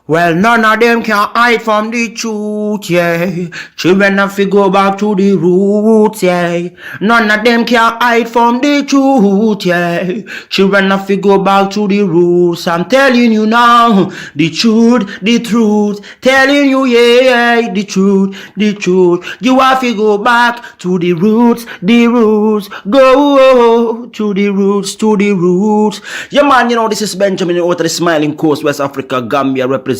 Well, none of them can hide from the truth, yeah. Children have to go back to the roots, yeah. None of them can hide from the truth, yeah. Children have to go back to the roots. I'm telling you now, the truth, the truth. Telling you, yeah, the truth, the truth. You have to go back to the roots, the roots. Go to the roots, to the roots. Yeah, man, you know, this is Benjamin out of the Smiling Coast, West Africa, Gambia, representing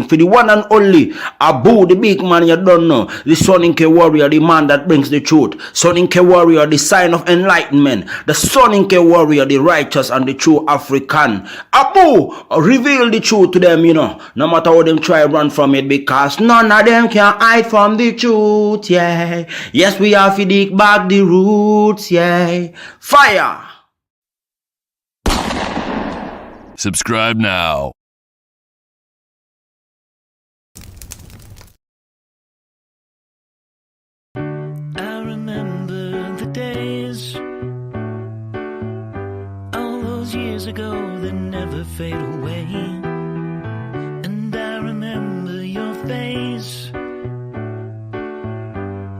for the one and only Abu, the big man you don't know, the Soninke warrior, the man that brings the truth, Soninke warrior, the sign of enlightenment, the Soninke warrior, the righteous and the true African. Abu, reveal the truth to them, you know, no matter how them try run from it, because none of them can hide from the truth, yeah. Yes, we have to dig back the roots, yeah. Fire! Subscribe now. I remember the days, all those years ago that never fade away. And I remember your face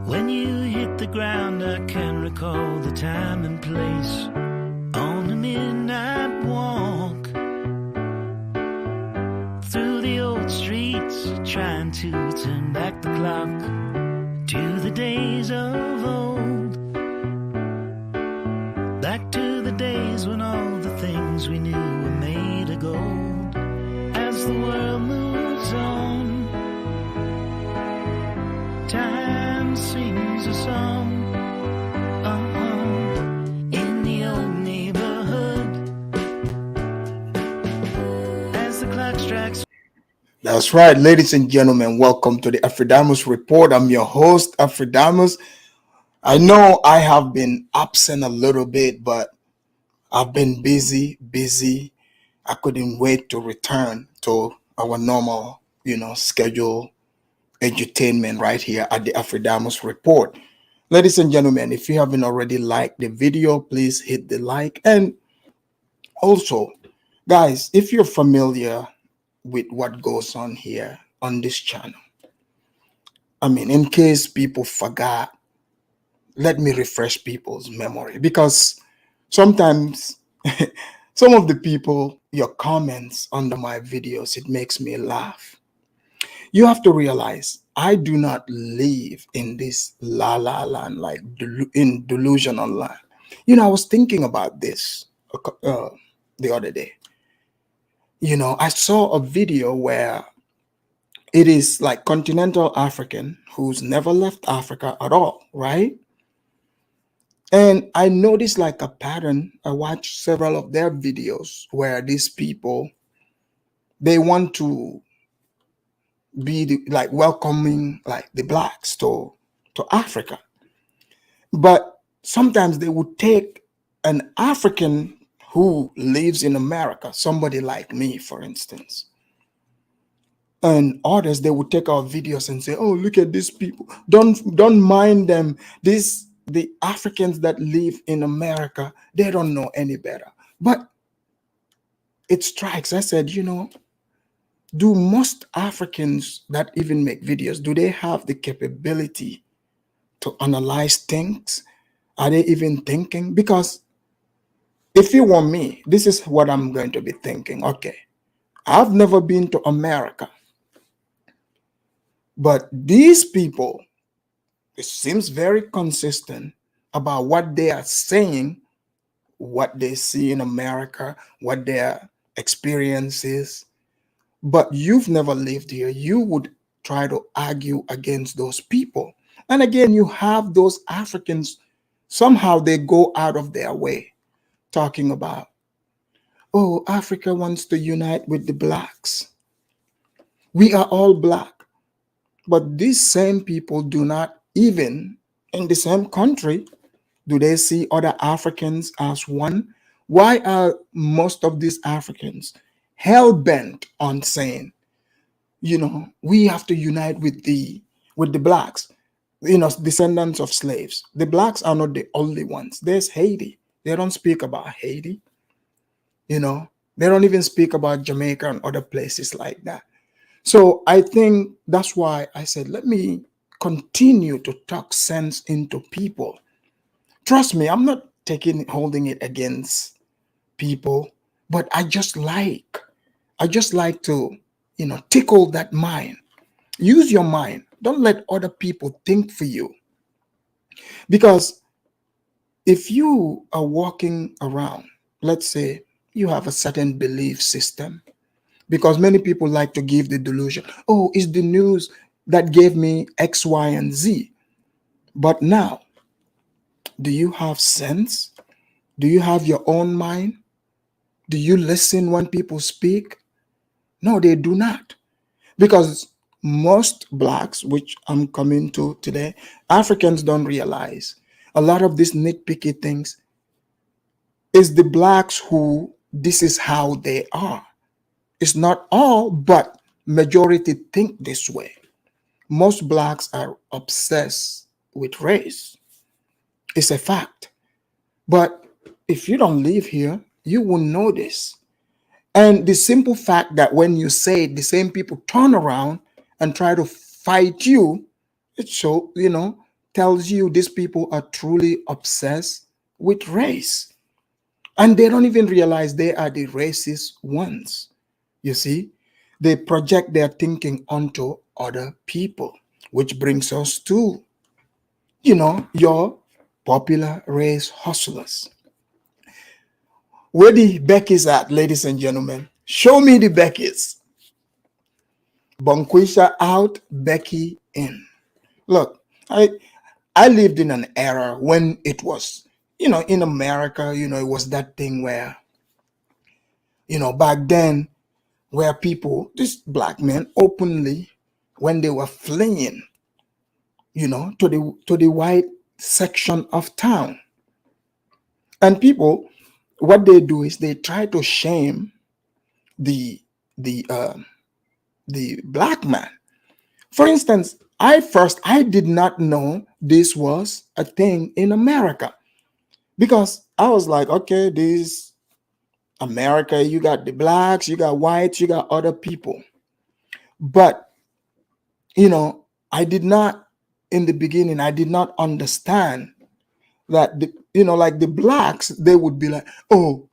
when you hit the ground. I can recall the time and place on a midnight walk through the old streets, trying to turn back the clock to the days of old, back to the days when all the things we knew were made of gold. As the world moves on, time sings a song, in the old neighborhood, as the clock strikes. That's right, ladies and gentlemen, welcome to the Afrodamus Report. I'm your host, Afrodamus. I know I have been absent a little bit, but I've been busy. I couldn't wait to return to our normal, schedule entertainment right here at the Afrodamus Report. Ladies and gentlemen, if you haven't already liked the video, please hit the like. And also, guys, if you're familiar with what goes on here on this channel, I mean, in case people forgot, let me refresh people's memory, because sometimes some of the people, your comments under my videos, it makes me laugh. You have to realize I do not live in this la la land, like in delusional land. I was thinking about this the other day. I saw a video where it is like continental African who's never left Africa at all, right? And I noticed like a pattern. I watched several of their videos where these people, they want to be like welcoming like the blacks to Africa. But sometimes they would take an African who lives in America, somebody like me, for instance, and others, they would take our videos and say, oh, look at these people. Don't mind them. The Africans that live in America, they don't know any better. But it strikes. I said, do most Africans that even make videos, do they have the capability to analyze things? Are they even thinking? Because if you want me, this is what I'm going to be thinking. Okay, I've never been to America, but these people, it seems very consistent about what they are saying, what they see in America, what their experience is. But you've never lived here. You would try to argue against those people. And again, you have those Africans, somehow they go out of their way talking about, oh, Africa wants to unite with the blacks. We are all black. But these same people do not, even in the same country, do they see other Africans as one? Why are most of these Africans hell-bent on saying, we have to unite with the blacks, descendants of slaves? The blacks are not the only ones. There's Haiti. They don't speak about Haiti. They don't even speak about Jamaica and other places like that. So I think that's why I said, let me continue to talk sense into people. Trust me, I'm not holding it against people, but I just like to, tickle that mind. Use your mind. Don't let other people think for you. Because if you are walking around, let's say you have a certain belief system, because many people like to give the delusion, oh, it's the news that gave me X, Y, and Z. But now, do you have sense? Do you have your own mind? Do you listen when people speak? No, they do not. Because most blacks, which I'm coming to today, Africans don't realize a lot of these nitpicky things is the blacks who this is how they are. It's not all, but majority think this way. Most blacks are obsessed with race. It's a fact. But if you don't live here, you will know this. And the simple fact that when you say it, the same people turn around and try to fight you, it tells you these people are truly obsessed with race. And they don't even realize they are the racist ones. You see, they project their thinking onto other people, which brings us to, your popular race hustlers. Where the Becky's at, ladies and gentlemen? Show me the Becky's. Bonkquisha out, Becky in. Look, I lived in an era when it was, in America, it was that thing where, back then, where people, these black men openly, when they were fleeing, to the white section of town. And people, what they do is they try to shame the the uh, the black man. For instance, I did not know this was a thing in America, because I was like, okay, this America, you got the blacks, you got whites, you got other people. But I did not, in the beginning, I did not understand that like the blacks, they would be like, oh,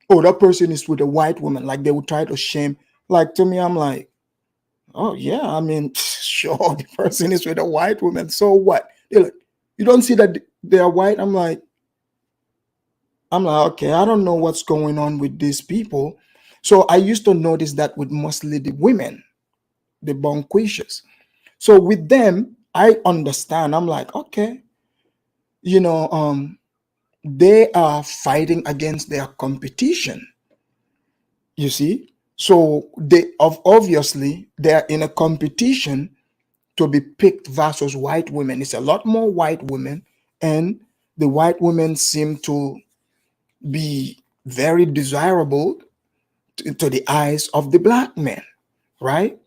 that person is with a white woman. Like they would try to shame. Like to me, I'm like, oh yeah, I mean, sure, the person is with a white woman. So what? They're like, you don't see that they are white? I'm like, okay, I don't know what's going on with these people. So I used to notice that with mostly the women, the Bonkquishas. So with them, I understand. I'm like, okay, they are fighting against their competition. You see? So obviously they're in a competition to be picked versus white women. It's a lot more white women, and the white women seem to be very desirable to the eyes of the black men, right?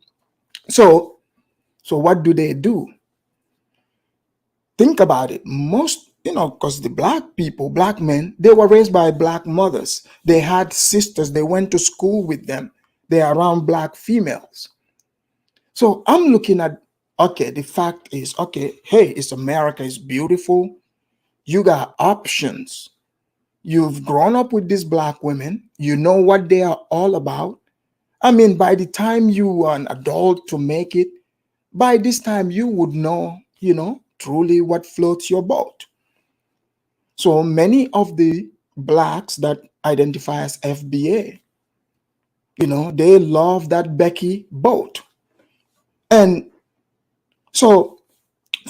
So what do they do? Think about it. Most, because the black men, they were raised by black mothers. They had sisters. They went to school with them. They are around black females. So I'm looking at, okay, the fact is, okay, hey, it's America, it's beautiful. You got options. You've grown up with these black women. You know what they are all about. I mean, by the time you are an adult to make it, by this time you would know, truly what floats your boat. So many of the blacks that identify as FBA, they love that Becky boat. And so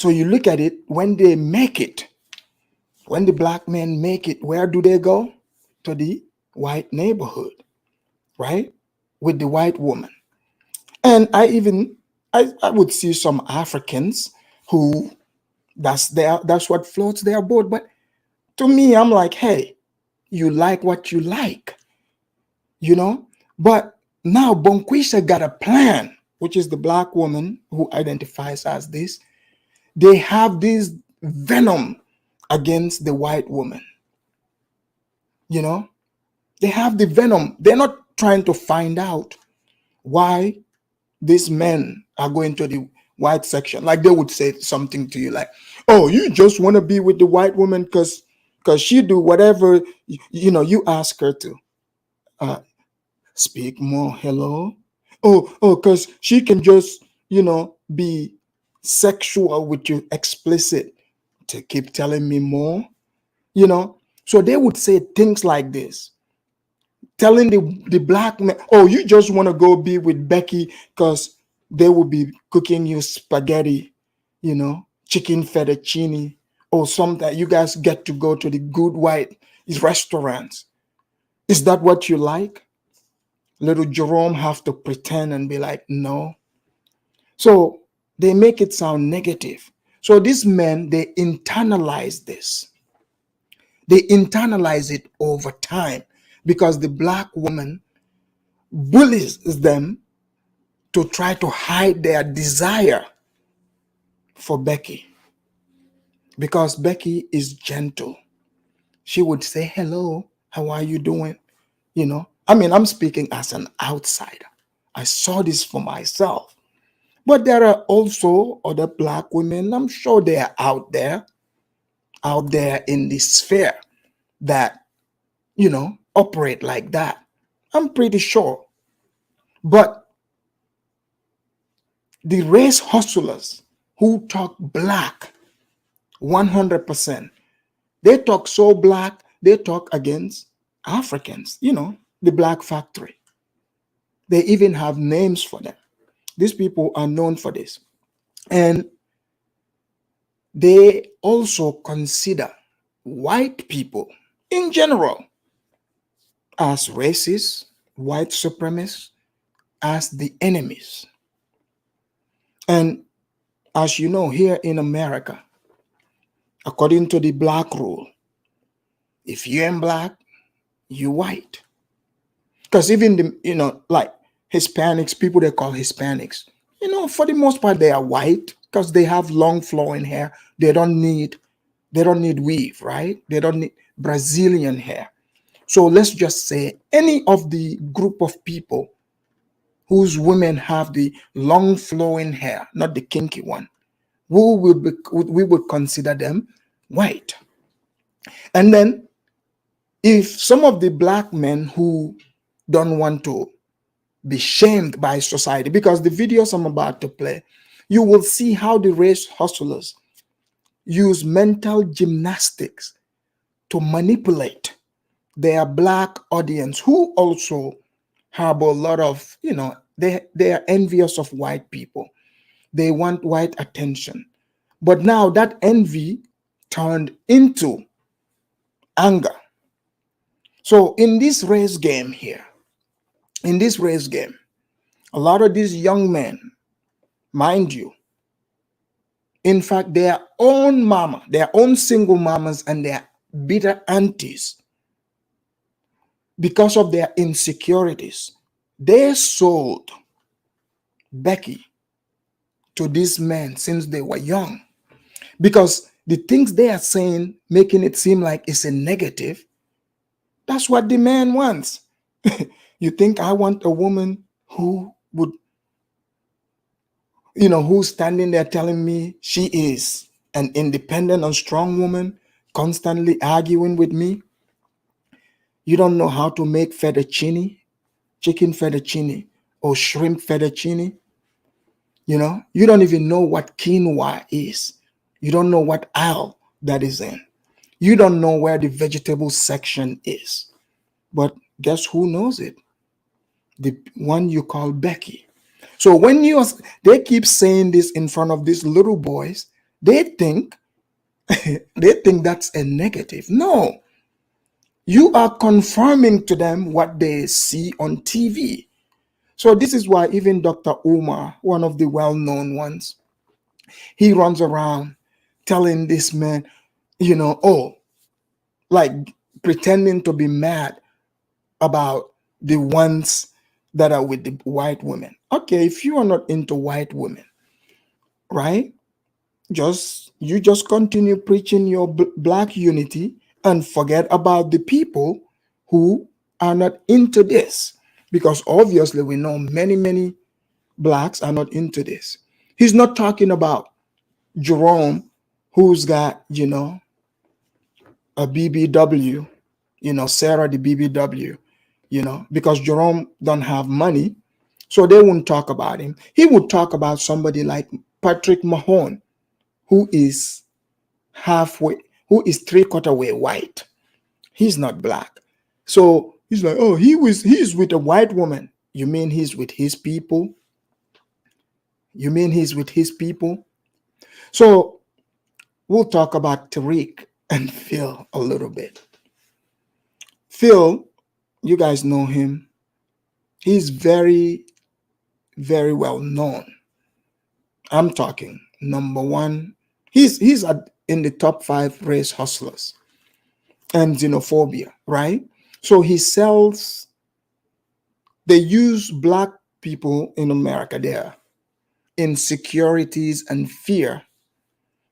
you look at it, when they make it, when the black men make it, where do they go? To the white neighborhood, right? With the white woman. And I would see some Africans who that's what floats their boat. But to me, I'm like, hey, you like what you like, But now Bonkquisha got a plan, which is the black woman who identifies as this. They have this venom against the white woman. They have the venom. They're not trying to find out why these men are going to the white section, like they would say something to you like, "Oh, you just want to be with the white woman because she do whatever you ask her to." Uh, Speak more. Hello. Oh, because she can just be sexual with you, explicit, to keep telling me more. So they would say things like this, telling the black man, "Oh, you just want to go be with Becky because they will be cooking you spaghetti, chicken fettuccine, or something. You guys get to go to the good white restaurants. Is that what you like?" Little Jerome have to pretend and be like, "No." So they make it sound negative. So these men, they internalize this. They internalize it over time because the black woman bullies them to try to hide their desire for Becky. Because Becky is gentle. She would say, "Hello, how are you doing?" I'm speaking as an outsider. I saw this for myself. But there are also other black women, I'm sure they are out there in the sphere that, operate like that. I'm pretty sure. But the race hustlers who talk black 100%, they talk so black, they talk against Africans, the black factory. They even have names for them. These people are known for this. And they also consider white people in general as racist, white supremacists, as the enemies. And as you know, here in America, according to the black rule, if you ain't black, you white. Because even like Hispanics, people they call Hispanics, for the most part they are white because they have long flowing hair. They don't need weave, right? They don't need Brazilian hair. So let's just say any of the group of people whose women have the long flowing hair, not the kinky one, we would consider them white. And then if some of the black men who don't want to be shamed by society, because the videos I'm about to play, you will see how the race hustlers use mental gymnastics to manipulate their black audience who also have a lot of, they are envious of white people. They want white attention. But now that envy turned into anger. So in this race game here, a lot of these young men, mind you, in fact, their own mama, their own single mamas and their bitter aunties, because of their insecurities, they sold Becky to these men since they were young. Because the things they are saying, making it seem like it's a negative, that's what the man wants. You think I want a woman who would, who's standing there telling me she is an independent and strong woman, constantly arguing with me? You don't know how to make fettuccine, chicken fettuccine, or shrimp fettuccine. You don't even know what quinoa is. You don't know what aisle that is in. You don't know where the vegetable section is. But guess who knows it? The one you call Becky. So when they keep saying this in front of these little boys, they think that's a negative. No. You are confirming to them what they see on TV. So this is why even Dr. Umar, one of the well-known ones, he runs around telling this man, like pretending to be mad about the ones that are with the white women. Okay, if you are not into white women, right? You just continue preaching your black unity and forget about the people who are not into this. Because obviously we know many blacks are not into this. He's not talking about Jerome, who's got, a BBW, Sarah the BBW, because Jerome don't have money, so they wouldn't talk about him. He would talk about somebody like Patrick Mahone, who is halfway, who is three-quarter way white. He's not black. So he's like, oh, he's with a white woman. You mean he's with his people? You mean he's with his people? So we'll talk about Tariq and Phil a little bit. Phil, you guys know him. He's very, very well known. I'm talking number one. He's in the top 5 race hustlers and xenophobia, right? So he sells. They use black people in America. Their insecurities and fear.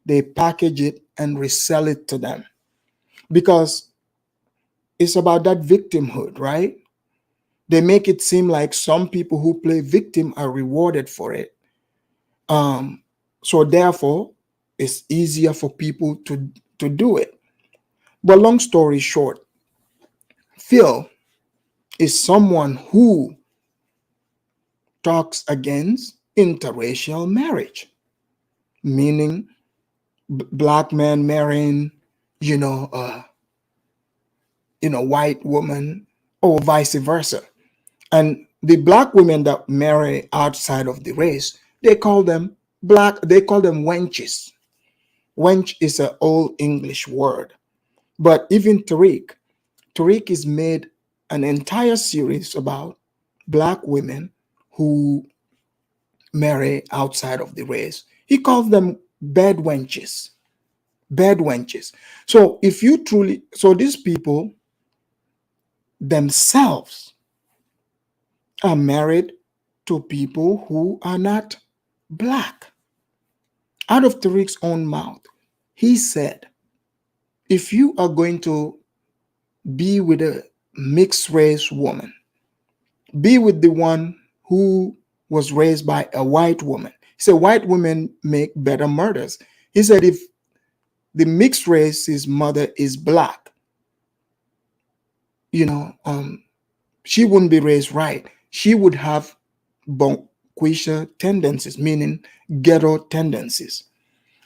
They package it and resell it to them because it's about that victimhood, right? They make it seem like some people who play victim are rewarded for it. So therefore, it's easier for people to do it. But long story short, Phil is someone who talks against interracial marriage, meaning black man marrying, white woman, or vice versa. And the black women that marry outside of the race, they call them wenches. Wench is an old English word. But even Tariq has made an entire series about black women who marry outside of the race. He calls them bed wenches. Bed wenches. So these people themselves are married to people who are not black. Out of Tariq's own mouth, he said, if you are going to be with a mixed race woman, be with the one who was raised by a white woman. He said white women make better murders. He said if the mixed race's mother is black, she wouldn't be raised right. She would have Bonkquisha tendencies, meaning ghetto tendencies.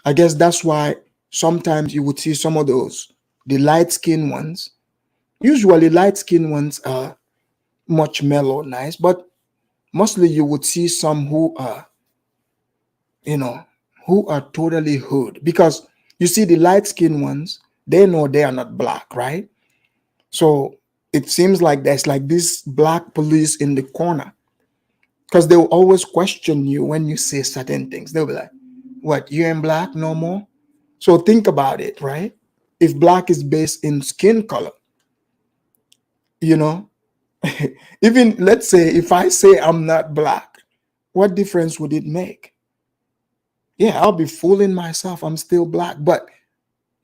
I guess that's why sometimes you would see some of those, the light-skinned ones. Usually light-skinned ones are much mellow, nice, but mostly you would see some who are totally hood, because you see the light-skinned ones, they know they are not black, right? So it seems like there's like this black police in the corner, because they'll always question you when you say certain things. They'll be like, what, you ain't black no more? So think about it, right? If black is based in skin color, even let's say if I say I'm not black, what difference would it make? Yeah, I'll be fooling myself. I'm still black. But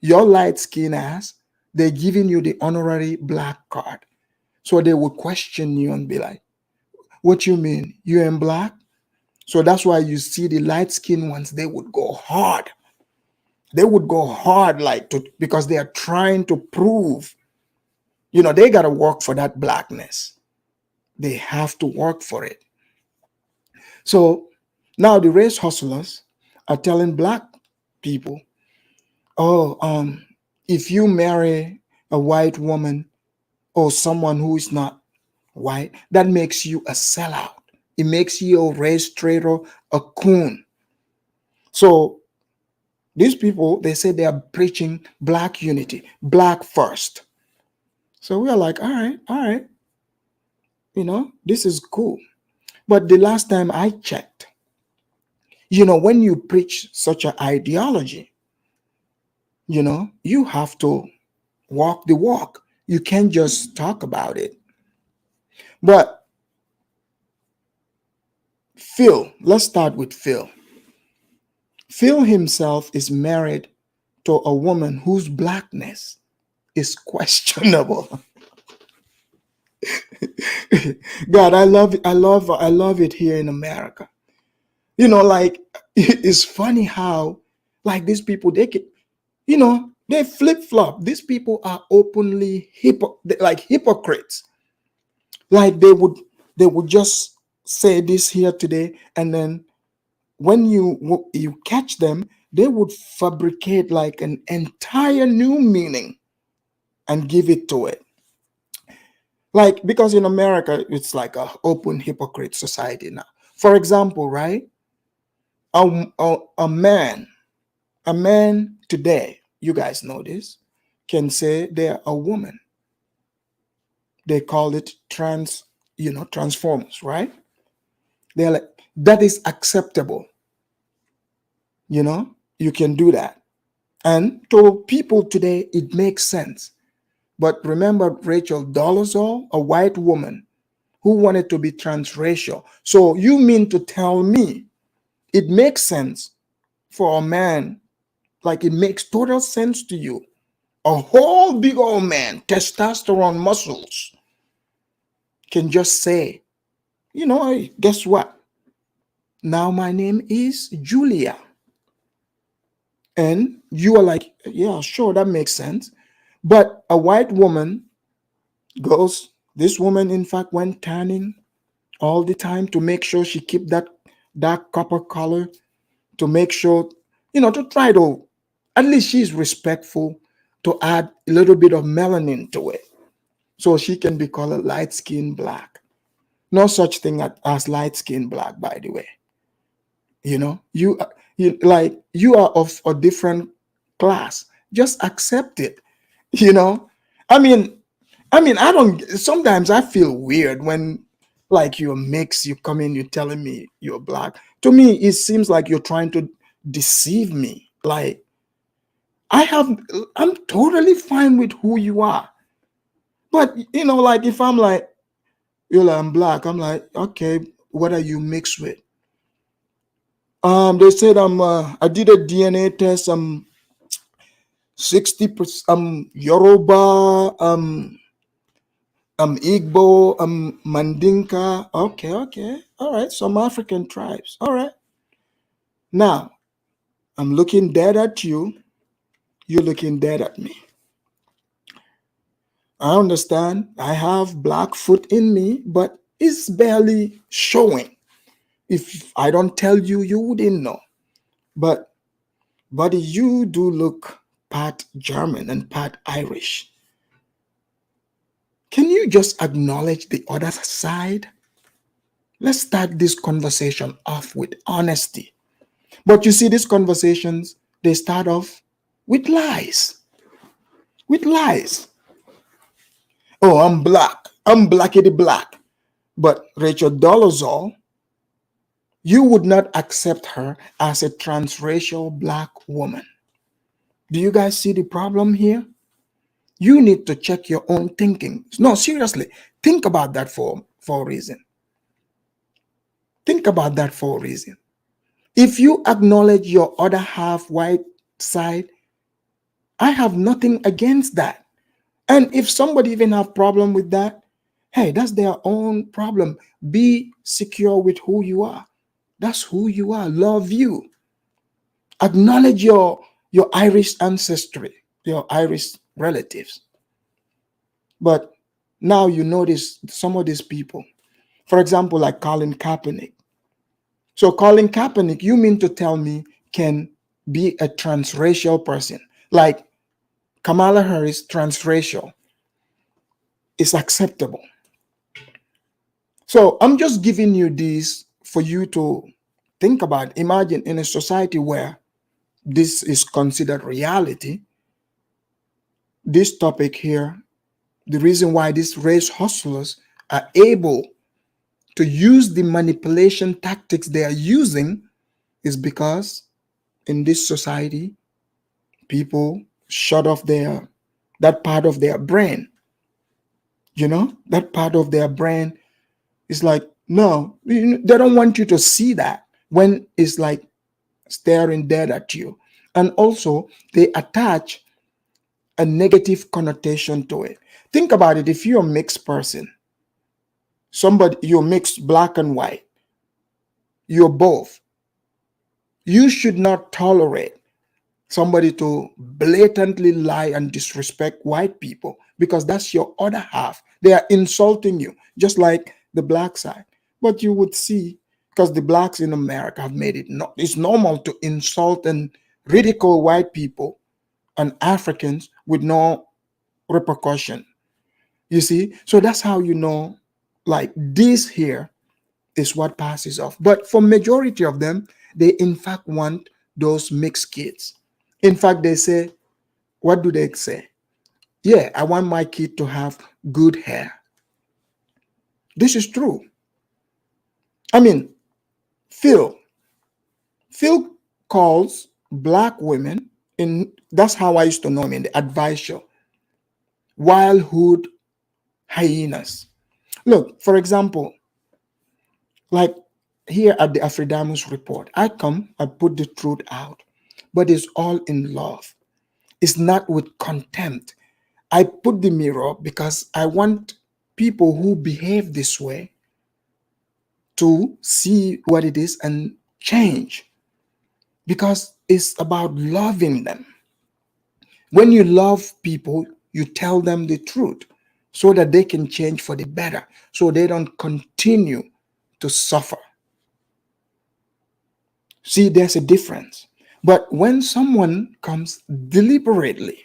your light skin ass, they're giving you the honorary black card. So they would question you and be like, what you mean? You ain't black? So that's why you see the light skinned ones, they would go hard. They would go hard because they are trying to prove, they got to work for that blackness. They have to work for it. So now the race hustlers are telling black people, oh, if you marry a white woman or someone who is not white, that makes you a sellout. It makes you a race traitor, a coon. So these people, they say they are preaching black unity, black first. So we are like, all right, this is cool. But the last time I checked, when you preach such an ideology, you have to walk the walk. You can't just talk about it. But Phil, let's start with Phil. Phil himself is married to a woman whose blackness is questionable. God, I love it here in America. Like it's funny how like these people they can, they flip flop. These people are openly like hypocrites. Like they would just say this here today, and then when you catch them, they would fabricate like an entire new meaning and give it to it. Like because in America it's like a open hypocrite society now. For example, right? A man today, you guys know this, can say they're a woman. They call it transformers, right? They're like, that is acceptable. You can do that. And to people today, it makes sense. But remember Rachel Dolezal, a white woman who wanted to be transracial. So you mean to tell me it makes sense for a man, like it makes total sense to you, a whole big old man, testosterone muscles, can just say, hey, guess what? Now my name is Julia. And you are like, yeah, sure, that makes sense. But a white woman this woman, in fact, went tanning all the time to make sure she keep that dark copper color, to make sure, to try to, at least she's respectful, to add a little bit of melanin to it so she can be called light skin black. No such thing as light skin black, by the way. You are of a different class. Just accept it. you know i mean I don't, sometimes I feel weird when like you're mixed, you come in, you're telling me you're black. To me it seems like you're trying to deceive me. Like I'm totally fine with who you are. But like if I'm like, you're like, I'm black, I'm like, okay, what are you mixed with? They said I did a DNA test. I'm 60%. Yoruba. Igbo. Mandinka. Okay. All right. Some African tribes. All right. Now I'm looking dead at you. You're looking dead at me. I understand. I have black foot in me, but it's barely showing. If I don't tell you, you wouldn't know. But buddy, you do look part German and part Irish. Can you just acknowledge the other side? Let's start this conversation off with honesty. But you see, these conversations, they start off with lies. With lies. Oh, I'm black. I'm blackity black. But Rachel Dolezal, you would not accept her as a transracial black woman. Do you guys see the problem here? You need to check your own thinking. No, seriously, think about that for a reason. Think about that for a reason. If you acknowledge your other half white side, I have nothing against that. And if somebody even have problem with that, hey, that's their own problem. Be secure with who you are. That's who you are. Love you. Acknowledge your Irish ancestry, your Irish relatives. But now you notice some of these people, for example, like Colin Kaepernick. So Colin Kaepernick, you mean to tell me, can be a transracial person? Like Kamala Harris, transracial, is acceptable. So I'm just giving you this for you to think about. Imagine in a society where this is considered reality, this topic here, the reason why these race hustlers are able to use the manipulation tactics they are using is because in this society, people shut off that part of their brain. That part of their brain is like, no, they don't want you to see that when it's like staring dead at you. And also, they attach a negative connotation to it. Think about it. If you're a mixed person, you're mixed black and white, you're both. You should not tolerate somebody to blatantly lie and disrespect white people, because that's your other half. They are insulting you, just like the black side. But you would see, because the blacks in America have made it not, it's normal to insult and ridicule white people and Africans with no repercussion. You see? So that's how you know, like, this here is what passes off. But for majority of them, they in fact want those mixed kids. In fact, they say, what do they say? Yeah, I want my kid to have good hair. This is true. I mean, Phil. Phil calls black women, in that's how I used to know him in the advice show, wildhood hyenas. Look, for example, like here at the Afridamus report, I put the truth out, but it's all in love. It's not with contempt. I put the mirror because I want people who behave this way to see what it is and change, because it's about loving them. When you love people, you tell them the truth so that they can change for the better, so they don't continue to suffer. See, there's a difference. But when someone comes deliberately,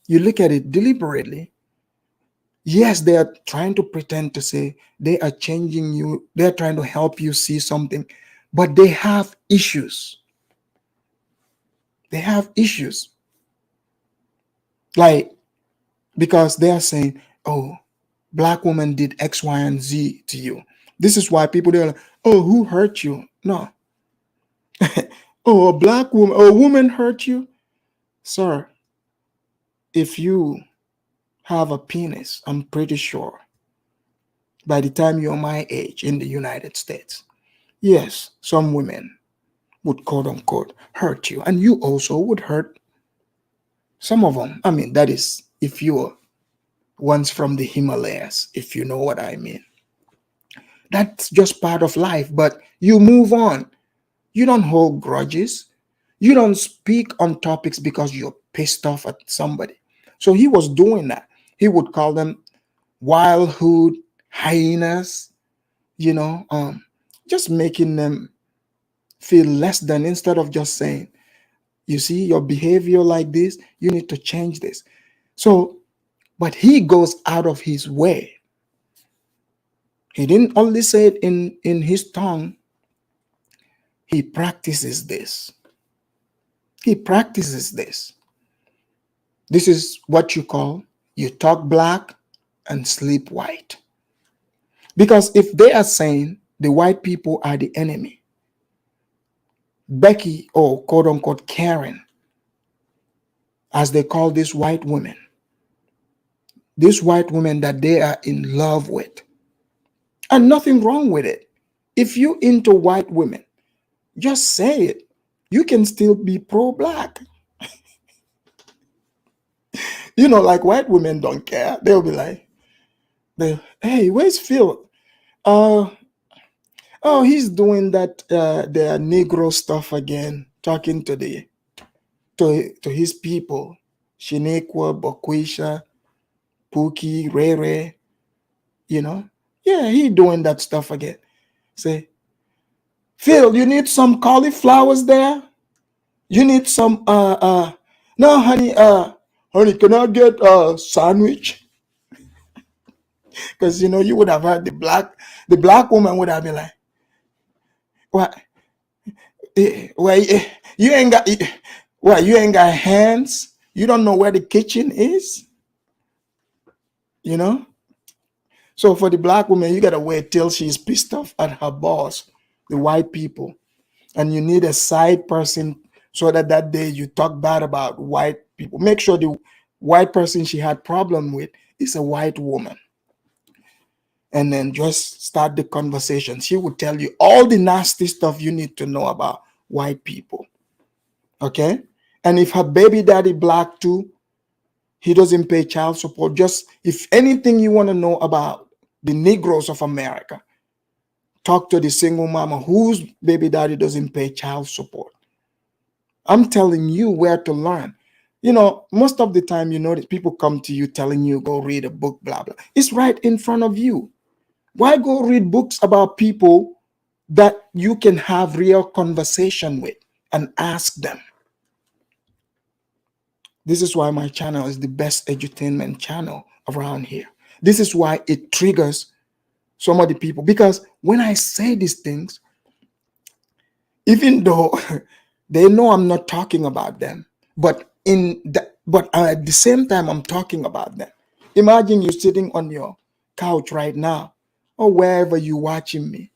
you look at it deliberately, yes, they are trying to pretend to say they are changing you, they're trying to help you see something, but they have issues. They have issues. Like, because they are saying, oh, black woman did X, Y, and Z to you. This is why people, they're like, oh, who hurt you? No. Oh, a black woman, a woman hurt you? Sir, if you have a penis, I'm pretty sure by the time you're my age in the United States, yes, some women would quote unquote hurt you, and you also would hurt some of them. I mean, that is if you're ones from the Himalayas, if you know what I mean. That's just part of life, but you move on. You don't hold grudges. You don't speak on topics because you're pissed off at somebody. So he was doing that. He would call them wildhood hyenas, you know, just making them feel less than, instead of just saying, you see, your behavior like this, you need to change this. So, but he goes out of his way. He didn't only say it in his tongue, he practices this. He practices this. This is what you call, you talk black and sleep white. Because if they are saying the white people are the enemy, Becky, or quote unquote Karen, as they call these white women that they are in love with, and nothing wrong with it. If you into white women, just say it. You can still be pro-black. You know, like white women don't care. They'll be like, hey, where's Phil? Oh, he's doing that the Negro stuff again, talking to his people, Shaniqua, Bonkquisha, Pookie, Rere, you know. Yeah, he doing that stuff again. Say, Phil, you need some cauliflowers there? You need some no, honey, honey, can I get a sandwich? Because you know, you would have heard the black woman would have been like, what? Well, you ain't got, what? You ain't got hands? You don't know where the kitchen is? You know? So for the black woman, you gotta wait till she's pissed off at her boss, the white people, and you need a side person so that day you talk bad about white people. Make sure the white person she had problem with is a white woman, and then just start the conversation. She would tell you all the nasty stuff you need to know about white people. Okay? And if her baby daddy black too, he doesn't pay child support. Just if anything you want to know about the Negroes of America, talk to the single mama whose baby daddy doesn't pay child support. I'm telling you where to learn. Most of the time, that people come to you telling you, go read a book, blah, blah. It's right in front of you. Why go read books about people that you can have real conversation with and ask them? This is why my channel is the best edutainment channel around here. This is why it triggers some of the people, because when I say these things, even though they know I'm not talking about them, but at the same time I'm talking about them. Imagine you sitting on your couch right now, or wherever you're watching me,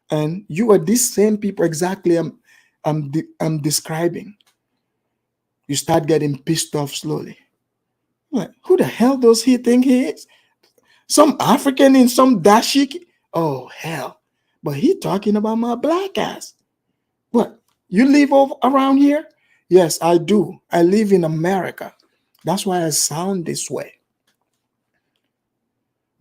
and you are these same people exactly I'm describing. You start getting pissed off slowly. Like, who the hell does he think he is? Some African in some dashiki? Oh hell! But he talking about my black ass. What? You live around here? Yes, I do. I live in America. That's why I sound this way.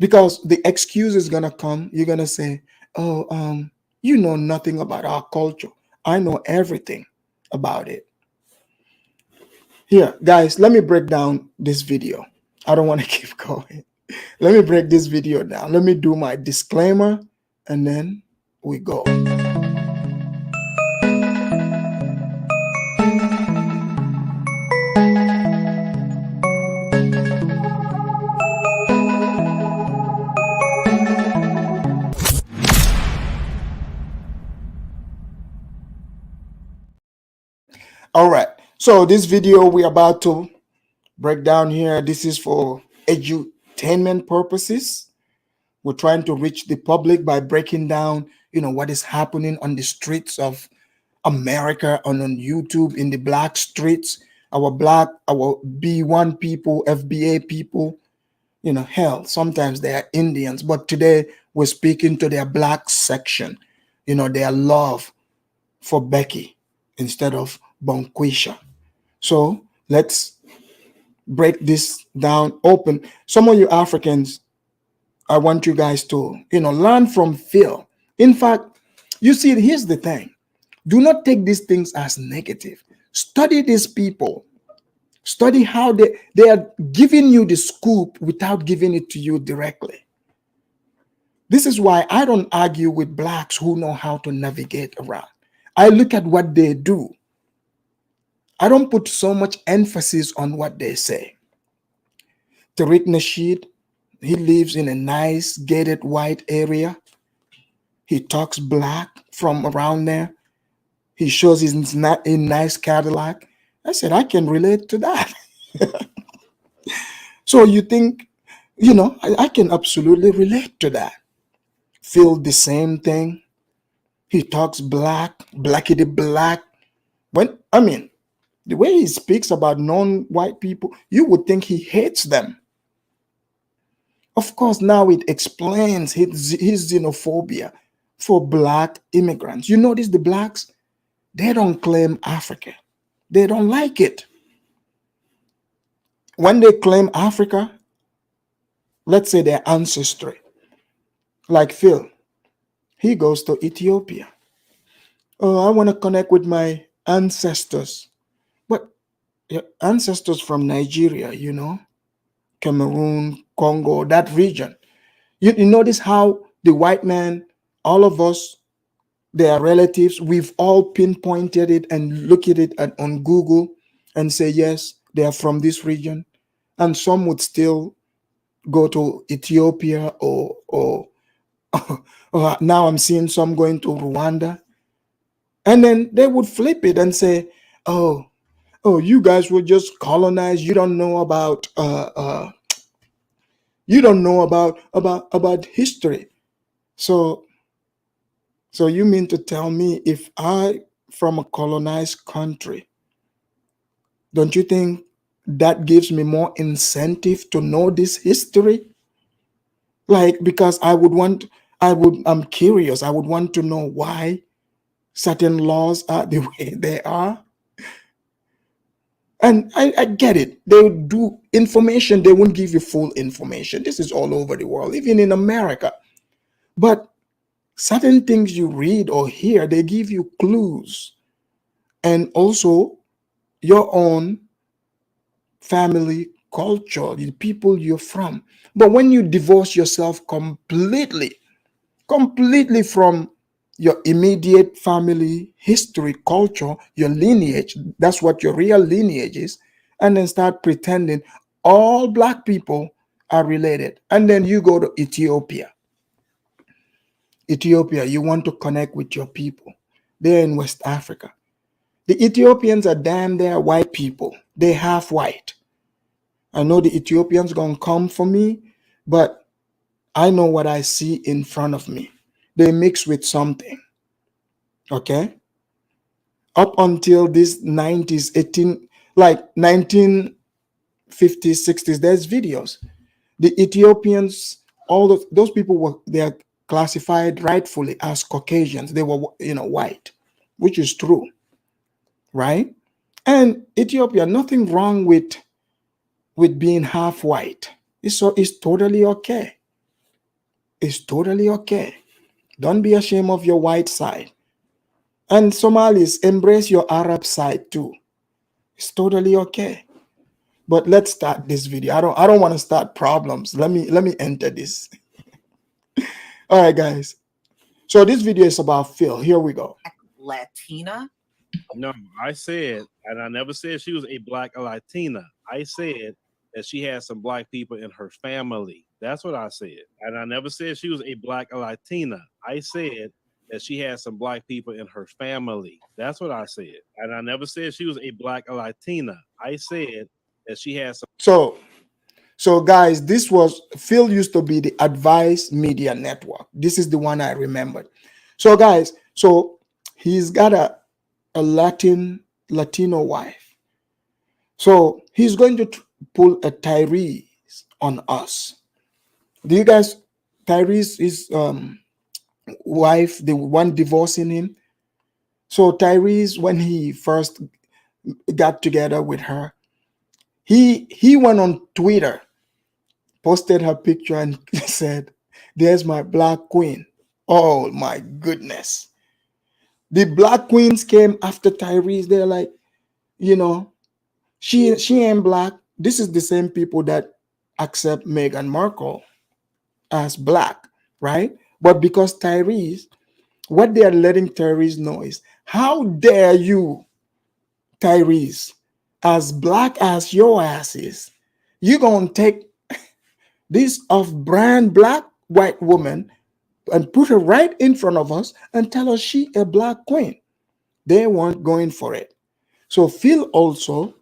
Because the excuse is gonna come. You're gonna say, "Oh, you know nothing about our culture." I know everything about it. Here, guys, let me break down this video. I don't want to keep going. Let me break this video down. Let me do my disclaimer, and then we go. All right, so this video we're about to break down here, this is for edutainment purposes. We're trying to reach the public by breaking down, what is happening on the streets of America and on YouTube, in the black streets, our B1 people, FBA people, hell, sometimes they are Indians, but today we're speaking to their black section, their love for Becky instead of Bonkquisha. So let's break this down open. Some of you Africans, I want you guys to, learn from Phil. In fact, you see, here's the thing. Do not take these things as negative. Study these people. Study how they are giving you the scoop without giving it to you directly. This is why I don't argue with blacks who know how to navigate around. I look at what they do. I don't put so much emphasis on what they say. Tariq Nasheed, he lives in a nice gated white area. He talks black from around there. He shows his nice Cadillac. I said, I can relate to that. So you think, I can absolutely relate to that. Feel the same thing. He talks black, blackity black. The way he speaks about non-white people, you would think he hates them. Of course, now it explains his xenophobia for black immigrants. You notice the blacks, they don't claim Africa. They don't like it. When they claim Africa, let's say their ancestry, like Phil, he goes to Ethiopia. Oh, I want to connect with my ancestors. But your ancestors from Nigeria, Cameroon, Congo, that region. You notice how the white man, all of us, their relatives, we've all pinpointed it and look at it on Google and say, yes, they are from this region. And some would still go to Ethiopia or now I'm seeing some going to Rwanda. And then they would flip it and say, oh, you guys were just colonized. You don't know about about history. So you mean to tell me if I from a colonized country, don't you think that gives me more incentive to know this history? Like, because I'm curious. I would want to know why certain laws are the way they are. And I get it. They would do information. They won't give you full information. This is all over the world, even in America. But certain things you read or hear, they give you clues, and also your own family culture, the people you're from. But when you divorce yourself completely from your immediate family history, culture, your lineage, that's what your real lineage is, and then start pretending all black people are related. And then you go to Ethiopia, you want to connect with your people. They're in West Africa. The Ethiopians are damn, they're white people. They half white. I know the Ethiopians gonna come for me, but I know what I see in front of me. They mix with something. Okay? Up until this 90s, 18, like 1950s, 60s, there's videos. The Ethiopians, all of those people were, they are classified rightfully as Caucasians. They were, white, which is true, right? And Ethiopia, nothing wrong with being half white. It's totally okay. It's totally okay. Don't be ashamed of your white side. And Somalis, embrace your Arab side too. It's totally okay. But let's start this video. I don't want to start problems. Let me enter this. All right, guys. So this video is about Phil. Here we go. Latina. No, I said, and I never said she was a black Latina. I said that she had some black people in her family. That's what I said. And I never said she was a black Latina. I said that she had some black people in her family. That's what I said. And I never said she was a black Latina. I said that she had some. So guys, this was Phil used to be the Advice Media Network. This is the one I remembered. So guys, so he's got a Latino wife. So he's going to pull a Tyrese on us. Do you guys, Tyrese is wife, the one divorcing him. So Tyrese, when he first got together with her, he went on Twitter, posted her picture and said, "There's my black queen." Oh my goodness. The black queens came after Tyrese. They're like, she ain't black. This is the same people that accept Meghan Markle as black, right? But because Tyrese, what they are letting Tyrese know is, how dare you, Tyrese, as black as your ass is, you gonna take this off-brand black white woman and put her right in front of us and tell us she a black queen. They weren't going for it. So Phil also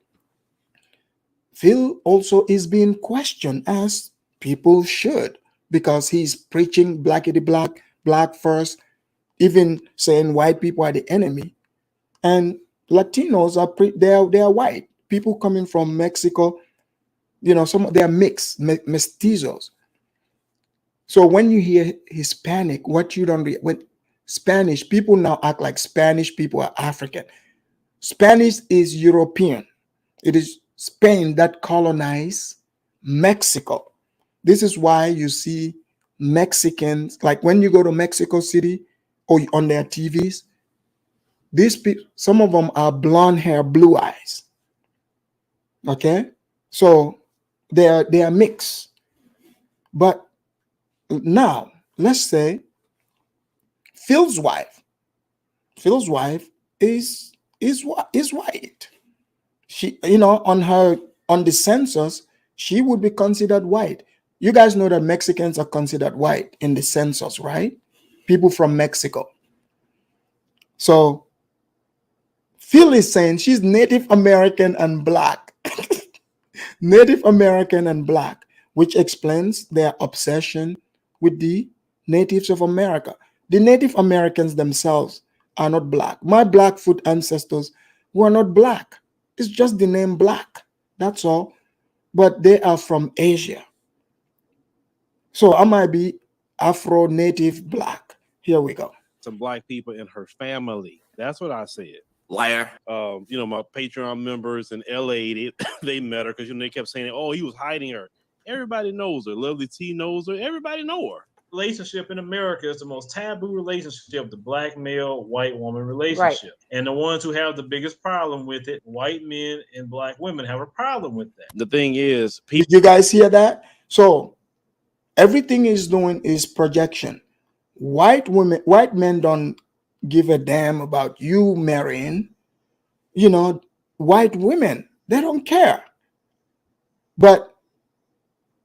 is being questioned, as people should, because he's preaching blackity black, black first, even saying white people are the enemy. And Latinos are they are white. People coming from Mexico, some they are mixed, mestizos. So when you hear Hispanic, what you don't when Spanish, people now act like Spanish people are African. Spanish is European. It is Spain that colonized Mexico. This is why you see Mexicans, like when you go to Mexico City or on their TVs, these people, some of them are blonde hair, blue eyes. Okay, so they are mixed. But now let's say Phil's wife is white. She, on the census, she would be considered white. You guys know that Mexicans are considered white in the census, right? People from Mexico. So Phil is saying she's Native American and black. Native American and black, which explains their obsession with the natives of America. The Native Americans themselves are not black. My Blackfoot ancestors were not black. It's just the name black. That's all. But they are from Asia. So I might be Afro native black. Here we go. Some black people in her family. That's what I said. Liar. My Patreon members in LA, they met her because they kept saying, "Oh, he was hiding her." Everybody knows her. Lovely T knows her. Everybody know her. relationship in America is the most taboo relationship, the black male white woman relationship. Right. And the ones who have the biggest problem with it, white men and black women have a problem with that. The thing is, did you guys hear that? So everything is doing is projection. White men don't give a damn about you marrying, white women. They don't care. But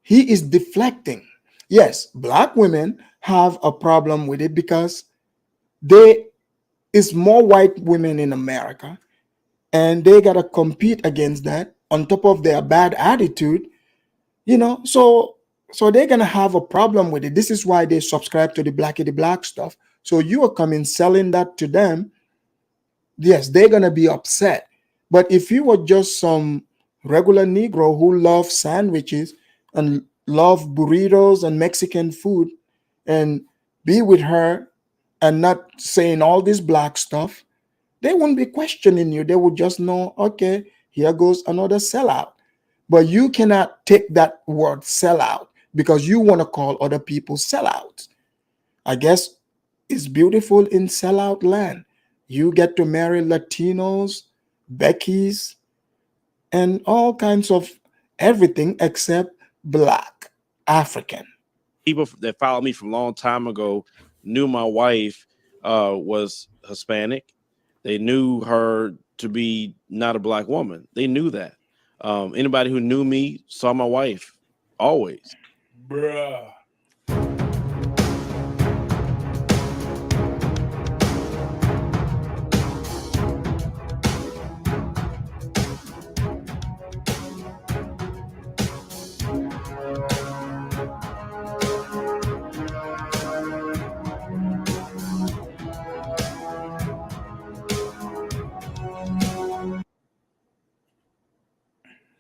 he is deflecting. Yes, black women have a problem with it because there is more white women in America, and they gotta compete against that on top of their bad attitude, so they're gonna have a problem with it. This is why they subscribe to the black stuff. So you are coming selling that to them. Yes, they're gonna be upset. But if you were just some regular Negro who love sandwiches and love burritos and Mexican food, and be with her and not saying all this black stuff, they wouldn't be questioning you. They would just know, okay, here goes another sellout. But you cannot take that word sellout because you want to call other people sellouts. I guess it's beautiful in sellout land. You get to marry Latinos, Becky's, and all kinds of everything except black, African. People that followed me from a long time ago knew my wife was Hispanic. They knew her to be not a black woman. They knew that. Anybody who knew me saw my wife always. Bruh.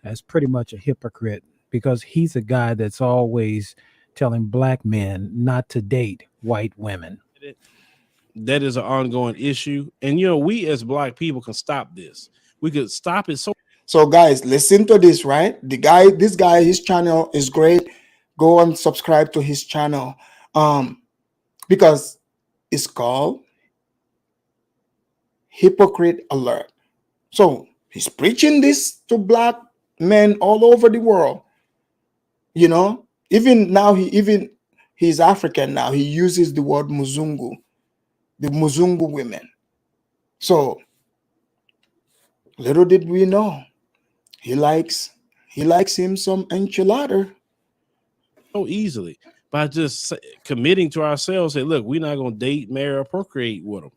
That's pretty much a hypocrite because he's a guy that's always telling black men not to date white women. That is an ongoing issue. And, we as black people can stop this. We could stop it. So guys, listen to this, right? This guy, his channel is great. Go and subscribe to his channel. Because it's called Hypocrite Alert. So he's preaching this to black men all over the world. Even now he's African now. He uses the word Muzungu, the Muzungu women. So little did we know, he likes him some enchilada. So easily by just committing to ourselves, say, look, we're not going to date, marry, or procreate with them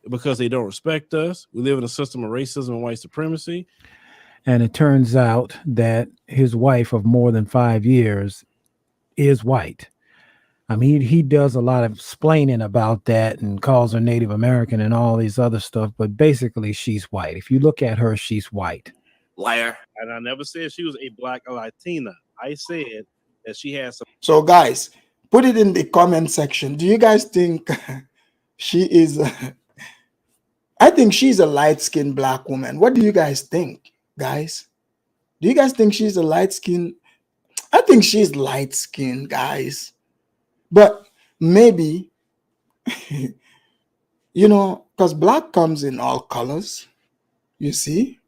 because they don't respect us. We live in a system of racism and white supremacy. And it turns out that his wife of more than 5 years is white. I mean, he does a lot of explaining about that and calls her Native American and all these other stuff. But basically, she's white. If you look at her, she's white. Liar. And I never said she was a black or Latina. I said that she has some. So guys, put it in the comment section. Do you guys think she is? I think she's a light-skinned black woman. What do you guys think, guys? Do you guys think she's a light-skinned? I think she's light-skinned, guys. But maybe, because black comes in all colors, you see?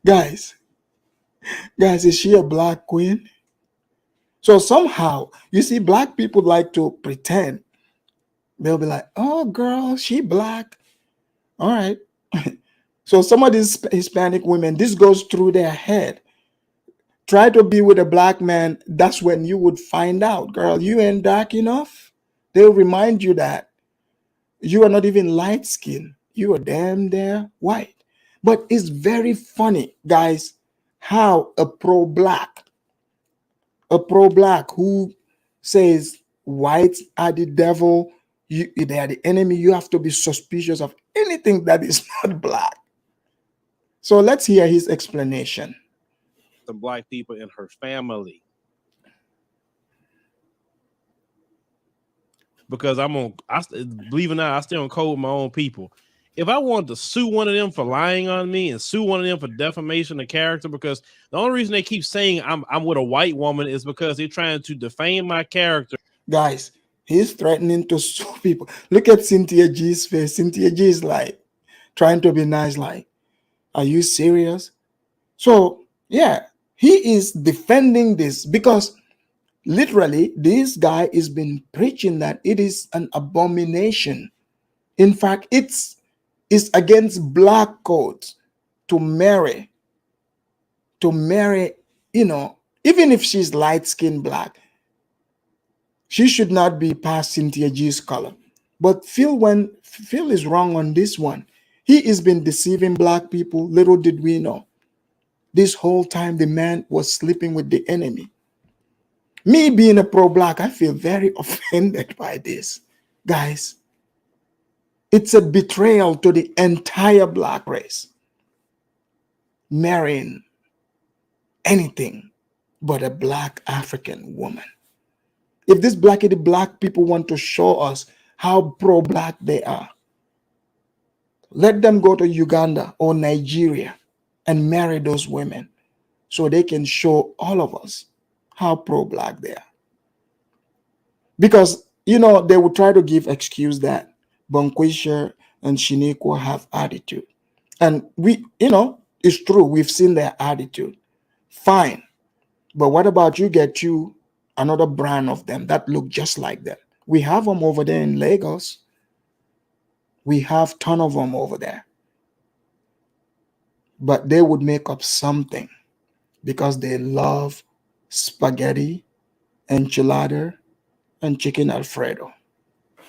Guys, is she a black queen? So somehow, you see, black people like to pretend. They'll be like, oh, girl, she black. All right. So some of these Hispanic women, this goes through their head. Try to be with a black man. That's when you would find out, girl, you ain't dark enough. They'll remind you that you are not even light skinned. You are damn white. But it's very funny, guys, how a pro-black who says whites are the devil, they are the enemy, you have to be suspicious of anything that is not black. So let's hear his explanation. Some black people in her family. Because believe it or not, I stay on code with my own people. if I wanted to sue one of them for lying on me and sue one of them for defamation of character, because the only reason they keep saying I'm with a white woman is because they're trying to defame my character. Guys, he's threatening to sue people. Look at Cynthia G's face. Cynthia G is like trying to be nice, like, are you serious? So, yeah, he is defending this because literally this guy has been preaching that it is an abomination. In fact, it's against black codes to marry, even if she's light-skinned black, she should not be past Cynthia G's color. But Phil is wrong on this one. He has been deceiving black people. Little did we know. This whole time the man was sleeping with the enemy. Me being a pro-black, I feel very offended by this. Guys, it's a betrayal to the entire black race. Marrying anything but a black African woman. If these black people want to show us how pro-black they are, let them go to Uganda or Nigeria and marry those women so they can show all of us how pro-black they are. Because, they would try to give excuse that Bonkquisha and Shaniqua have attitude. And it's true. We've seen their attitude. Fine. But what about you get you another brand of them that look just like that? We have them over there in Lagos. We have a ton of them over there. But they would make up something because they love spaghetti, enchilada, and chicken Alfredo.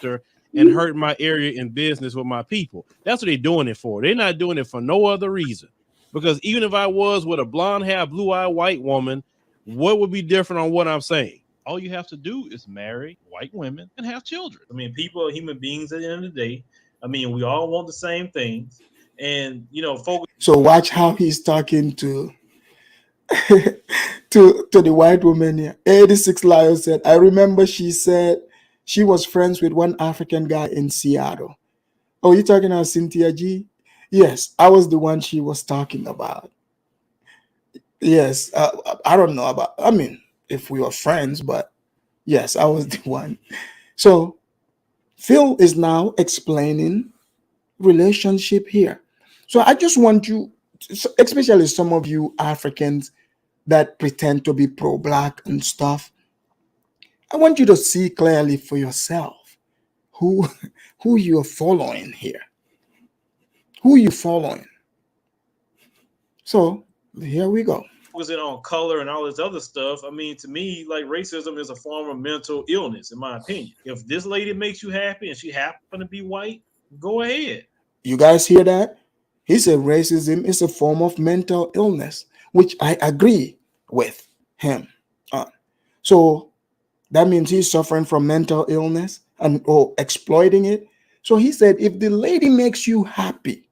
And hurt my area in business with my people. That's what they're doing it for. They're not doing it for no other reason. Because even if I was with a blonde hair, blue-eyed white woman, what would be different on what I'm saying? All you have to do is marry white women and have children. I mean, people are human beings at the end of the day. I mean, we all want the same things. And, folks. So watch how he's talking to to the white woman here. 86 Lions said, I remember she said she was friends with one African guy in Seattle. Oh, you talking about Cynthia G? Yes, I was the one she was talking about. Yes, I don't know about, if we were friends, but yes, I was the one. So Phil is now explaining relationship here. So I just want you, especially some of you Africans that pretend to be pro-black and stuff, I want you to see clearly for yourself who you're following here. Who you following? So here we go. Focusing on color and all this other stuff. I mean, to me, like, racism is a form of mental illness, in my opinion. If this lady makes you happy and she happen to be white, go ahead. You guys hear that? He said racism is a form of mental illness, which I agree with him on. So that means he's suffering from mental illness or exploiting it. So he said, if the lady makes you happy,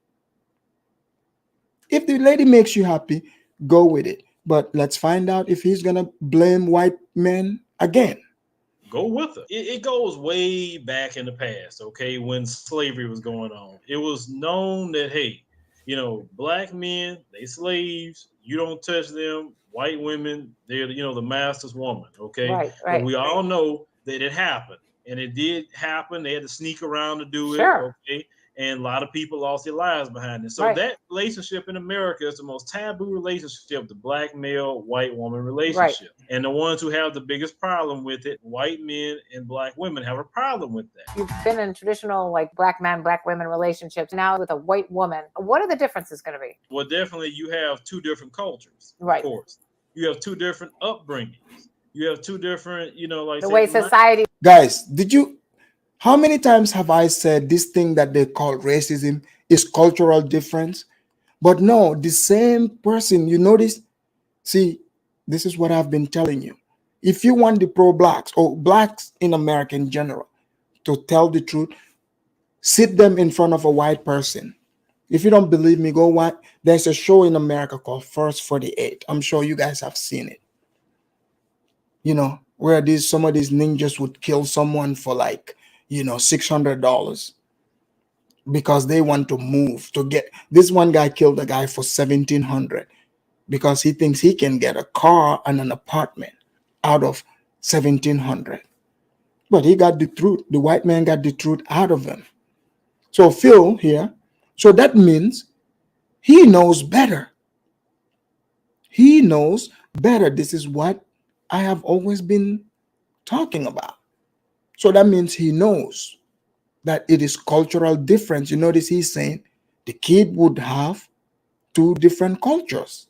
go with it. But let's find out if he's going to blame white men again. Go with her. It goes way back in the past, okay, when slavery was going on. It was known that, hey, black men, they slaves, you don't touch them. White women, they're, the master's woman, okay? Right. But we all know that it happened. And it did happen. They had to sneak around to do it, okay? And a lot of people lost their lives behind it. So that relationship in America is the most taboo relationship, the black male, white woman relationship. And the ones who have the biggest problem with it, white men and black women have a problem with that. You've been in traditional, like, black man, black women relationships. Now with a white woman, what are the differences going to be? Well, definitely you have two different cultures, of course. You have two different upbringings. You have two different, like the way society. Guys, how many times have I said this thing that they call racism is cultural difference? But no, the same person, you notice, see, this is what I've been telling you. If you want the pro-blacks or blacks in America in general to tell the truth, sit them in front of a white person. If you don't believe me, go watch. There's a show in America called First 48. I'm sure you guys have seen it. Where some of these ninjas would kill someone for like, $600 because they want to move to get. This one guy killed a guy for $1,700 because he thinks he can get a car and an apartment out of $1,700. But he got the truth. The white man got the truth out of him. So Phil here, so that means he knows better. He knows better. This is what I have always been talking about. So that means he knows that it is cultural difference. You notice he's saying the kid would have two different cultures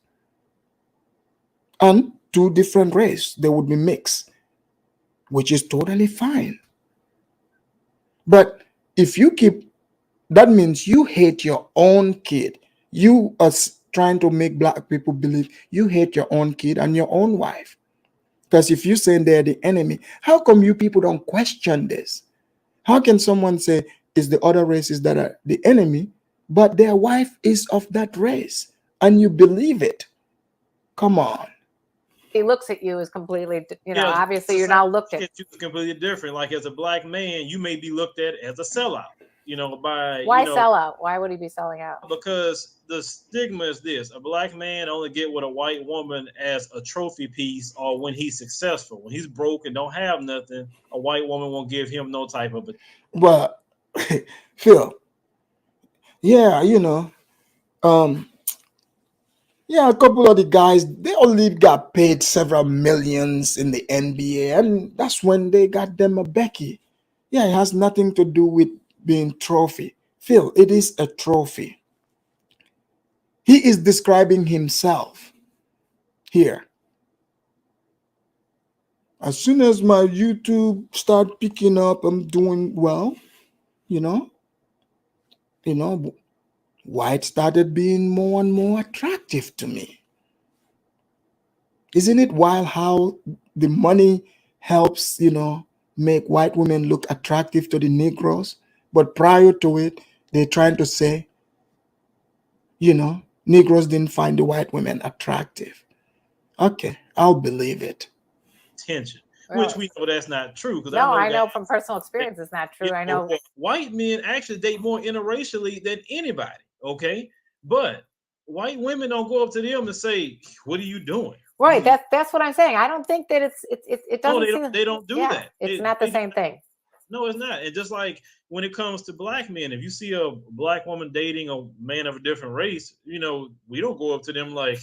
and two different races. They would be mixed, which is totally fine. But if you keep, that means you hate your own kid. You are trying to make black people believe you hate your own kid and your own wife. Because if you're saying they're the enemy, how come you people don't question this? How can someone say it's the other races that are the enemy, but their wife is of that race, and you believe it? Come on. He looks at you as completely, obviously you're now looked at. You completely different. Like as a black man, you may be looked at as a sellout. Why sell out? Why would he be selling out? Because the stigma is this: a black man only get with a white woman as a trophy piece, or when he's successful. When he's broke and don't have nothing, a white woman won't give him no type of. Well, Phil, yeah, yeah, a couple of the guys, they only got paid several millions in the NBA, and that's when they got them a Becky. Yeah, it has nothing to do with being trophy. Phil, it is a trophy. He is describing himself here. As soon as my YouTube start picking up, I'm doing well, white started being more and more attractive to me. Isn't it wild how the money helps, make white women look attractive to the Negroes? But prior to it, they're trying to say, Negroes didn't find the white women attractive. Okay, I'll believe it. Attention, which we know that's not true. No, I know from personal experience it's not true. I know white men actually date more interracially than anybody. Okay, but white women don't go up to them and say, "What are you doing?" Right. That's what I'm saying. I don't think that it doesn't. No, they don't do that. It's not the same thing. No, it's not. And just like when it comes to black men, if you see a black woman dating a man of a different race, we don't go up to them like,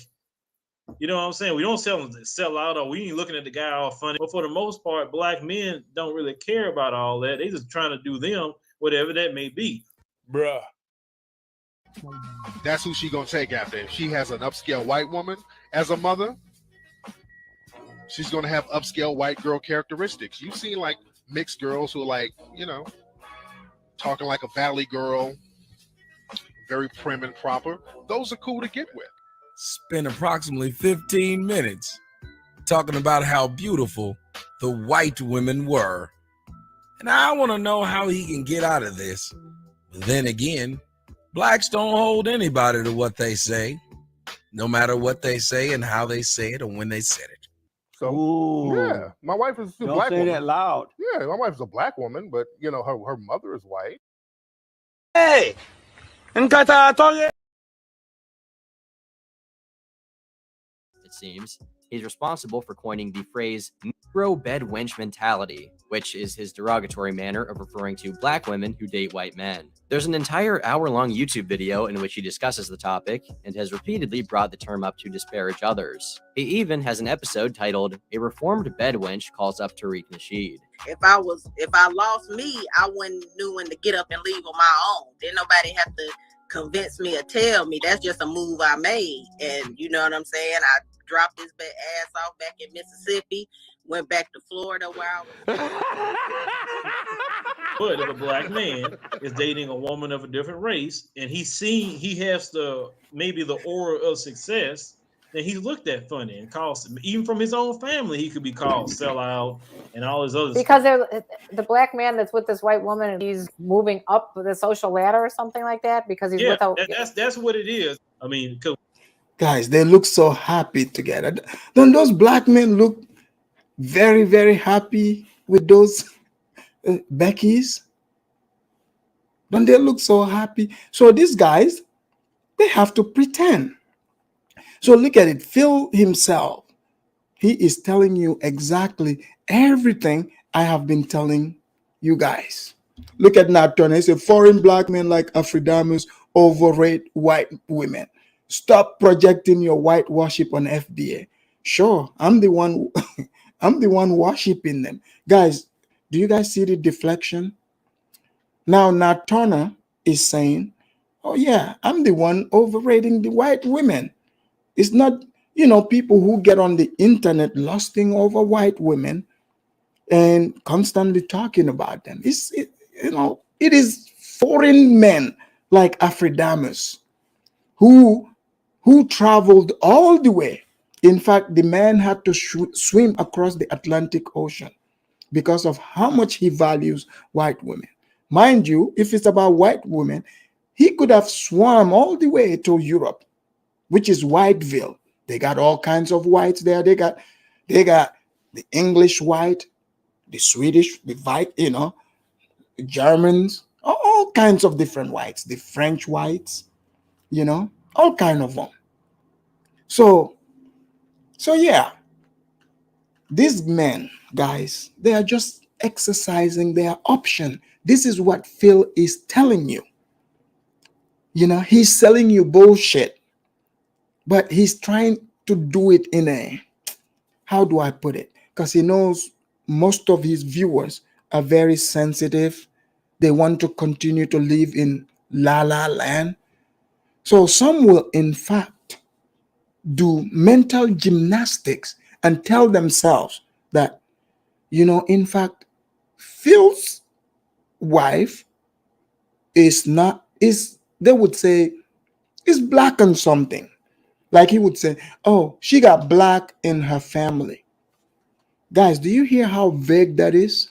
you know what I'm saying? We don't sell out, or we ain't looking at the guy all funny. But for the most part, black men don't really care about all that. They just trying to do them, whatever that may be. Bruh. That's who she gonna take after. If she has an upscale white woman as a mother, she's gonna have upscale white girl characteristics. You've seen like mixed girls who are like, talking like a valley girl, very prim and proper. Those are cool to get with. Spent approximately 15 minutes talking about how beautiful the white women were. And I want to know how he can get out of this. But then again, blacks don't hold anybody to what they say, no matter what they say and how they say it or when they said it. So, yeah, my wife is a black woman. Don't say that loud. Yeah, my wife's a black woman, but, her mother is white. Hey! It seems he's responsible for coining the phrase Negro bed wench mentality, which is his derogatory manner of referring to black women who date white men. There's an entire hour-long YouTube video in which he discusses the topic and has repeatedly brought the term up to disparage others. He even has an episode titled "A Reformed Bed Wench Calls Up Tariq Nasheed." If I lost me, I wouldn't knew when to get up and leave on my own. Then nobody have to convince me or tell me. That's just a move I made. And you know what I'm saying? I dropped this ass off back in Mississippi, went back to Florida where I was. But if a black man is dating a woman of a different race and he has maybe the aura of success, then he's looked at funny and called, even from his own family, he could be called sellout and all his other because the black man that's with this white woman, he's moving up the social ladder or something like that because he's with a. That's what it is. I mean, guys, they look so happy together. Don't those black men look very, very happy with those Beckys? Don't they look so happy? So these guys, they have to pretend. So look at it. Phil himself, he is telling you exactly everything I have been telling you guys. Look at Nat Turner. He said, foreign black men like Afridamus overrate white women. Stop projecting your white worship on FBA. Sure, I'm the one I'm the one worshiping them. Guys, do you guys see the deflection? Now Nat Turner is saying, oh yeah, I'm the one overrating the white women. It's not, people who get on the internet lusting over white women and constantly talking about them. It is foreign men like Afridamus who traveled all the way. In fact, the man had to swim across the Atlantic Ocean because of how much he values white women. Mind you, if it's about white women, he could have swum all the way to Europe, which is Whiteville. They got all kinds of whites there. They got the English white, the Swedish, the white, the Germans, all kinds of different whites, the French whites, all kind of them. So yeah, these men, guys, they are just exercising their option. This is what Phil is telling you. He's selling you bullshit, but he's trying to do it in a, how do I put it? Because he knows most of his viewers are very sensitive. They want to continue to live in la la land. So some will, in fact, do mental gymnastics and tell themselves that, in fact, Phil's wife they would say, is black on something. Like he would say, oh, she got black in her family. Guys, do you hear how vague that is?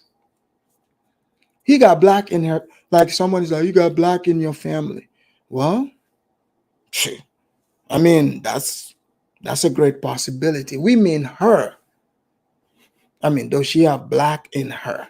He got black in her, like someone is like, you got black in your family. Well, I mean, that's a great possibility. We mean her. I mean, does she have black in her?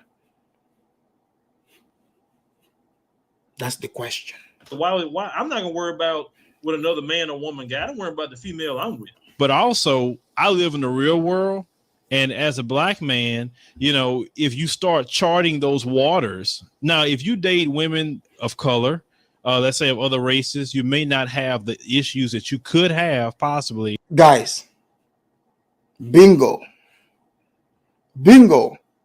That's the question. Why? I'm not gonna worry about what another man or woman got. I don't worry about the female I'm with. But also, I live in the real world. And as a black man, if you start charting those waters, now, if you date women of color, let's say of other races, you may not have the issues that you could have possibly. Guys, bingo.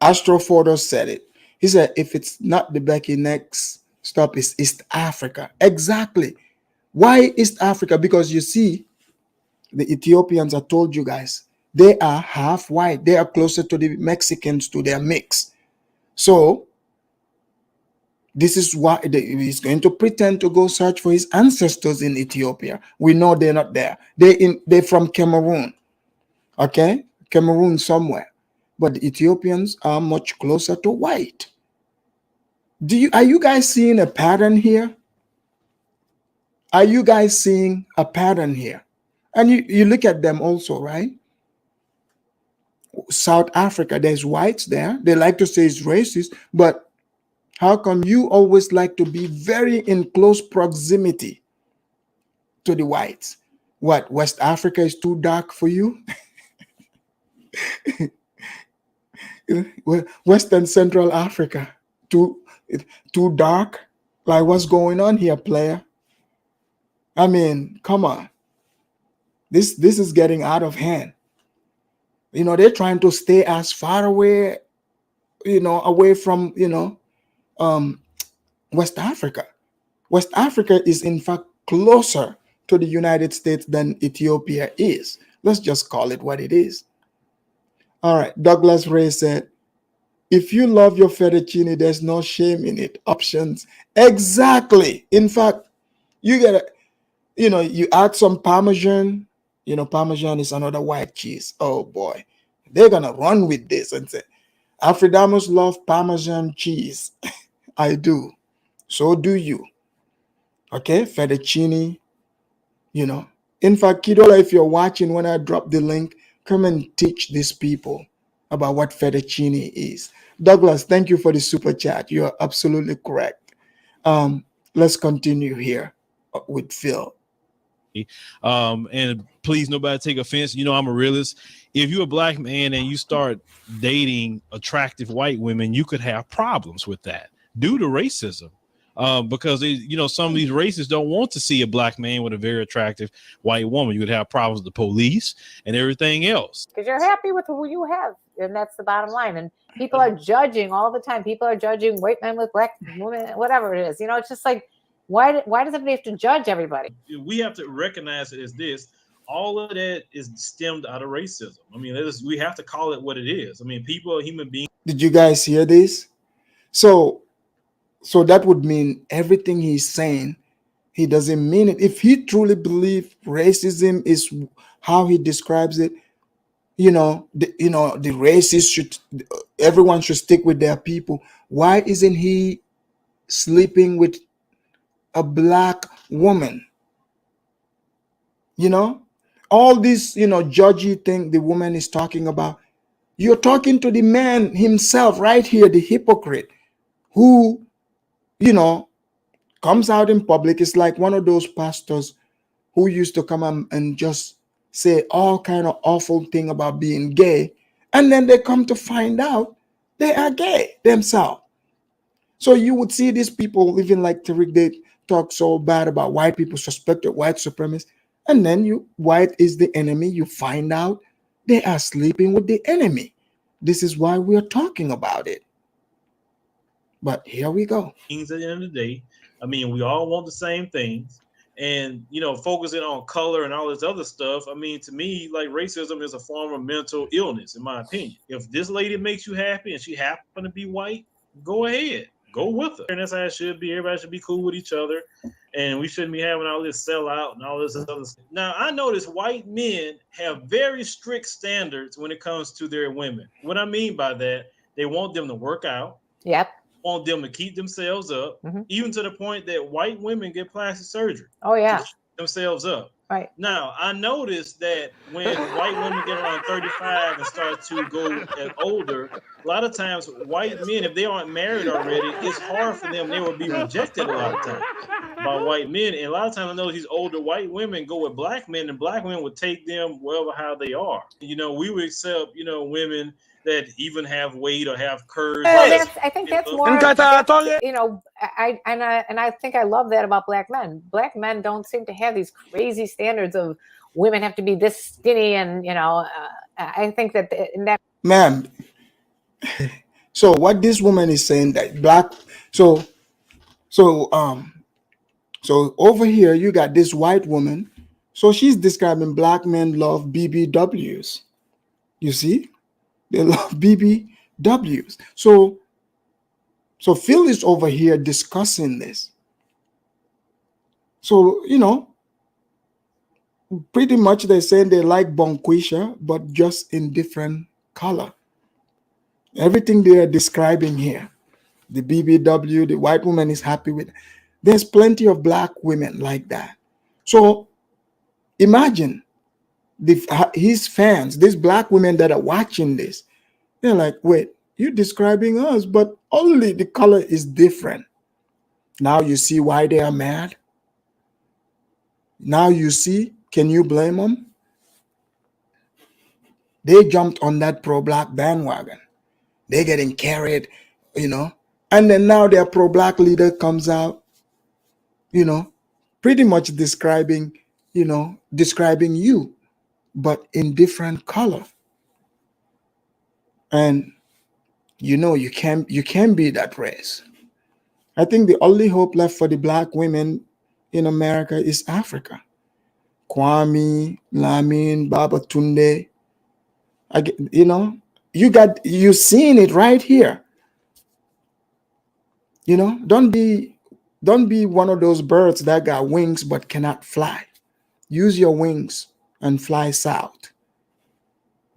Astrofordo said it. He said, if it's not the Becky, next stop is East Africa. Exactly. Why East Africa? Because you see, the Ethiopians, I told you guys, they are half white. They are closer to the Mexicans, to their mix. So this is why he's going to pretend to go search for his ancestors in Ethiopia. We know they're not there. They're from Cameroon. Okay? Cameroon somewhere. But the Ethiopians are much closer to white. Are you guys seeing a pattern here? Are you guys seeing a pattern here? And you look at them also, right? South Africa, there's whites there. They like to say it's racist, but how come you always like to be very in close proximity to the whites? What, West Africa is too dark for you? Western Central Africa, too dark? Like, what's going on here, player? I mean, come on. This is getting out of hand. They're trying to stay as far away, away from, West Africa. West Africa is, in fact, closer to the United States than Ethiopia is. Let's just call it what it is. All right. Douglas Ray said, if you love your fettuccine, there's no shame in it. Options. Exactly. In fact, you gotta, you add some Parmesan. Parmesan is another white cheese. Oh boy. They're gonna run with this and say, Afridamus love Parmesan cheese. I do. So do you. Okay, fettuccine, In fact, Kidola, if you're watching when I drop the link, come and teach these people about what fettuccine is. Douglas, thank you for the super chat. You're absolutely correct. let's continue here with Phil. And please, nobody take offense. You know, I'm a realist. If you're a black man and you start dating attractive white women, you could have problems with that due to racism. Because some of these racists don't want to see a black man with a very attractive white woman. You would have problems with the police and everything else. Because you're happy with who you have, and that's the bottom line. And people are judging all the time. People are judging white men with black women, whatever it is. It's just like, why does everybody have to judge everybody? We have to recognize it as this. All of that is stemmed out of racism. I mean, we have to call it what it is. I mean, people are human beings. Did you guys hear this? So that would mean everything he's saying, he doesn't mean it. If he truly believes racism is how he describes it, the racists everyone should stick with their people. Why isn't he sleeping with a black woman? All this, judgy thing the woman is talking about. You're talking to the man himself right here, the hypocrite, who comes out in public. It's like one of those pastors who used to come and just say all kind of awful thing about being gay, and then they come to find out they are gay themselves. So you would see these people living like Tariq, they talk so bad about white people, suspected white supremacists, and then white is the enemy. You find out they are sleeping with the enemy. This is why we are talking about it. But here we go. At the end of the day, I mean, we all want the same things, and focusing on color and all this other stuff. I mean, to me, like, racism is a form of mental illness, in my opinion. If this lady makes you happy and she happen to be white, go ahead, go with her, and that's how it should be. Everybody should be cool with each other, and we shouldn't be having all this sellout and all this other stuff. Now, I notice white men have very strict standards when it comes to their women. What I mean by that, they want them to work out. Yep. Want them to keep themselves up, even to the point that white women get plastic surgery. Oh yeah, to keep themselves up. Right. Now, I noticed that when white women get around 35 and start to go older, a lot of times white men, if they aren't married already, it's hard for them. They will be rejected a lot of times by white men. And a lot of times I know these older white women go with black men, and black men would take them wherever how they are. We would accept, women that even have weight or have curves. Well, I think that's more. I think I love that about black men. Black men don't seem to have these crazy standards of women have to be this skinny, and I think that ma'am. So what this woman is saying that black. So over here you got this white woman. So she's describing black men love BBWs. You see. They love BBWs. So Phil is over here discussing this. So, pretty much they're saying they like Bonkquisha, but just in different color. Everything they are describing here, the BBW, the white woman is happy with. There's plenty of black women like that. So imagine his fans, these black women that are watching this, they're like, wait, you're describing us, but only the color is different. Now you see why they are mad. Now you see, can you blame them? They jumped on that pro-black bandwagon. They're getting carried, and then now their pro-black leader comes out, pretty much describing you, but in different color. And you can't be that race. I think the only hope left for the black women in America is Africa. Kwame, Lamin, Baba Tunde. You seeing it right here. Don't be one of those birds that got wings but cannot fly. Use your wings and fly south,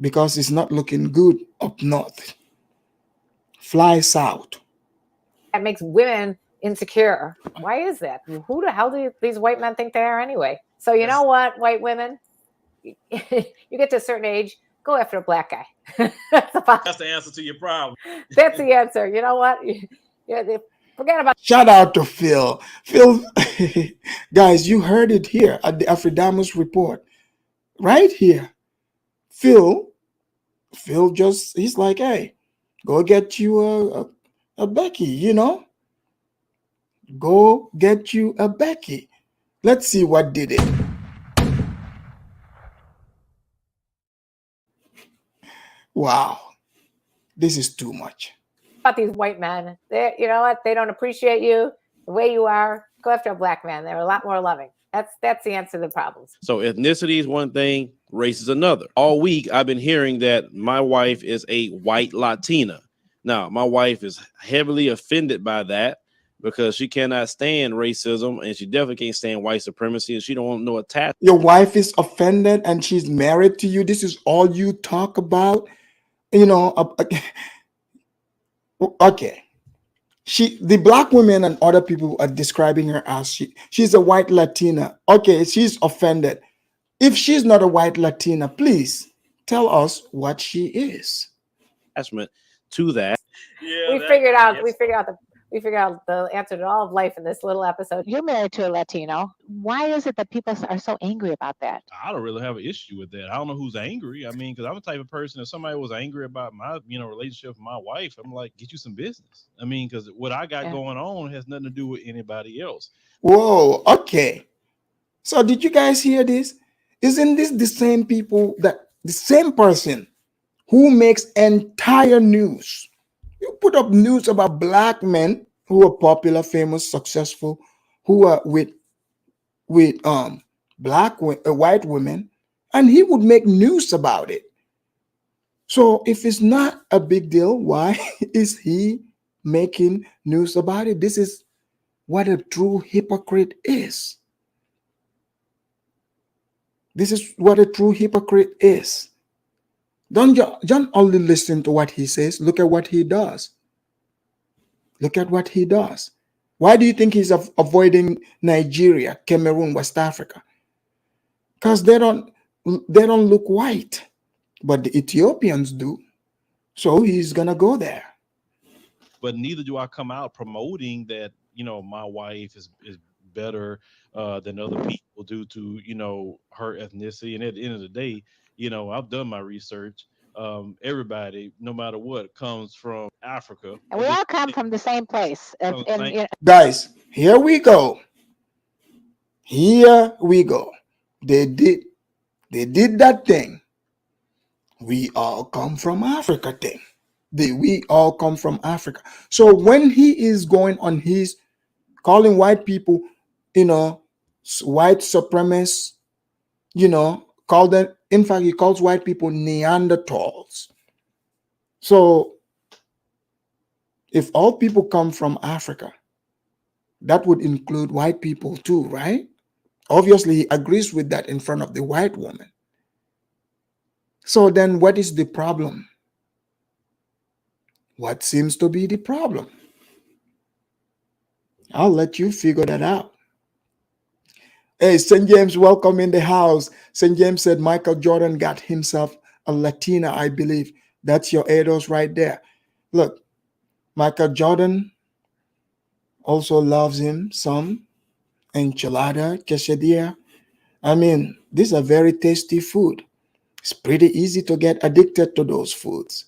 because it's not looking good up north. Fly south. That makes women insecure. Why is that? Who the hell do these white men think they are anyway? So you know what, white women, you get to a certain age, go after a black guy. That's the answer to your problem. That's the answer. You know what? Forget about. Shout out to Phil. Phil, guys, you heard it here at the Afridamus report, right here. Phil just, he's like, hey, go get you a Becky, you know? Go get you a Becky. Let's see what did it. Wow, this is too much. About these white men, you know what? They don't appreciate you the way you are. Go after a black man. They're a lot more loving. That's the answer to the problems. So ethnicity is one thing, race is another. All week I've been hearing that my wife is a white Latina. Now, my wife is heavily offended by that because she cannot stand racism and she definitely can't stand white supremacy and she don't want no attack. Your wife is offended and she's married to you. This is all you talk about. You know, okay. The black women and other people are describing her as she's a white Latina. Okay, she's offended. If she's not a white Latina, please tell us what she is. Attachment to that. Yeah, we figured out the answer to all of life in this little episode. You're married to a Latino. Why is it that people are so angry about that? I don't really have an issue with that. I don't know who's angry. I mean, because I'm the type of person, if somebody was angry about my, relationship with my wife, I'm like, get you some business. I mean, because what I got going on has nothing to do with anybody else. Whoa, okay. So did you guys hear this? Isn't this the same people the same person who makes entire news? You put up news about black men who are popular, famous, successful, who are with white women, and he would make news about it. So if it's not a big deal, why is he making news about it? This is what a true hypocrite is. This is what a true hypocrite is. Don't only listen to what he says. Look at what he does. Look at what he does. Why do you think he's avoiding Nigeria, Cameroon, West Africa? Because they don't look white, but the Ethiopians do. So he's gonna go there. But neither do I come out promoting that, my wife is better than other people due to, her ethnicity. And at the end of the day, I've done my research. Everybody, no matter what, comes from Africa. And we all come from the same place. Guys, here we go. Here we go. They did that thing. We all come from Africa thing. We all come from Africa. So when he is going on his calling white people, white supremacists, call them, in fact, he calls white people Neanderthals. So if all people come from Africa, that would include white people too, right? Obviously, he agrees with that in front of the white woman. So then what is the problem? What seems to be the problem? I'll let you figure that out. Hey, St. James, welcome in the house. St. James said Michael Jordan got himself a Latina, I believe. That's your idols right there. Look, Michael Jordan also loves him some enchilada, quesadilla. I mean, these are very tasty food. It's pretty easy to get addicted to those foods.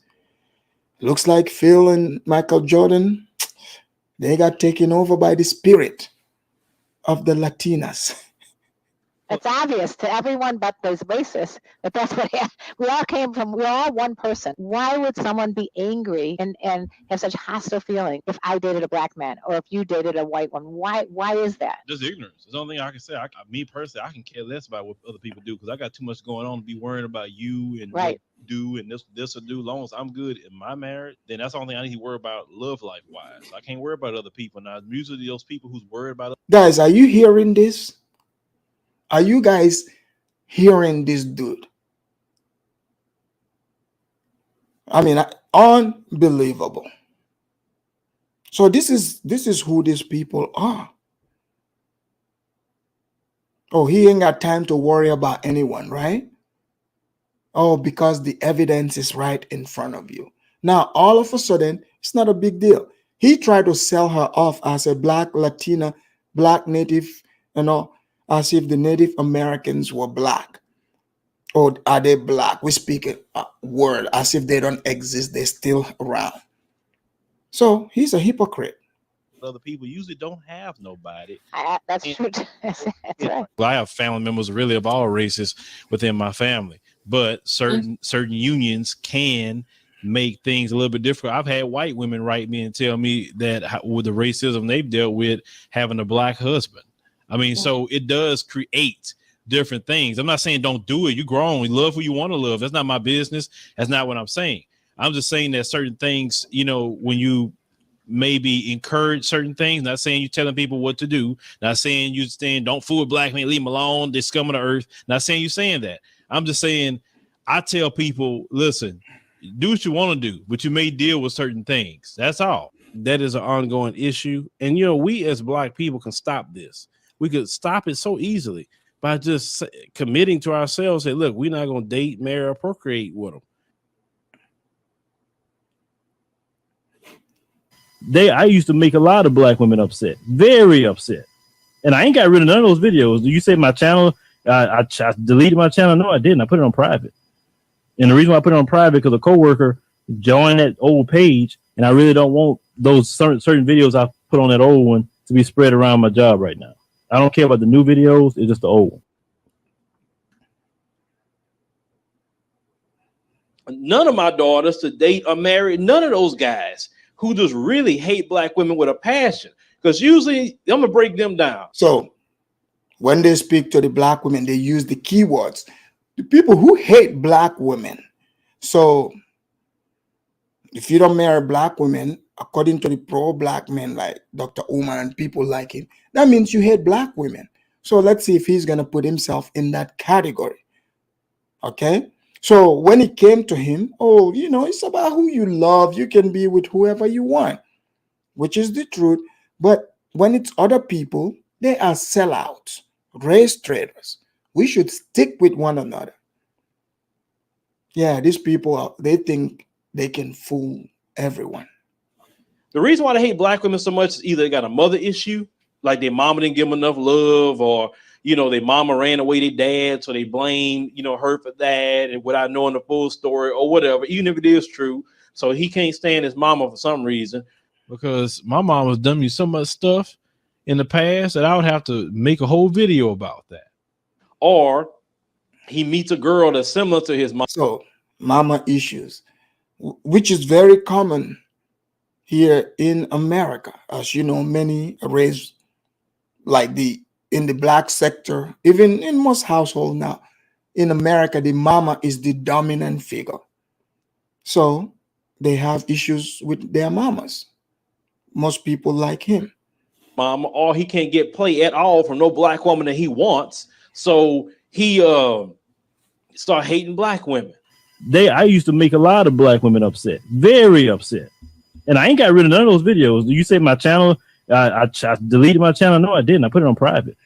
Looks like Phil and Michael Jordan, they got taken over by the spirit of the Latinas. It's obvious to everyone but those racists that that's what we're all one person. Why would someone be angry and have such hostile feeling if I dated a black man or if you dated a white woman? Why is that? Just ignorance. It's the only thing I can say. Me personally, I can care less about what other people do because I got too much going on to be worrying about you and what you do and this or do. As long as I'm good in my marriage, then that's the only thing I need to worry about love life wise. I can't worry about other people. Now, usually those people who's worried about guys, are you hearing this? Are you guys hearing this dude? I mean, unbelievable. So this is who these people are. Oh, he ain't got time to worry about anyone, right? Oh, because the evidence is right in front of you. Now, all of a sudden, it's not a big deal. He tried to sell her off as a black Latina, black native, as if the Native Americans were black. Or are they black? We speak a word as if they don't exist. They're still around. So he's a hypocrite. Other people usually don't have nobody. That's true. That's right. Well, I have family members really of all races within my family, but certain unions can make things a little bit different. I've had white women write me and tell me that with the racism they've dealt with having a black husband. I mean, so it does create different things. I'm not saying don't do it. You're grown. You love who you want to love. That's not my business. That's not what I'm saying. I'm just saying that certain things, you know, when you maybe encourage certain things, not saying you're telling people what to do, not saying you saying don't fool with black men, leave them alone, they're scum of the earth, not saying you're saying that. I'm just saying I tell people, listen, do what you want to do, but you may deal with certain things. That's all. That is an ongoing issue. And, you know, we as black people can stop this. We could stop it so easily by just committing to ourselves. Say, look, we're not going to date, marry, or procreate with them. I used to make a lot of black women upset, very upset. And I ain't got rid of none of those videos. You say my channel, I deleted my channel? No, I didn't. I put it on private. And the reason why I put it on private because a coworker joined that old page, and I really don't want those certain videos I put on that old one to be spread around my job right now. I don't care about the new videos. It's just the old one. None of my daughters to date or marry none of those guys who just really hate black women with a passion. Because usually I'm gonna break them down. So when they speak to the black women, they use the keywords. The people who hate black women. So if you don't marry black women, according to the pro-black men like Dr. Umar and people like him, that means you hate black women. So let's see if he's gonna put himself in that category. Okay. So when it came to him, oh, you know, it's about who you love. You can be with whoever you want, which is the truth. But when it's other people, they are sellouts, race traders. We should stick with one another. Yeah, these people, they think they can fool everyone. The reason why they hate black women so much is either they got a mother issue, like their mama didn't give them enough love, or you know, their mama ran away their dad, so they blame, you know, her for that, and without knowing the full story or whatever, even if it is true. So he can't stand his mama for some reason, because my mom has done me so much stuff in the past that I would have to make a whole video about that. Or he meets a girl that's similar to his mom. So mama issues, which is very common here in America. As you know, many raised like in the black sector, even in most households now, in America, the mama is the dominant figure. So they have issues with their mamas. Most people like him. Mama, or he can't get play at all from no black woman that he wants. So he start hating black women. I used to make a lot of black women upset, very upset. And I ain't got rid of none of those videos. You say my channel, I deleted my channel? No, I didn't. I put it on private.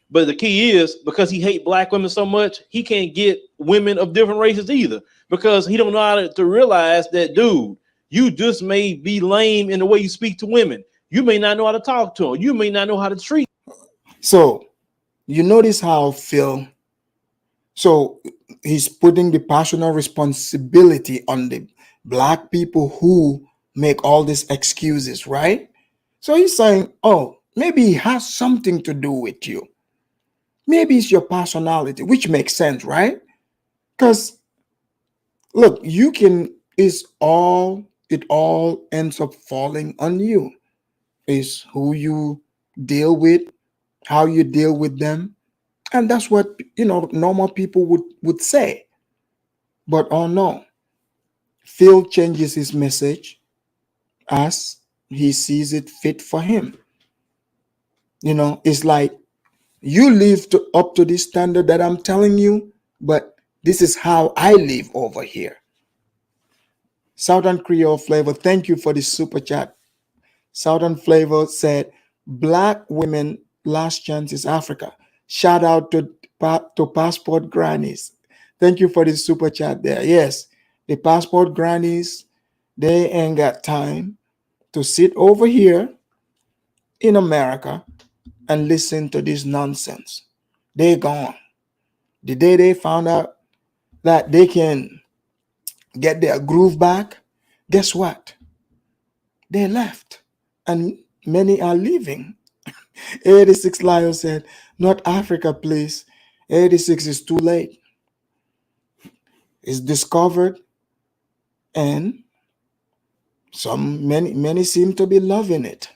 But the key is because he hate black women so much, he can't get women of different races either, because he don't know how to realize that, dude, you just may be lame in the way you speak to women. You may not know how to talk to them. You may not know how to treat. So you notice how Phil, so he's putting the personal responsibility on the black people who make all these excuses, right? So he's saying, oh, maybe it has something to do with you. Maybe it's your personality, which makes sense, right? Because look, it all ends up falling on you. It's who you deal with, how you deal with them. And that's what, you know, normal people would say. But oh no, Phil changes his message as he sees it fit for him. You know, it's like, you live up to this standard that I'm telling you, but this is how I live over here. Southern Creole Flavor, thank you for the super chat. Southern Flavor said, black women, last chance is Africa. Shout out to Passport Grannies. Thank you for the super chat there. Yes, the Passport Grannies, they ain't got time to sit over here in America and listen to this nonsense. They're gone. The day they found out that they can get their groove back, guess what? They left. And many are leaving. 86 Lyle said, "Not Africa, please. 86 is too late. It's discovered, and many seem to be loving it."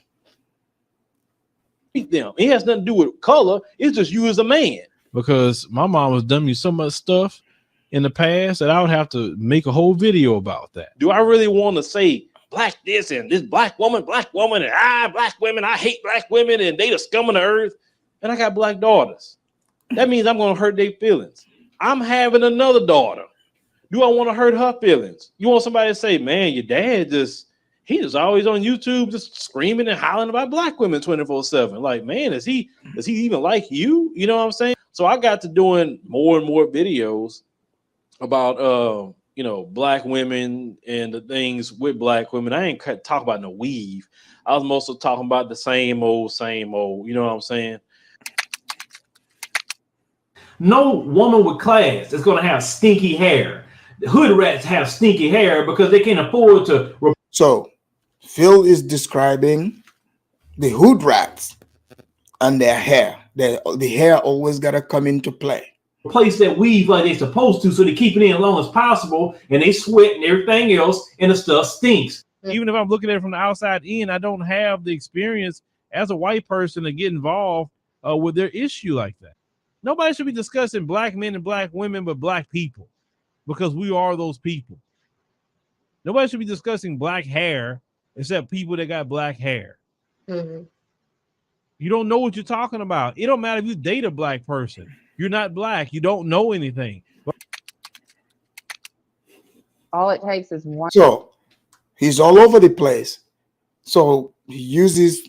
Them. It has nothing to do with color. It's just you as a man. Because my mom has done me so much stuff in the past that I would have to make a whole video about that. Do I really want to say black this and this black woman, and black women, I hate black women and they the scum of the earth? And I got black daughters. That means I'm going to hurt their feelings. I'm having another daughter. Do I want to hurt her feelings? You want somebody to say, man, your dad he is always on YouTube just screaming and hollering about black women 24/7. Like, man, is he even like you? You know what I'm saying? So I got to doing more and more videos about black women and the things with black women. I ain't talk about no weave. I was mostly talking about the same old. You know what I'm saying? No woman with class is going to have stinky hair. The hood rats have stinky hair because they can't afford to. So Phil is describing the hood rats and their hair. The hair always got to come into play. Replace that weave like they're supposed to, so they keep it in as long as possible, and they sweat and everything else, and the stuff stinks. Even if I'm looking at it from the outside in, I don't have the experience as a white person to get involved with their issue like that. Nobody should be discussing black men and black women, but black people, because we are those people. Nobody should be discussing black hair except people that got black hair. Mm-hmm. You don't know what you're talking about. It don't matter if you date a black person. You're not black. You don't know anything. All it takes is one. So he's all over the place. So he uses,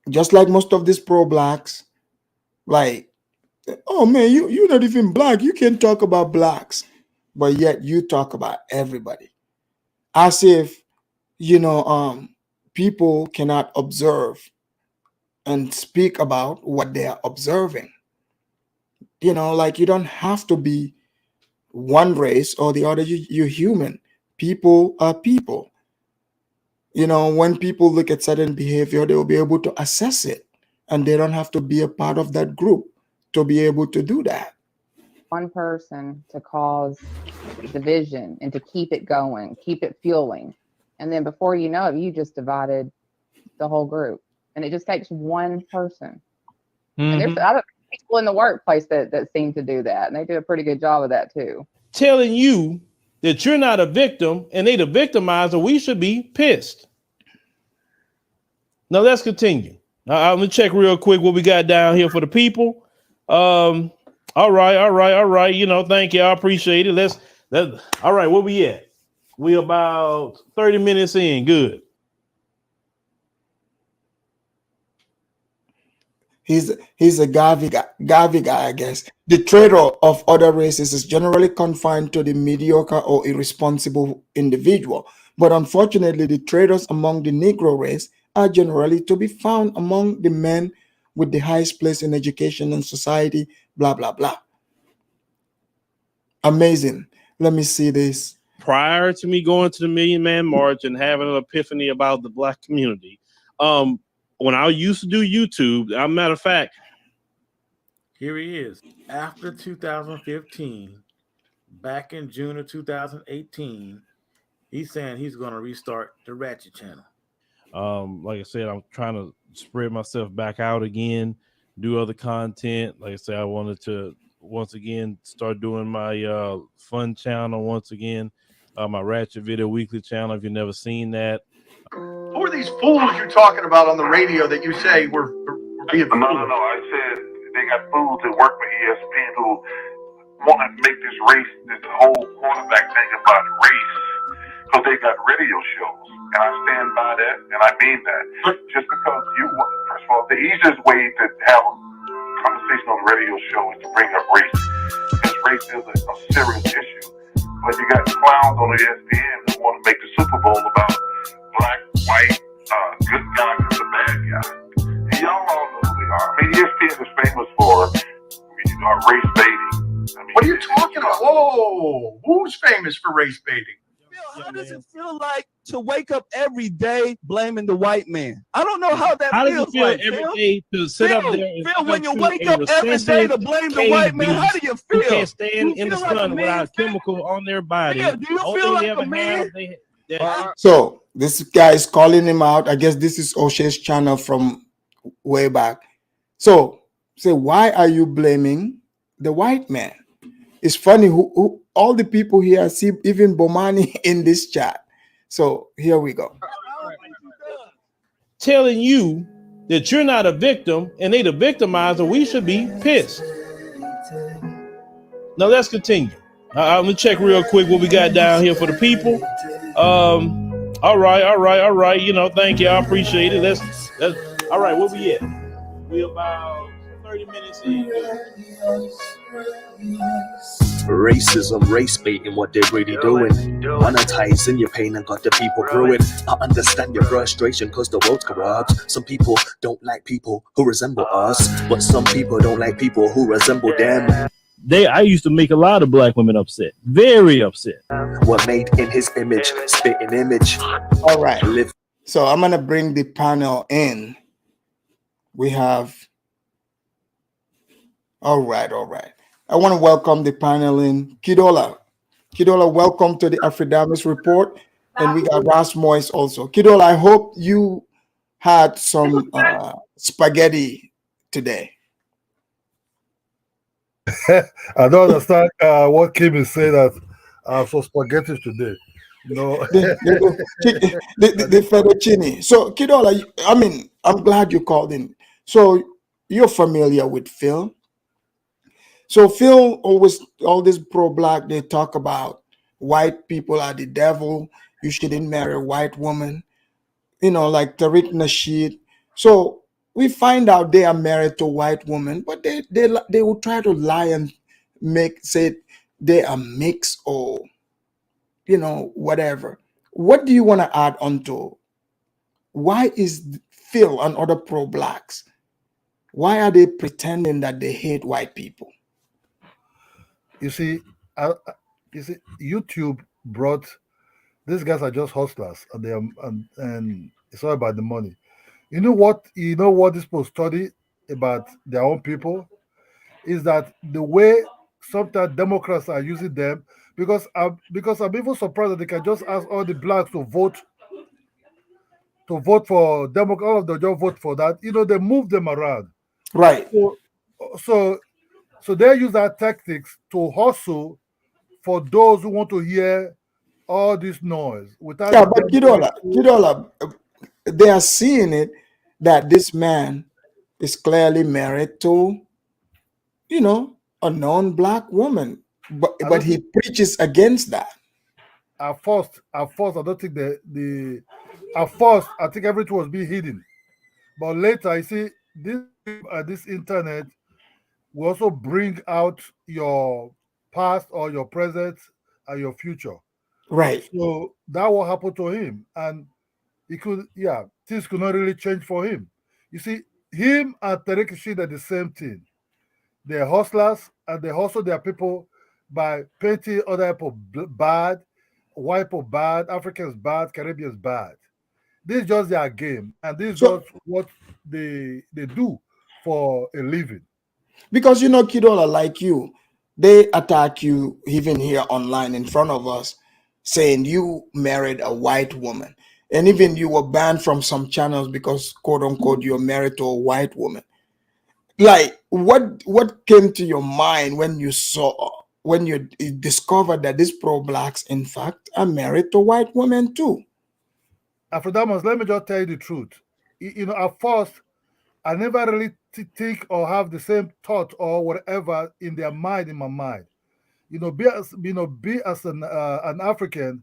just like most of these pro-blacks, like, oh man, you're not even black. You can't talk about blacks. But yet you talk about everybody. As if, people cannot observe and speak about what they are observing. Like, you don't have to be one race or the other. You're human. People are people. When people look at certain behavior, they will be able to assess it, and they don't have to be a part of that group to be able to do that. One person to cause division and to keep it going, keep it fueling. And then before you know it, you just divided the whole group. And it just takes one person. Mm-hmm. And there's other people in the workplace that seem to do that. And they do a pretty good job of that too. Telling you that you're not a victim and they the victimizer, we should be pissed. Now let's continue. I'm gonna check real quick what we got down here for the people. All right. Thank you. I appreciate it. All right, where we at? We about 30 minutes in. Good. He's a Gavi guy, I guess. The trait of other races is generally confined to the mediocre or irresponsible individual. But unfortunately, the traitors among the Negro race are generally to be found among the men with the highest place in education and society, blah, blah, blah. Amazing. Let me see this. Prior to me going to the Million Man March and having an epiphany about the black community, when I used to do YouTube, as a matter of fact, here he is. After 2015, back in June of 2018, he's saying he's going to restart the Ratchet channel. Like I said, I'm trying to spread myself back out again, do other content. Like I said, I wanted to once again start doing my fun channel once again, my Ratchet Video Weekly channel. If you've never seen that. Who are these fools you're talking about on the radio that you say were being fooled? No. I said they got fools that work for ESPN who want to make this whole quarterback thing about race, because they got radio shows. And I stand by that, and I mean that. Just because first of all, the easiest way to have a conversation on the radio show is to bring up race. Because race is a serious issue. But you got clowns on the ESPN who want to make the Super Bowl about black, white, race baiting. I mean, What are you talking about? Whoa, who's famous for race baiting? How does it feel like to wake up every day blaming the white man? I don't know how that How does feels it feel like, every Phil. day to sit up Phil, there and Phil, when you talk wake to a up every day to recessive blame the cave white man, how do beast you who feel? can't stand You in the feel like a sun man? without chemical on their body? Phil, do you Only feel thing like they a ever man? have, So this guy is calling him out. I guess this is O'Shea's channel from way back. So say, why are you blaming the white man? It's funny who all the people here, I see even Bomani in this chat. So here we go. telling you that you're not a victim and they the victimizer, we should be pissed. Now let's continue. I'm gonna check real quick what we got down here for the people. All right. You know, thank you. I appreciate it. That's all right. Where we at? We about 30 minutes in. Racism, race baiting, what they're really doing. Monetizing your pain and got the people brewing. I understand your frustration cause the world's corrupt. Some people don't like people who resemble us, but some people don't like people who resemble them. I used to make a lot of black women upset. Very upset. Were made in his image, spitting image. All right. So I'm gonna bring the panel in. We have all right. I want to welcome the panel in. Kidola, welcome to the Afridamus Report. And we got Ras Moise also. Kidola, I hope you had some spaghetti today. I don't understand what Kim is saying that for spaghetti today. No, the fettuccine. So, Kidola, I mean, I'm glad you called in. So, you're familiar with Phil. So, Phil always, all this pro-black, they talk about white people are the devil. You shouldn't marry a white woman. You know, like Tariq Nasheed. So, we find out they are married to a white woman, but they will try to lie and say they are mixed or whatever. What do you want to add on to? Why is Phil and other pro-blacks, why are they pretending that they hate white people? you see, YouTube brought these guys are just hustlers, and they are, and it's all about the money. You know what? This people study about their own people is that the way sometimes Democrats are using them because I'm even surprised that they can just ask all the blacks to vote for Democrat. All of them just vote for that. They move them around. Right. So they use that tactics to hustle for those who want to hear all this noise without. Yeah, but Kidola, they are seeing it that this man is clearly married to, a non-black woman, but he preaches against that. At first, I don't think at first I think everything was being hidden, but later I see this internet will also bring out your past or your present and your future. Right. So that will happen to him, and things could not really change for him. You see, him and Tariq Rashid are the same thing. They're hustlers, and they hustle their people by painting other people bad, white people bad, Africans bad, Caribbeans bad. This is just their game, and this is just what they do for a living. Because Kidola, like you, they attack you even here online in front of us, saying you married a white woman. And even you were banned from some channels because, quote unquote, you're married to a white woman. Like, what came to your mind when you discovered that these pro-blacks, in fact, are married to white women too? Afrodamas, let me just tell you the truth. At first, I never really think or have the same thought or whatever in their mind, in my mind. Be as an African,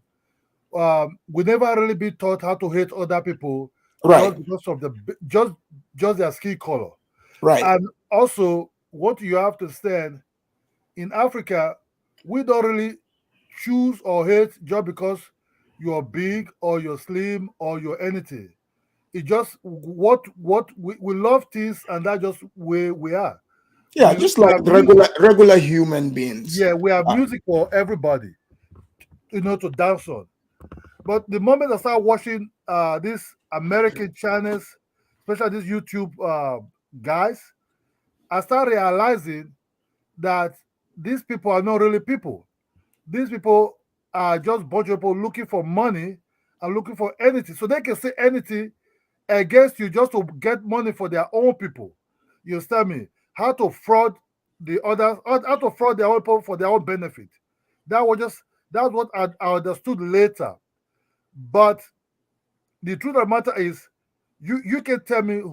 we never really be taught how to hate other people, right? Just because of just their skin color, right? And also, what you have to understand, in Africa, we don't really choose or hate just because you're big or you're slim or you're anything. It's just what we love things, and that's just where we are. Yeah, just like regular human beings. Yeah, we have music for everybody, to dance on. But the moment I start watching these American channels, especially these YouTube guys, I start realizing that these people are not really people. These people are just a bunch of people looking for money and looking for anything. So they can say anything against you just to get money for their own people. You understand me? How to fraud the others, how to fraud their own people for their own benefit. That's what I understood later. But the truth of the matter is, you can tell me,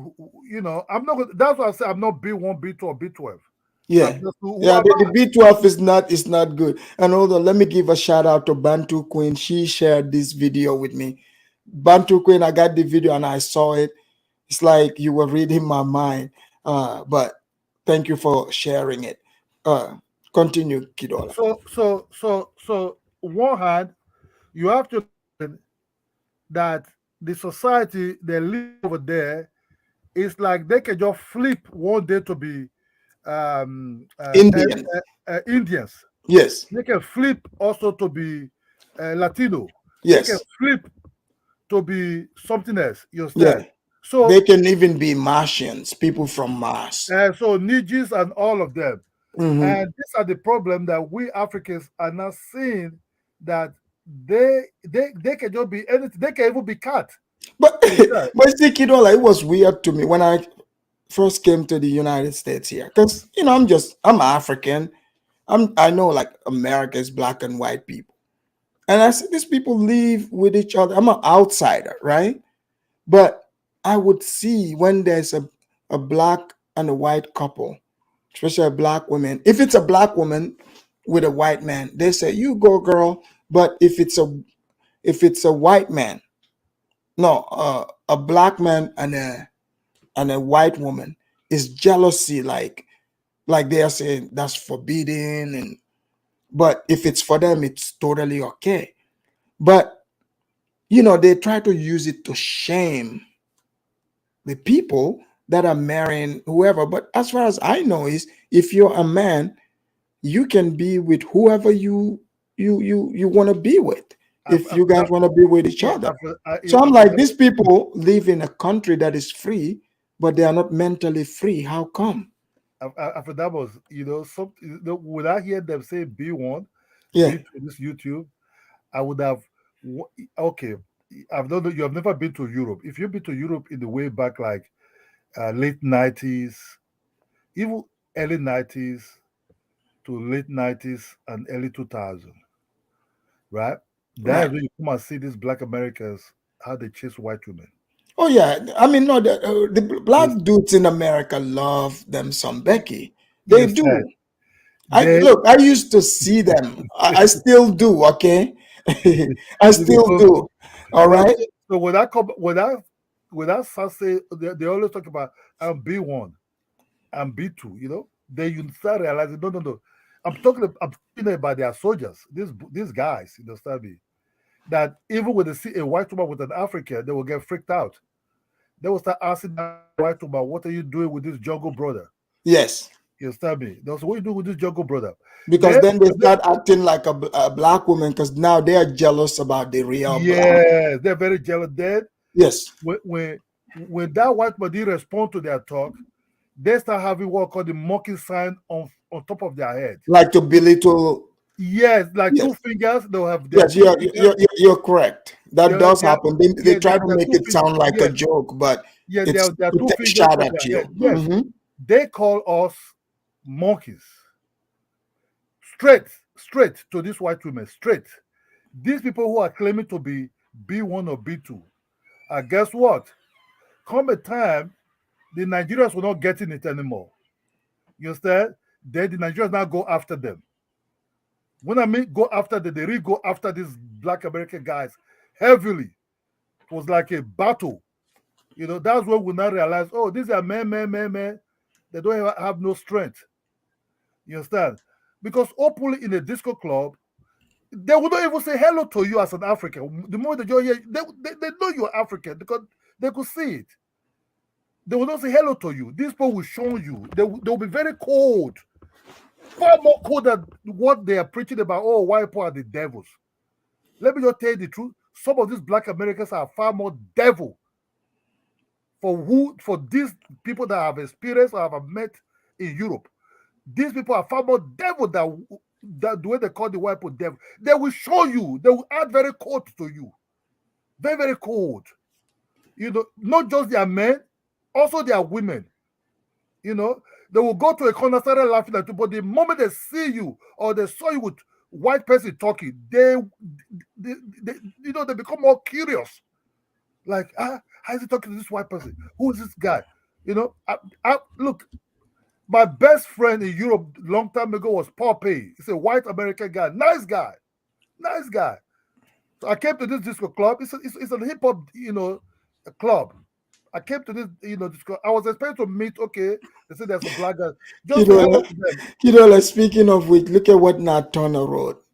I'm not. That's why I say I'm not B1, B2, or B12. Yeah. Yeah, the B12 is not good. And hold on, let me give a shout out to Bantu Queen. She shared this video with me. Bantu Queen, I got the video and I saw it. It's like you were reading my mind. But thank you for sharing it. Continue, Kidola. So one hand, you have to learn that the society they live over there is like they can just flip one day to be Indian. Indians. Yes. They can flip also to be Latino. Yes. They can flip to be something else. You Yeah. understand? So they can even be Martians, people from Mars. so Nijis and all of them. Mhm. And these are the problem that we Africans are not seeing, that they can just be anything. They can even be cat. But see, Kidola, it was weird to me when I first came to the United States here, because I'm African. I know like America is black and white people, and I see these people live with each other. I'm an outsider, right? But I would see when there's a black and a white couple, especially a black woman. If it's a black woman with a white man, they say, "You go, girl." But if it's a white man, no, a black man and a white woman, is jealousy, like they are saying that's forbidden. And but if it's for them, it's totally okay. But they try to use it to shame the people that are marrying whoever. But as far as I know, is if you're a man, you can be with whoever you want to be with, if you guys want to be with each other. So I'm like, these people live in a country that is free, but they are not mentally free. How come? After that was, when I hear them say B1, Yeah. B2, this YouTube, I would have, okay, I've not, you have never been to Europe. If you've been to Europe in the way back, like late 90s, even early 90s to late 90s and early 2000, right? That's when you come and see these black Americans, how they chase white women. Oh yeah, I mean, no, the black dudes in America love them some Becky. They do. I used to see them. I still do. Okay, I still do. All right. So when I say, they always talk about I'm B1, I'm B2. Then you start realizing, no. I'm talking about their soldiers. These guys, you understand me? That even when they see a white woman with an African, they will get freaked out. They will start asking that white woman, "What are you doing with this jungle brother?" Yes. You understand me? They'll say, "What are you doing with this jungle brother?" Because then they start acting like a black woman, because now they are jealous about the real black. Yes, they're very jealous. Then yes, when that white man didn't respond to their talk, they start having what called the monkey sign on top of their head, like to belittle. Yes, like two fingers. They'll have. Yes, you're correct. That does happen. They try to make it sound like a joke, but it's there are two to take fingers shot on at their you. head. Yes, Mhm. they call us monkeys. Straight to these white women. Straight. These people who are claiming to be B1 or B2. Guess what? Come a time, the Nigerians will not getting it anymore. You understand? Then the Nigerians now go after them. When I mean go after them, they really go after these black American guys heavily. It was like a battle. That's when we now realize, oh, these are men. They don't have no strength. You understand? Because openly in a disco club, they would not even say hello to you as an African. The moment they join here, they know you're African because they could see it. They will not say hello to you. These people will show you. They'll be very cold. Far more cold than what they are preaching about. Oh, white people are the devils. Let me just tell you the truth. Some of these black Americans are far more devil for these people that have experienced or have met in Europe. These people are far more devil than the way they call the white people devil. They will show you. They will act very cold to you. Very, very cold. You know, not just their men, also their women. You know, they will go to a corner, start laughing at you, but the moment they see you or they saw you with white person talking, they you know, they become more curious. Like, how is he talking to this white person? Who is this guy? You know, look, my best friend in Europe long time ago was Poppy. He's a white American guy, nice guy. So I came to this disco club. It's a hip hop, you know, a club. I came to this, you know, disco. I was expecting to meet. Okay, they said there's a black guy. Just to hello to them. Like, speaking of which, look at what Nat Turner wrote.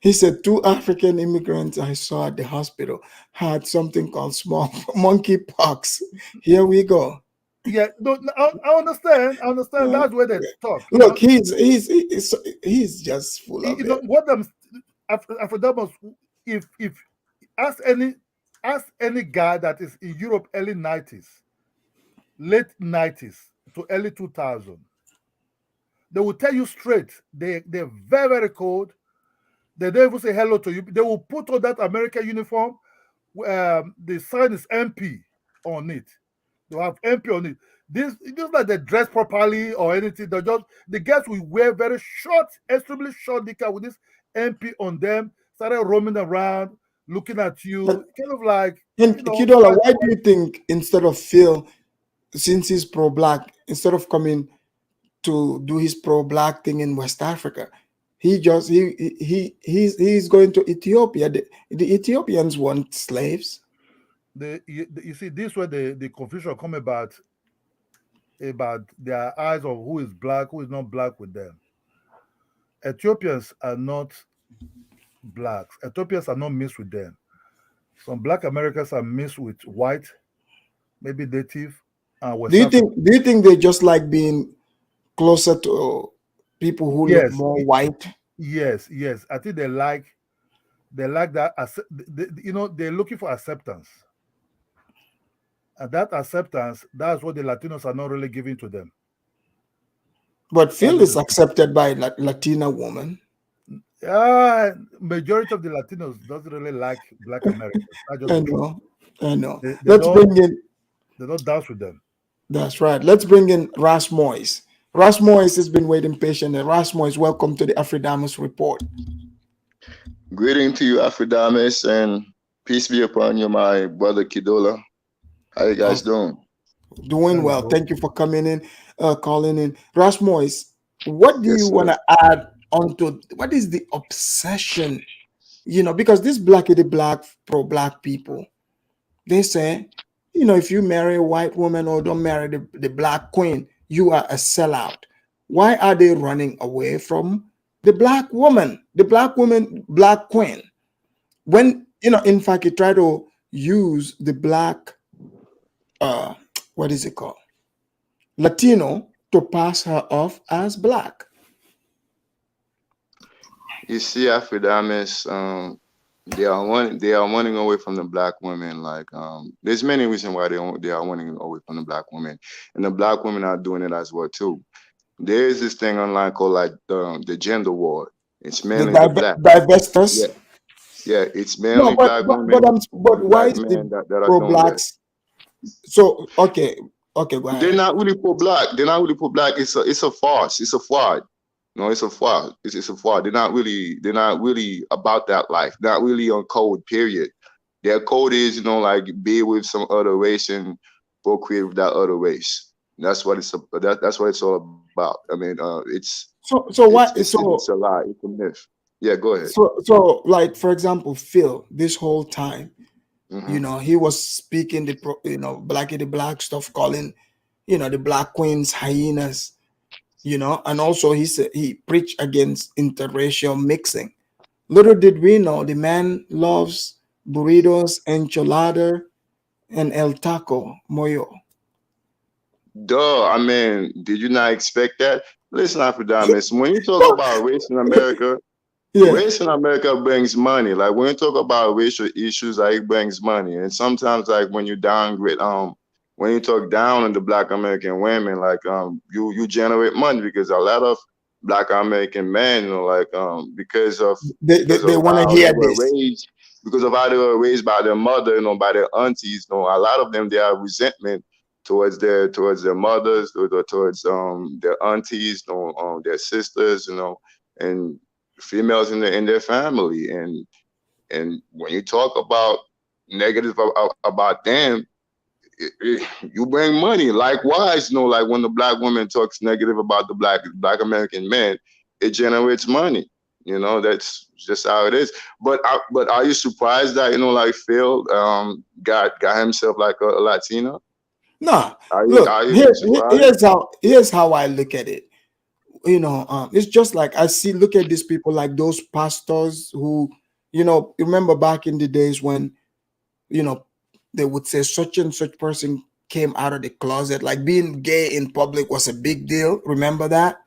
He said 2 African immigrants I saw at the hospital had something called small monkeypox. Here we go. Yeah, no, I understand. That's where they talk. Look, he's just full of you know, it. what them Afrodamus, if ask any guy that is in Europe early 90s, late 90s to early 2000, they will tell you straight. They're very, very cold. They don't even say hello to you. They will put on that American uniform. The sign is MP on it. They have MP on it. This it's just like they dress properly or anything. They just the guys will wear very short, extremely short knicker with this MP on them. Started roaming around, looking at you, kind of like. And You know, Kidola, why do you think instead of Phil, since he's pro-black, instead of coming to do his pro-black thing in West Africa, he's going to Ethiopia? The Ethiopians want slaves. You see, this where the confusion come about their eyes of who is black, who is not black with them. Ethiopians are not blacks. Ethiopians are not mixed with them. Some black Americans are mixed with white, maybe native, and West African. Do you think they just like being closer to people who look more white? Yes. I think they like that. You know, they're looking for acceptance. And that acceptance, that's what the Latinos are not really giving to them. But Phil is accepted by Latina woman. Majority of the Latinos doesn't really like black Americans. I know. They Let's bring in. They don't dance with them. That's right. Let's bring in Ras Moyes. Ras Moyes has been waiting patiently. Ras Moyes, welcome to the Afrodamus Report. Greeting to you, Afrodamus, and peace be upon you, my brother Kidola. How you guys doing? Doing well. Thank you for coming in, calling in. Ras Moyes, what do you want to add onto, what is the obsession? You know, because this black pro-black people, they say, you know, if you marry a white woman or don't marry the black queen, you are a sellout. Why are they running away from the black woman, black queen? When, you know, in fact, you try to use the black, what is it called? Latino to pass her off as black. You see, Afrodamus, they are running away from the black women. Like, there's many reasons why they are running away from the black women, and the black women are doing it as well too. There is this thing online called like the gender war. It's mainly the black divestors. Yeah, it's mainly black women. But why is the pro-blacks? So okay, go ahead. They're not really pro-black. It's a farce. It's a fraud. No, it's a fraud. It's a fraud. They're not really about that life. Not really on code. Period. Their code is, you know, like be with some other race and procreate with that other race. That's what it's all about. I mean, it's a lie. It's a myth. Yeah, go ahead. So like, for example, Phil, this whole time, you know, he was speaking the black stuff, calling, you know, the black queens hyenas, you know, and also he said he preached against interracial mixing. Little did we know the man loves burritos, enchilada, and el taco moyo. Duh. I mean, did you not expect that? Listen, Afrodamus, when you talk about race in America, Yeah. race in America brings money. Like when you talk about racial issues, like it brings money. And sometimes, like when you downgrade, when you talk down on the Black American women, like you generate money because a lot of Black American men, you know, like because of They want to how they hear were this. raised, because of how they were raised by their mother, you know, by their aunties, you know, a lot of them they have resentment towards their mothers, towards their aunties, you know, their sisters, you know, and females in their family. And when you talk about negative about them, you bring money. Likewise, you know, like when the Black woman talks negative about the black American man, it generates money. You know, that's just how it is. But are you surprised that, you know, like Phil got himself like a Latina? No, Are look, you surprised? here's how I look at it. You know, it's just like I see. Look at these people, like those pastors who, you know, remember back in the days when, you know, they would say such and such person came out of the closet, like being gay in public was a big deal. Remember that?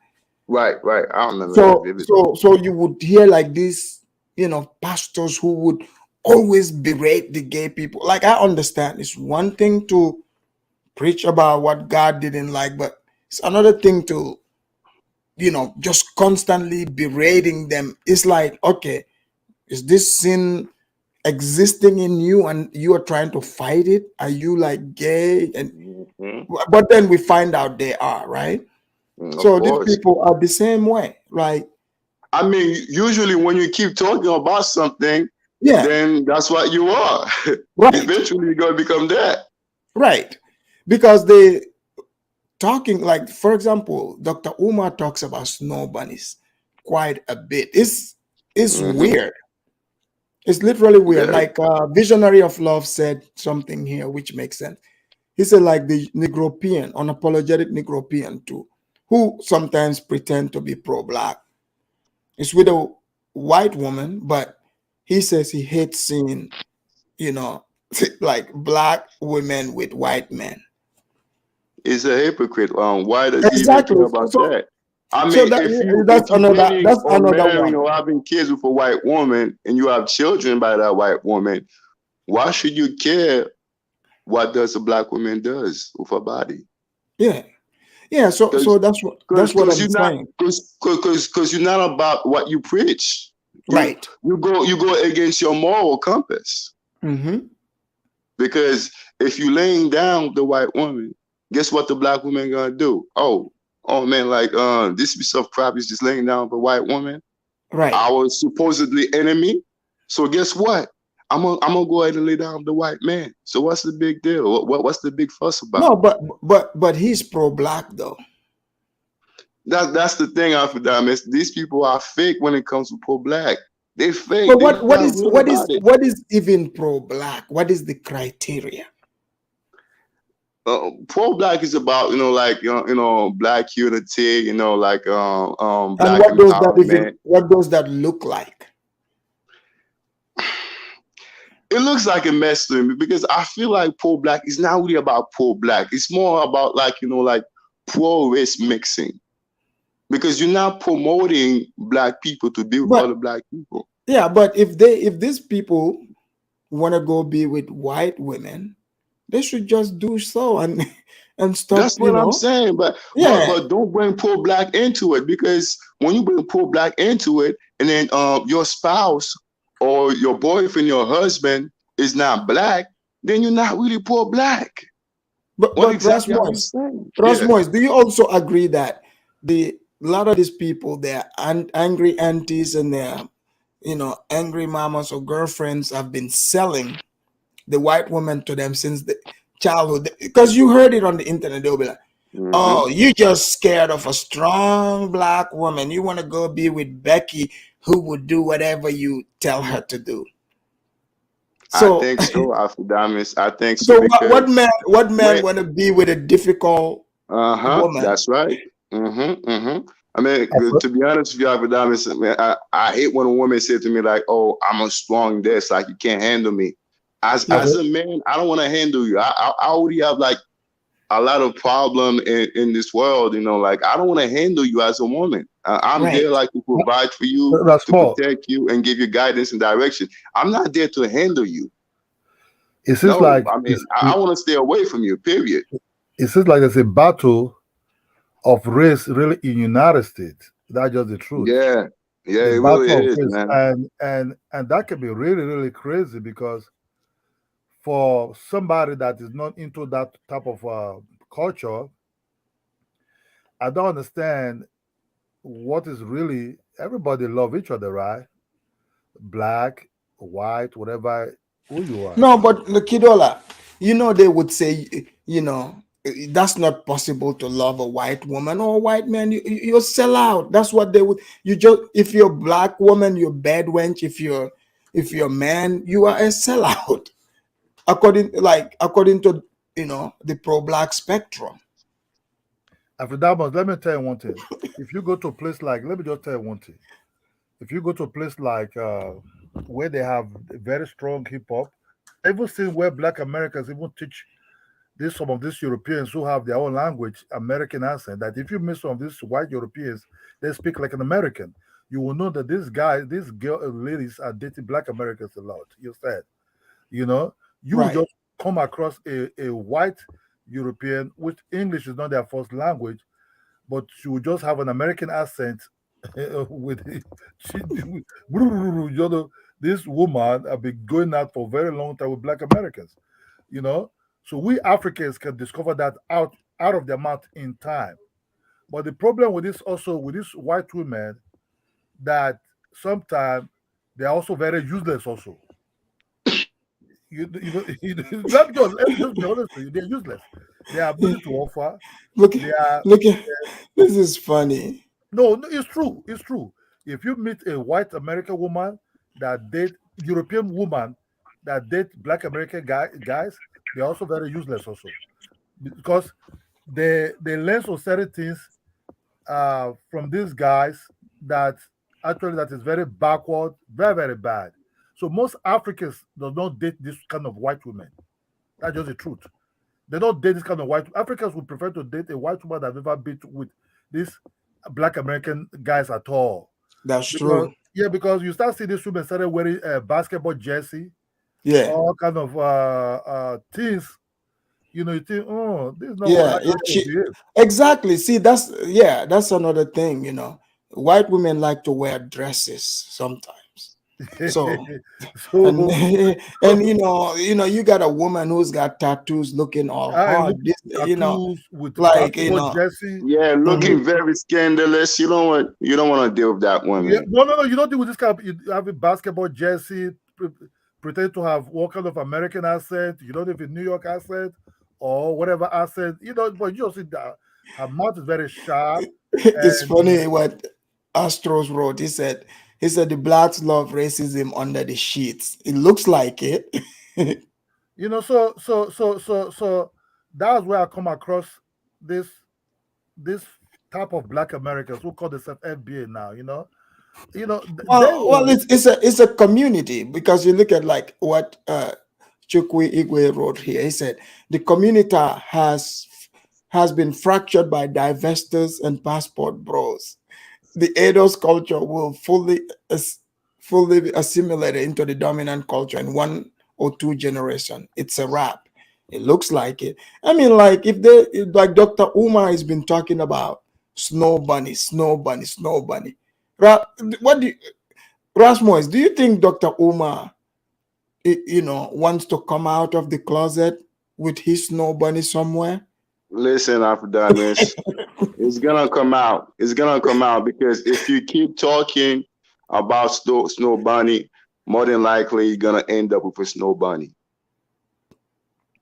Right. I remember that vividly. So you would hear like these, you know, pastors who would always berate the gay people. Like I understand it's one thing to preach about what God didn't like, but it's another thing to, you know, just constantly berating them. It's like, okay, is this sin existing in you and you are trying to fight it? Are you like gay? And but then we find out they are, right? Of So these course. people are the same way. Like, I mean, usually when you keep talking about something, yeah, then that's what you are. right, Eventually, you're gonna become that. right. Because they talking, like, for example, Dr. Umar talks about snow bunnies quite a bit. It's weird. It's literally weird. Very. Like Visionary of Love said something here which makes sense. He said, like the Negropean, unapologetic Negropean too, who sometimes pretend to be pro-black. It's with a white woman, but he says he hates seeing, you know, like black women with white men. He's a hypocrite. Why does he even Exactly. care about that? I So mean, if that's you dating that's or another marrying one. or having kids with a white woman and you have children by that white woman, why should you care what does a black woman does with her body? Yeah. Yeah. So that's what Because I'm you're not saying. because you're not about what you preach. Right. You go against your moral compass. Mm-hmm. Because if you laying down the white woman, guess what the black woman gonna do? Oh man, like this piece of crap is just laying down the white woman, Right. our supposedly enemy. So guess what? I'm gonna go ahead and lay down the white man. So what's the big deal? What's the big fuss about? No, but he's pro-black though. That's the thing, Alpha. These people are fake when it comes to pro-black. They fake. But They're not real about it. what is even pro-black? What is the criteria? Pro-black is about, you know, like black unity, you know, like And black empowerment. what does that look like? It looks like a mess to me because I feel like pro-black is not really about pro-black. It's more about like, you know, like pro-race mixing. Because you're not promoting black people to be with other black people. Yeah, but if these people want to go be with white women, they should just do so and stop. That's what I'm saying. But don't bring pro-black into it, because when you bring pro-black into it, and then your spouse or your boyfriend, your husband is not black, then you're not really pro-black. But Rasmus, do you also agree that a lot of these people, they're angry aunties and they're, you know, angry mamas or girlfriends have been selling the white woman to them since the childhood? Because you heard it on the internet, they'll be like, "Oh, you just scared of a strong black woman. You want to go be with Becky, who would do whatever you tell her to do." So, I think so, Afrodamus. I think so. so. What man want to be with a difficult woman? That's right. I mean, to be honest with you, Afrodamus, man, I hate when a woman said to me like, "Oh, I'm a strong this, like you can't handle me." As a man, I don't want to handle you. I already have like problem in this world. You know, like I don't want to handle you as a woman. I'm there like to provide for you, That's to small. protect you, and give you guidance and direction. I'm not there to handle you. It seems like I mean, I want to stay away from you. Period. It seems like there's a battle of race really in United States. That's just the truth. Yeah, yeah, The it really battle of is, race, man. and that can be really really crazy because for somebody that is not into that type of culture, I don't understand what is really. Everybody love each other, right? Black, white, whatever who you are. No, but Kidola, they would say, that's not possible to love a white woman or a white man. You sell out. That's what they would. You just if you're a black woman, you're bad wench. If you're a man, you are a sellout. According to the pro-black spectrum. After that much, let me tell you one thing. If you go to a place like, let me just tell you one thing. If you go to a place like where they have very strong hip hop, I even seen where Black Americans even teach some of these Europeans who have their own language, American accent. That if you meet some of these white Europeans, they speak like an American. You will know that these ladies are dating Black Americans a lot. You said, you will Right. just come across a white European, which English is not their first language, but she will just have an American accent with this woman have been going out for a very long time with Black Americans, so we Africans can discover that out of their mouth in time. But the problem with this also with these white women that sometimes they're also very useless also. Let me just be honest with you, they're useless. They have nothing to offer. Look, They this is funny. No, it's true. It's true. If you meet a white American woman that date European woman that date Black American guys, they're also very useless also because they learn some certain things from these guys that that is very backward, very very bad. So most Africans do not date this kind of white women. That's just the truth. They don't date this kind of white. Africans would prefer to date a white woman that never been with these Black American guys at all. That's true. Yeah, because you start seeing these women started wearing a basketball jersey. Yeah. All kind of things. You think, oh, this is not what I exactly. See, that's another thing. White women like to wear dresses sometimes. So and you got a woman who's got tattoos looking all hard. With like Jesse. Yeah, looking very scandalous. You don't want to deal with that woman. Yeah, no, you don't deal with this kind of. You have a basketball jersey, pretend to have what kind of American accent. You don't have a New York accent or whatever accent. But you just see that her mouth is very sharp. It's funny what Astros wrote. He said the blacks love racism under the sheets. It looks like it. So that's where I come across this type of Black Americans who call themselves FBA now. Well, it's a community because you look at like what Chukwu Igwe wrote here. He said the community has been fractured by divestors and passport bros. The Edo's culture will fully assimilate into the dominant culture in 1 or 2 generations. It's a wrap. It looks like it. I mean, like like Dr. Umar has been talking about snow bunny. Rasmus, do you think Dr. Umar, wants to come out of the closet with his snow bunny somewhere? Listen, Afrodamus, it's gonna come out. It's gonna come out because if you keep talking about snow bunny, more than likely you're gonna end up with a snow bunny.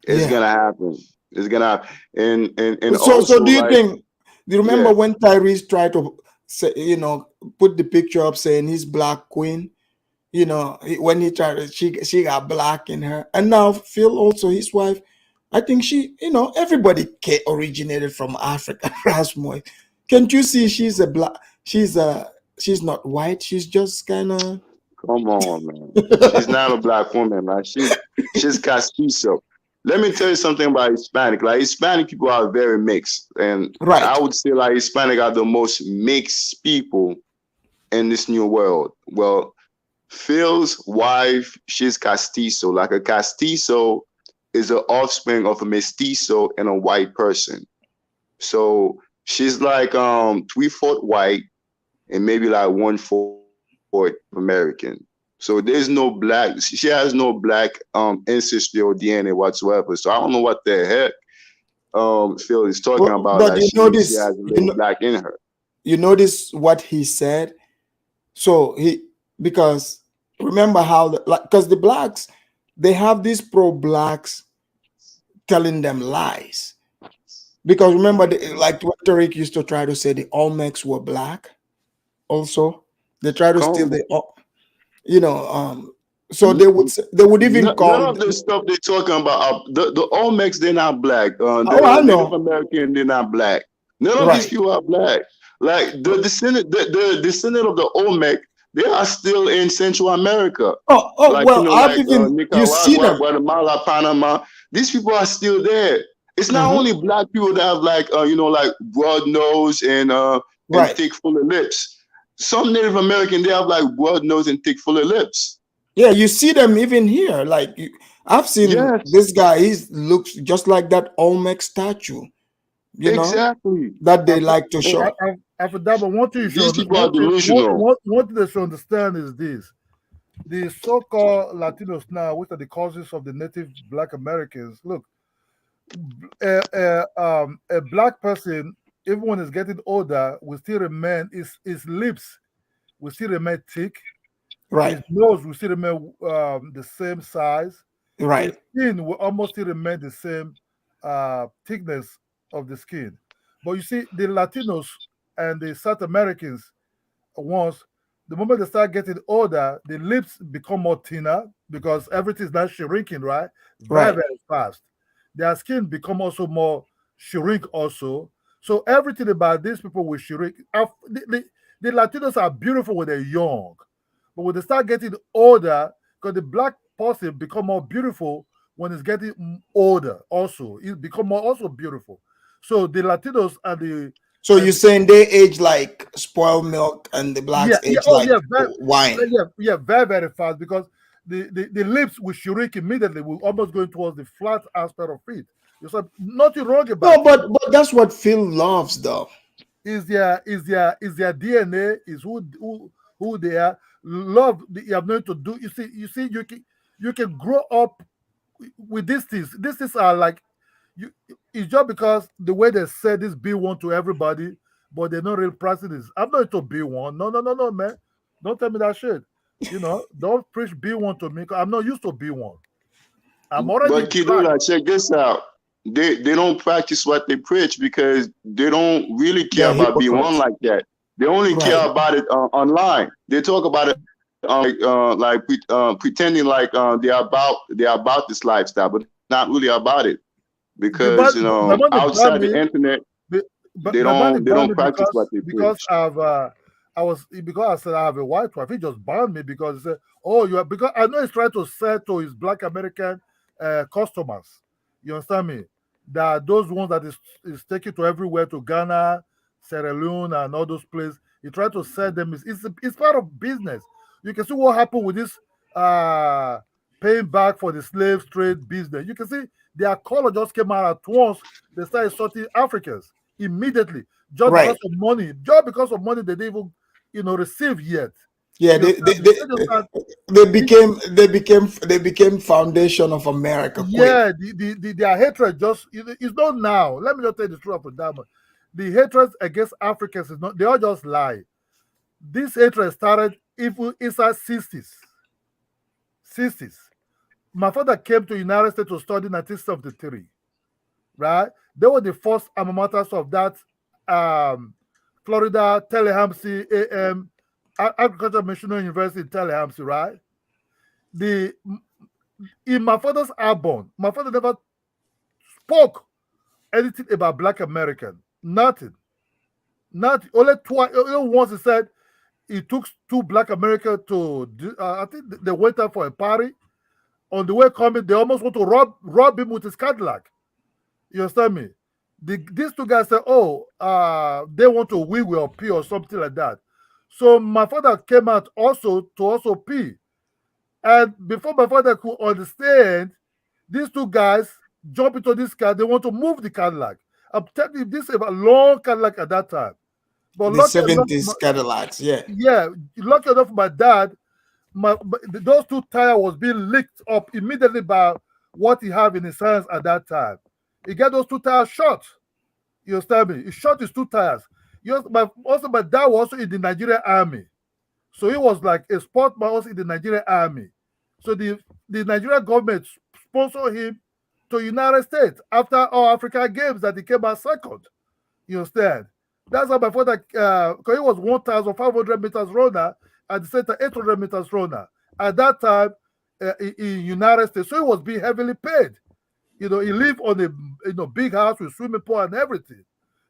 It's gonna happen. It's gonna happen. And so also, do you think? Do you remember when Tyrese tried to say, put the picture up saying he's Black Queen? When he tried, she got black in her, and now Phil also his wife. I think she, everybody originated from Africa. Rasmus, can't you see she's a black? She's not white. She's just kind of. Come on, man. She's not a black woman, man. She's castizo. let me tell you something about Hispanic. Like Hispanic people are very mixed, and Right. I would say like Hispanic are the most mixed people in this new world. Well, Phil's wife, she's castizo. Like a castizo is the offspring of a mestizo and a white person. So she's like 3/4 white and maybe like 1/4 American. So there's no black. She has no black ancestry or DNA whatsoever. So I don't know what the heck Phil is talking about. But Like you she notice, has a little black in her. you notice what he said. So because remember how because the blacks, they have these pro-blacks telling them lies. Because remember, like what Tariq used to try to say, the Olmecs were black. Also, they try to steal the, so they would even call None of the stuff they're talking about. The Olmecs, they're not black. I The know. Native American, they're not black. None of these Right. people are black. Like the descendant of the Olmec, they are still in Central America. Like Well, I've even you see Nicaragua, them. Guatemala, Panama. These people are still there. It's not only black people that have like like broad nose and Right. thick full of lips. Some Native American, they have like broad nose and thick full of lips. Yeah, you see them even here. Like I've seen this guy. He looks just like that Olmec statue. You know that they like to show. After that, but one thing you These should people are delusional. one thing they should understand is this: the so-called Latinos now, which are the causes of the native Black Americans. Look, a black person, even when he's getting older, will still remain his lips will still remain thick. Right. His nose will still remain the same size. Right. His skin will almost still remain the same thickness of the skin. But you see, the Latinos and the South Americans ones, the moment they start getting older, the lips become more thinner because everything is not shrinking, right? Right. Very fast. Their skin become also more shrink also. So everything about these people will shrink. The Latinos are beautiful when they're young. But when they start getting older, because the black person become more beautiful when it's getting older also. It become more also beautiful. So the Latinos and the So you're saying they age like spoiled milk and the blacks age like wine? Very, very fast because the lips will shrink immediately. Will almost going towards the flat aspect of it. There's nothing wrong about No, but that's what Phil loves, though. Is their DNA, is who they are. Love you have nothing to do. You see, you can grow up with these things. These things are like it's just because the way they said this B1 to everybody, but they're not real practicing this. I'm not into B1. No, man. Don't tell me that shit. Don't preach B1 to me. I'm not used to B1. I'm already. But Kidula, check this out. They don't practice what they preach because they don't really care about being one like that. They only care about it online. They talk about it pretending like they're about this lifestyle, but not really about it. Because outside the internet, they don't practice what they preach. Because I said I have a white wife. He just banned me because he said, "Oh, you are," because I know he's trying to sell to his Black American customers. You understand me? That those ones that is taking to everywhere, to Ghana, Sierra Leone, and all those places. He tried to sell them. It's part of business. You can see what happened with this paying back for the slave trade business. You can see their color just came out at once. They started sorting Africans immediately just because of money. Just because of money they didn't even receive yet. Yeah, they became foundation of America. Yeah, their hatred just it's not now. Let me just tell you the truth of that. The hatred against Africans is not. They all just lie. This hatred started inside 60s. My father came to the United States to study in 1973. Right? They were the first alma maters of that Florida Tallahassee AM Agricultural Missionary University in Tallahassee, right? In my father's album, my father never spoke anything about Black American. Nothing. Only once he said he took two Black Americans to I think they went out for a party on the way coming, they almost want to rob him with his Cadillac. You understand me? These two guys said, "Oh, they want to wee or pee or something like that." So my father came out also to pee, and before my father could understand, these two guys jump into this car. They want to move the Cadillac. I'm telling you, this is a long Cadillac at that time. But The lucky enough, 70s Cadillacs, yeah. yeah, lucky enough, my dad, those two tires was being licked up immediately by what he had in his hands at that time. He got those two tires shot. You understand me? He shot his two tires. My dad was also in the Nigerian army. So he was like a sportsman also in the Nigerian army. So the Nigerian government sponsored him to United States after all African games that he came out second. You understand? That's how my father, because he was 1,500 meters runner, at the center 800 meters runner. At that time, in United States, so he was being heavily paid. You know, he lived on a big house with swimming pool and everything.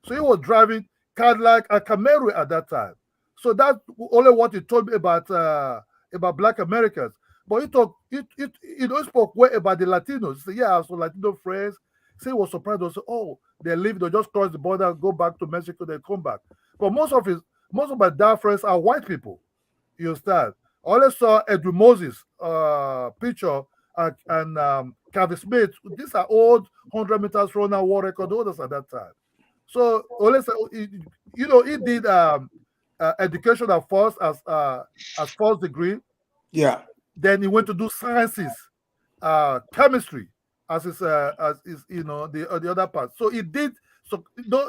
So he was driving Cadillac and Camaro at that time. So that's only what he told me about Black Americans. But he spoke way about the Latinos. He said, yeah, I have some Latino friends. Say he was surprised. He said, oh, they just cross the border, go back to Mexico, then come back. But most of my dad friends are white people. You understand? I only saw Edwin Moses picture and Calvin Smith. These are old 100 meters runner world record holders at that time. So he did education at first as first degree. Yeah. Then he went to do sciences, chemistry as his the other part. So he did. So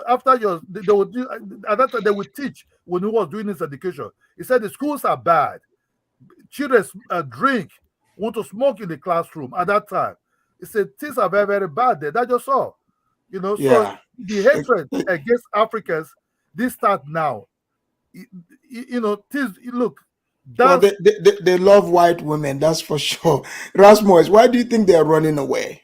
after they would do, at that time they would teach when he was doing his education. He said the schools are bad. Children drink, want to smoke in the classroom at that time. He said things are very, very bad there. That's just all. You know, yeah. So the hatred against Africans, this start now. Look. Well, they love white women, that's for sure. Rasmus, why do you think they're running away?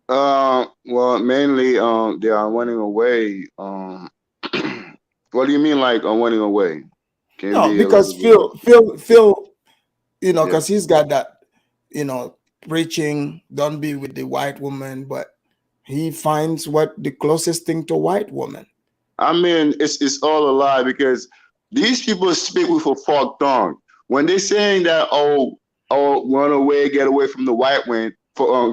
Well, mainly, they are running away. What do you mean, like, running away? No, because Phil, because he's got that, preaching, don't be with the white woman, but he finds what the closest thing to white woman. I mean, it's all a lie because these people speak with a forked tongue. When they're saying that, run away, get away from the white women,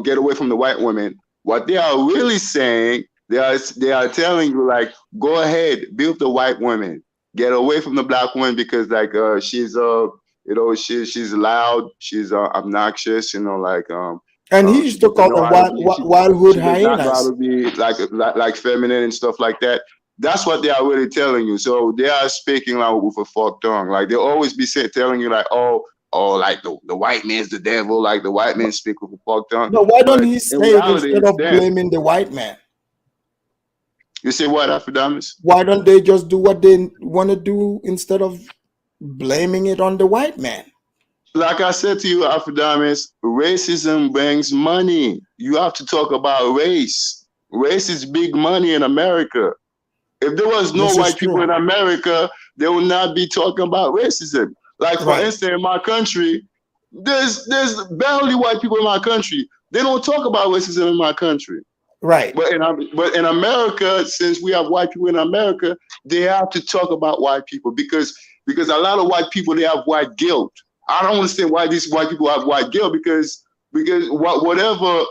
get away from the white women, what they are really saying, they are telling you, like, go ahead, be with the white women, get away from the black woman because, like, she's she's loud, she's obnoxious, and he used to call them wildwood hyenas. To be like feminine and stuff like that. That's what they are really telling you. So they are speaking like with a forked tongue. Like they'll always be telling you like, like the white man's the devil. Like the white man speak with a forked tongue. No, why don't he say it instead of blaming the white man? You say what, Afrodamus? Why don't they just do what they want to do instead of blaming it on the white man? Like I said to you, Afrodamus, racism brings money. You have to talk about race. Race is big money in America. If there was no white people in America, they would not be talking about racism. Like, for instance, in my country, there's barely white people in my country. They don't talk about racism in my country. Right. But in America, since we have white people in America, they have to talk about white people because a lot of white people, they have white guilt. I don't understand why these white people have white guilt because whatever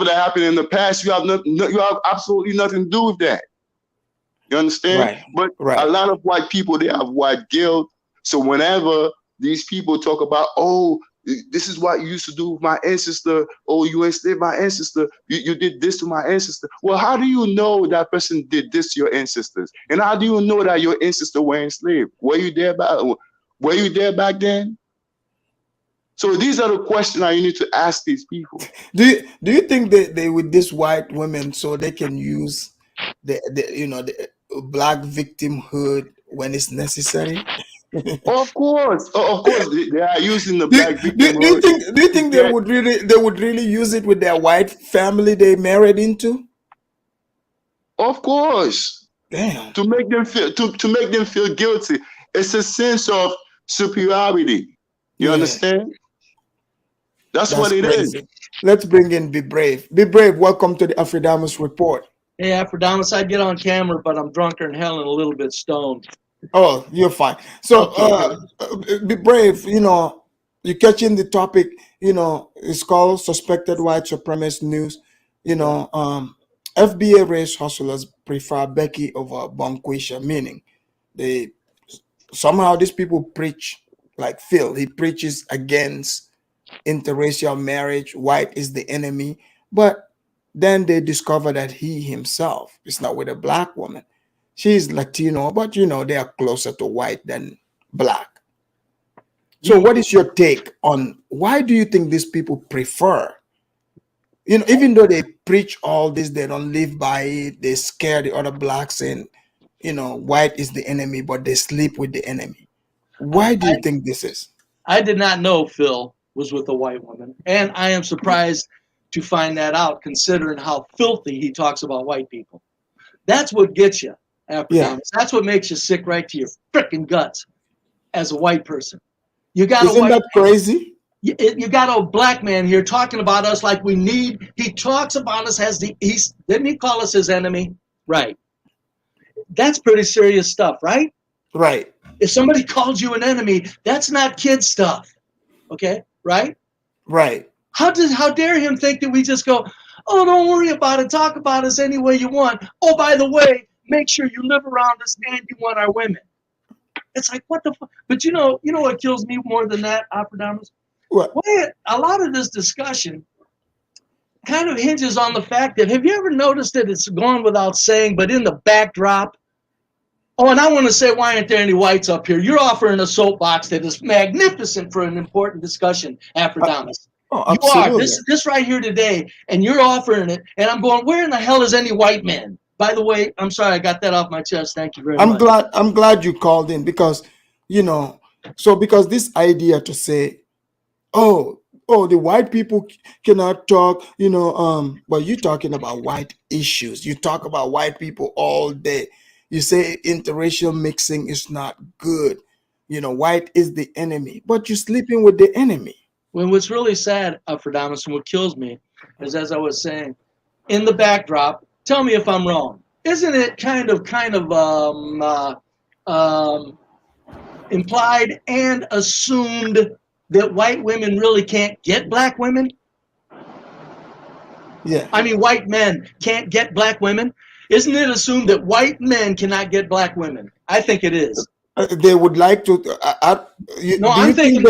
that happened in the past, you have absolutely nothing to do with that. You understand? Right. But a lot of white people, they have white guilt. So whenever these people talk about, this is what you used to do with my ancestor. Oh, you enslaved my ancestor. You did this to my ancestor. Well, how do you know that person did this to your ancestors? And how do you know that your ancestors were enslaved? Were you there back then? So these are the questions that you need to ask these people. Do you think they with these white women so they can use the black victimhood when it's necessary? Of course, they are using the black victimhood. Do you think they would really use it with their white family they married into? Of course. Damn. To make them feel guilty. It's a sense of superiority. You understand? That's what it is. Let's bring in Be Brave. Be Brave, welcome to the Afrodamus Report. Hey, Afrodamus, I get on camera, but I'm drunker than hell and a little bit stoned. Oh, you're fine. So, Be Brave, you're catching the topic, it's called Suspected White Supremacist News. FBA race hustlers prefer Becky over Bonkquisha, meaning somehow these people preach like Phil. He preaches against interracial marriage. White is the enemy. But then they discover that he himself is not with a black woman. She's Latino, but they are closer to white than black. So what is your take on why do you think these people prefer? Even though they preach all this, they don't live by it. They scare the other blacks and, white is the enemy, but they sleep with the enemy. Why do you think this is? I did not know Phil was with a white woman, and I am surprised to find that out, considering how filthy he talks about white people. That's what gets you, Afrodamus. That's what makes you sick right to your freaking guts as a white person. You got Isn't that crazy? You got a black man here talking about us like we need. He talks about us as didn't he call us his enemy? Right. That's pretty serious stuff, right? Right. If somebody calls you an enemy, that's not kid stuff. Okay, right? Right. How dare him think that we just go, oh, don't worry about it. Talk about us any way you want. Oh, by the way, make sure you live around us and you want our women. It's like, what the fuck? But you know what kills me more than that, Afrodamus? What? A lot of this discussion kind of hinges on the fact that, have you ever noticed that it's gone without saying, but in the backdrop? Oh, and I want to say, why aren't there any whites up here? You're offering a soapbox that is magnificent for an important discussion, Afrodamus. Oh, you are. This right here today, and you're offering it, and I'm going, where in the hell is any white man? By the way, I'm sorry, I got that off my chest. Thank you very much. I'm glad you called in because, because this idea to say, oh, the white people cannot talk, but you're talking about white issues. You talk about white people all day. You say interracial mixing is not good. White is the enemy, but you're sleeping with the enemy. When what's really sad, Afrodamus, and what kills me is, as I was saying, in the backdrop, tell me if I'm wrong. Isn't it kind of implied and assumed that white women really can't get black women? Yeah. I mean, white men can't get black women. Isn't it assumed that white men cannot get black women? I think it is. They would like to. I'm saying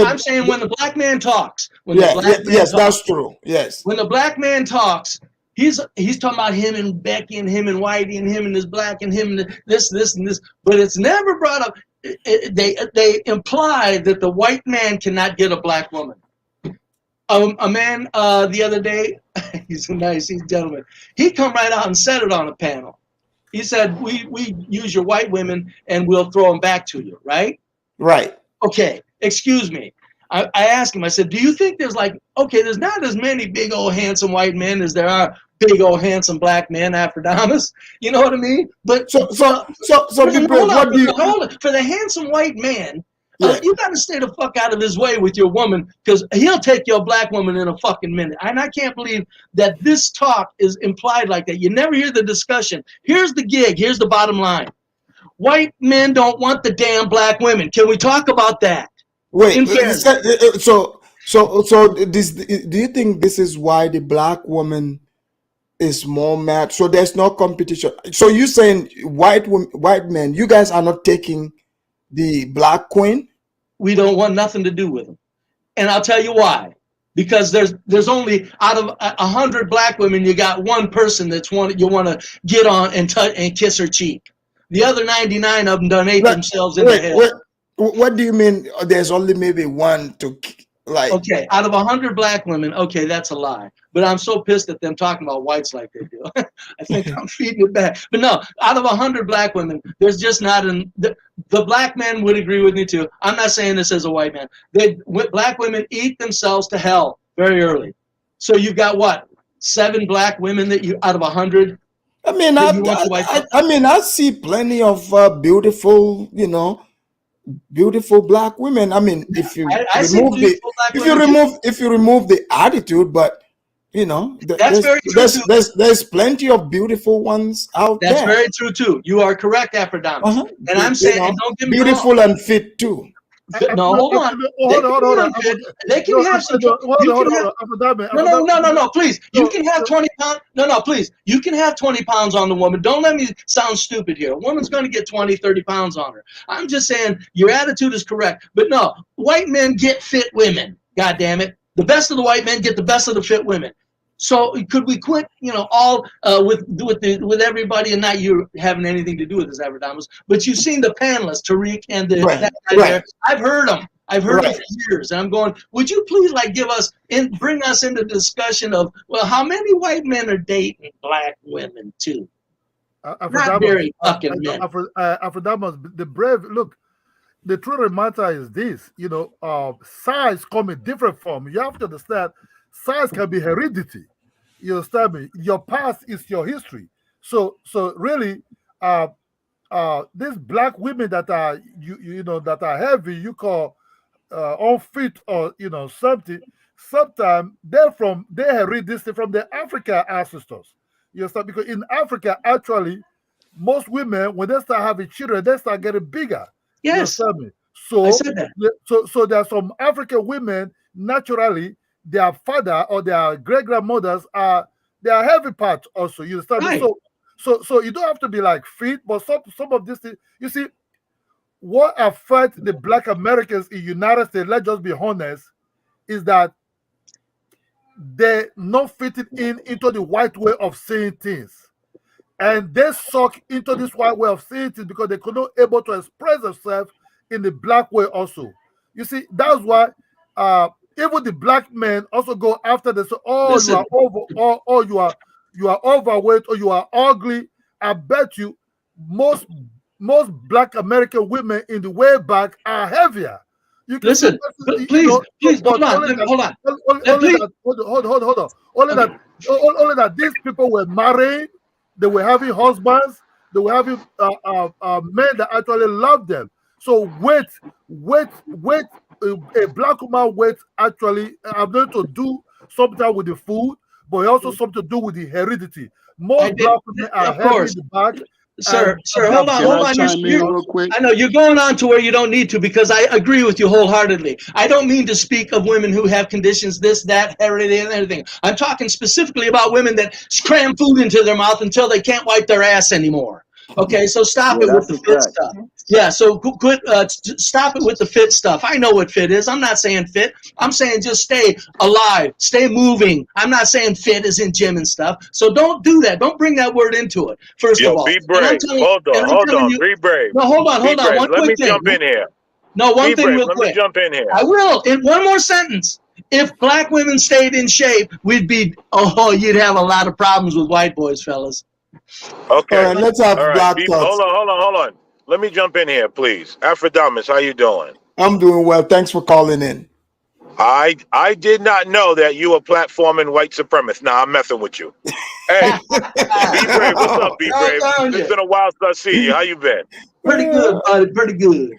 when the black man talks. That's true. Yes. When the black man talks, he's talking about him and Becky and him and Whitey and him and this black and him and this and this. But it's never brought up. They imply that the white man cannot get a black woman. A man the other day, he's a nice gentleman. He come right out and said it on a panel. He said, we use your white women and we'll throw them back to you, right? Right. Okay, excuse me. I asked him, I said, do you think there's there's not as many big old handsome white men as there are big old handsome black men, Afrodamus? You know what I mean? But for the handsome white man, you got to stay the fuck out of his way with your woman, because he'll take your black woman in a fucking minute. And I can't believe that this talk is implied like that. You never hear the discussion. Here's the gig. Here's the bottom line. White men don't want the damn black women. Can we talk about that? Wait. So do you think this is why the black woman is more mad? So there's no competition. So you're saying white men, you guys are not taking the black queen? We don't want nothing to do with them. And I'll tell you why. Because there's only, out of 100 black women, you got one person you want to get on and touch and kiss her cheek. The other 99 of them done ate themselves in the head. What do you mean there's only maybe one to like? Okay, out of 100 black women, okay, that's a lie. But I'm so pissed at them talking about whites like they do. I think I'm feeding it back. But no, out of 100 black women, there's just not the black men would agree with me too. I'm not saying this as a white man. Black women eat themselves to hell very early. So you've got what? 7 black women that you out of 100. I mean, I see plenty of beautiful, beautiful black women. I mean, if you I see remove the beautiful black if you women too. remove the attitude, but you know, That's very true too. there's plenty of beautiful ones out That's there. very true too. You are correct, Aphrodite. And I'm You saying, know, and don't get me beautiful wrong. and fit too. No, hold on. They can be unfit. They can have some. You can have. No. Please, you can have 20 pounds. No, please. You can have 20 pounds on the woman. Don't let me sound stupid here. A woman's going to get 20, 30 pounds on her. I'm just saying your attitude is correct. But no, white men get fit women. God damn it. The best of the white men get the best of the fit women. So could we quit, all with everybody, and not you having anything to do with this, Abradamas, but you've seen the panelists, Tariq and that guy there. I've heard them. I've heard them for years, and I'm going, would you please bring us into the discussion of, well, how many white men are dating black women too? Not very fucking many. Aphrodite, the brave, look, the truth of the matter is this, size come in different form. You have to understand, size can be heredity. You understand me? Your past is your history. So really, these black women that are that are heavy, you call unfit or something. Sometimes they heredit this from their African ancestors. You understand? Because in Africa, actually, most women, when they start having children, they start getting bigger. Yes. You understand me? So I said that. So there are some African women naturally, their father or their great grandmothers are heavy parts also. You understand? Right. So you don't have to be like fit, but some of these things, you see, what affects the black Americans in United States, let's just be honest, is that they're not fitting into the white way of seeing things. And they suck into this white way of seeing things because they could not able to express themselves in the black way also. You see, that's why even the black men also go after this. Oh, listen, you are overweight, or you are ugly. I bet you most black American women in the way back are heavier. You can listen, please, hold on. Only that these people were married, they were having husbands, they were having men that actually loved them. So wait, a black woman wait actually, I'm going to do something with the food, but also something to do with the heredity. Most black women are heavy in the back. Sir, hold on. I know you're going on to where you don't need to, because I agree with you wholeheartedly. I don't mean to speak of women who have conditions, this, that, heredity, and everything. I'm talking specifically about women that cram food into their mouth until they can't wipe their ass anymore. Okay, so stop it with the fit stuff. Yeah, so quit. Stop it with the fit stuff. I know what fit is. I'm not saying fit. I'm saying just stay alive, stay moving. I'm not saying fit is in gym and stuff. So don't do that. Don't bring that word into it. First of all, be brave. Hold on. Be brave. No, hold on. One Let me quick thing. jump in here. No, one thing real quick. Let me jump in here. I will. In one more sentence. If black women stayed in shape, you'd have a lot of problems with white boys, fellas. Okay. All right, let's have black thoughts. Hold on. Let me jump in here, please. Aphrodite, how you doing? I'm doing well. Thanks for calling in. I did not know that you were platforming white supremacists. Nah, I'm messing with you. Hey, Be Brave. What's up, Be Brave? It's been a while since I see you. How you been? Pretty good, buddy. Pretty good.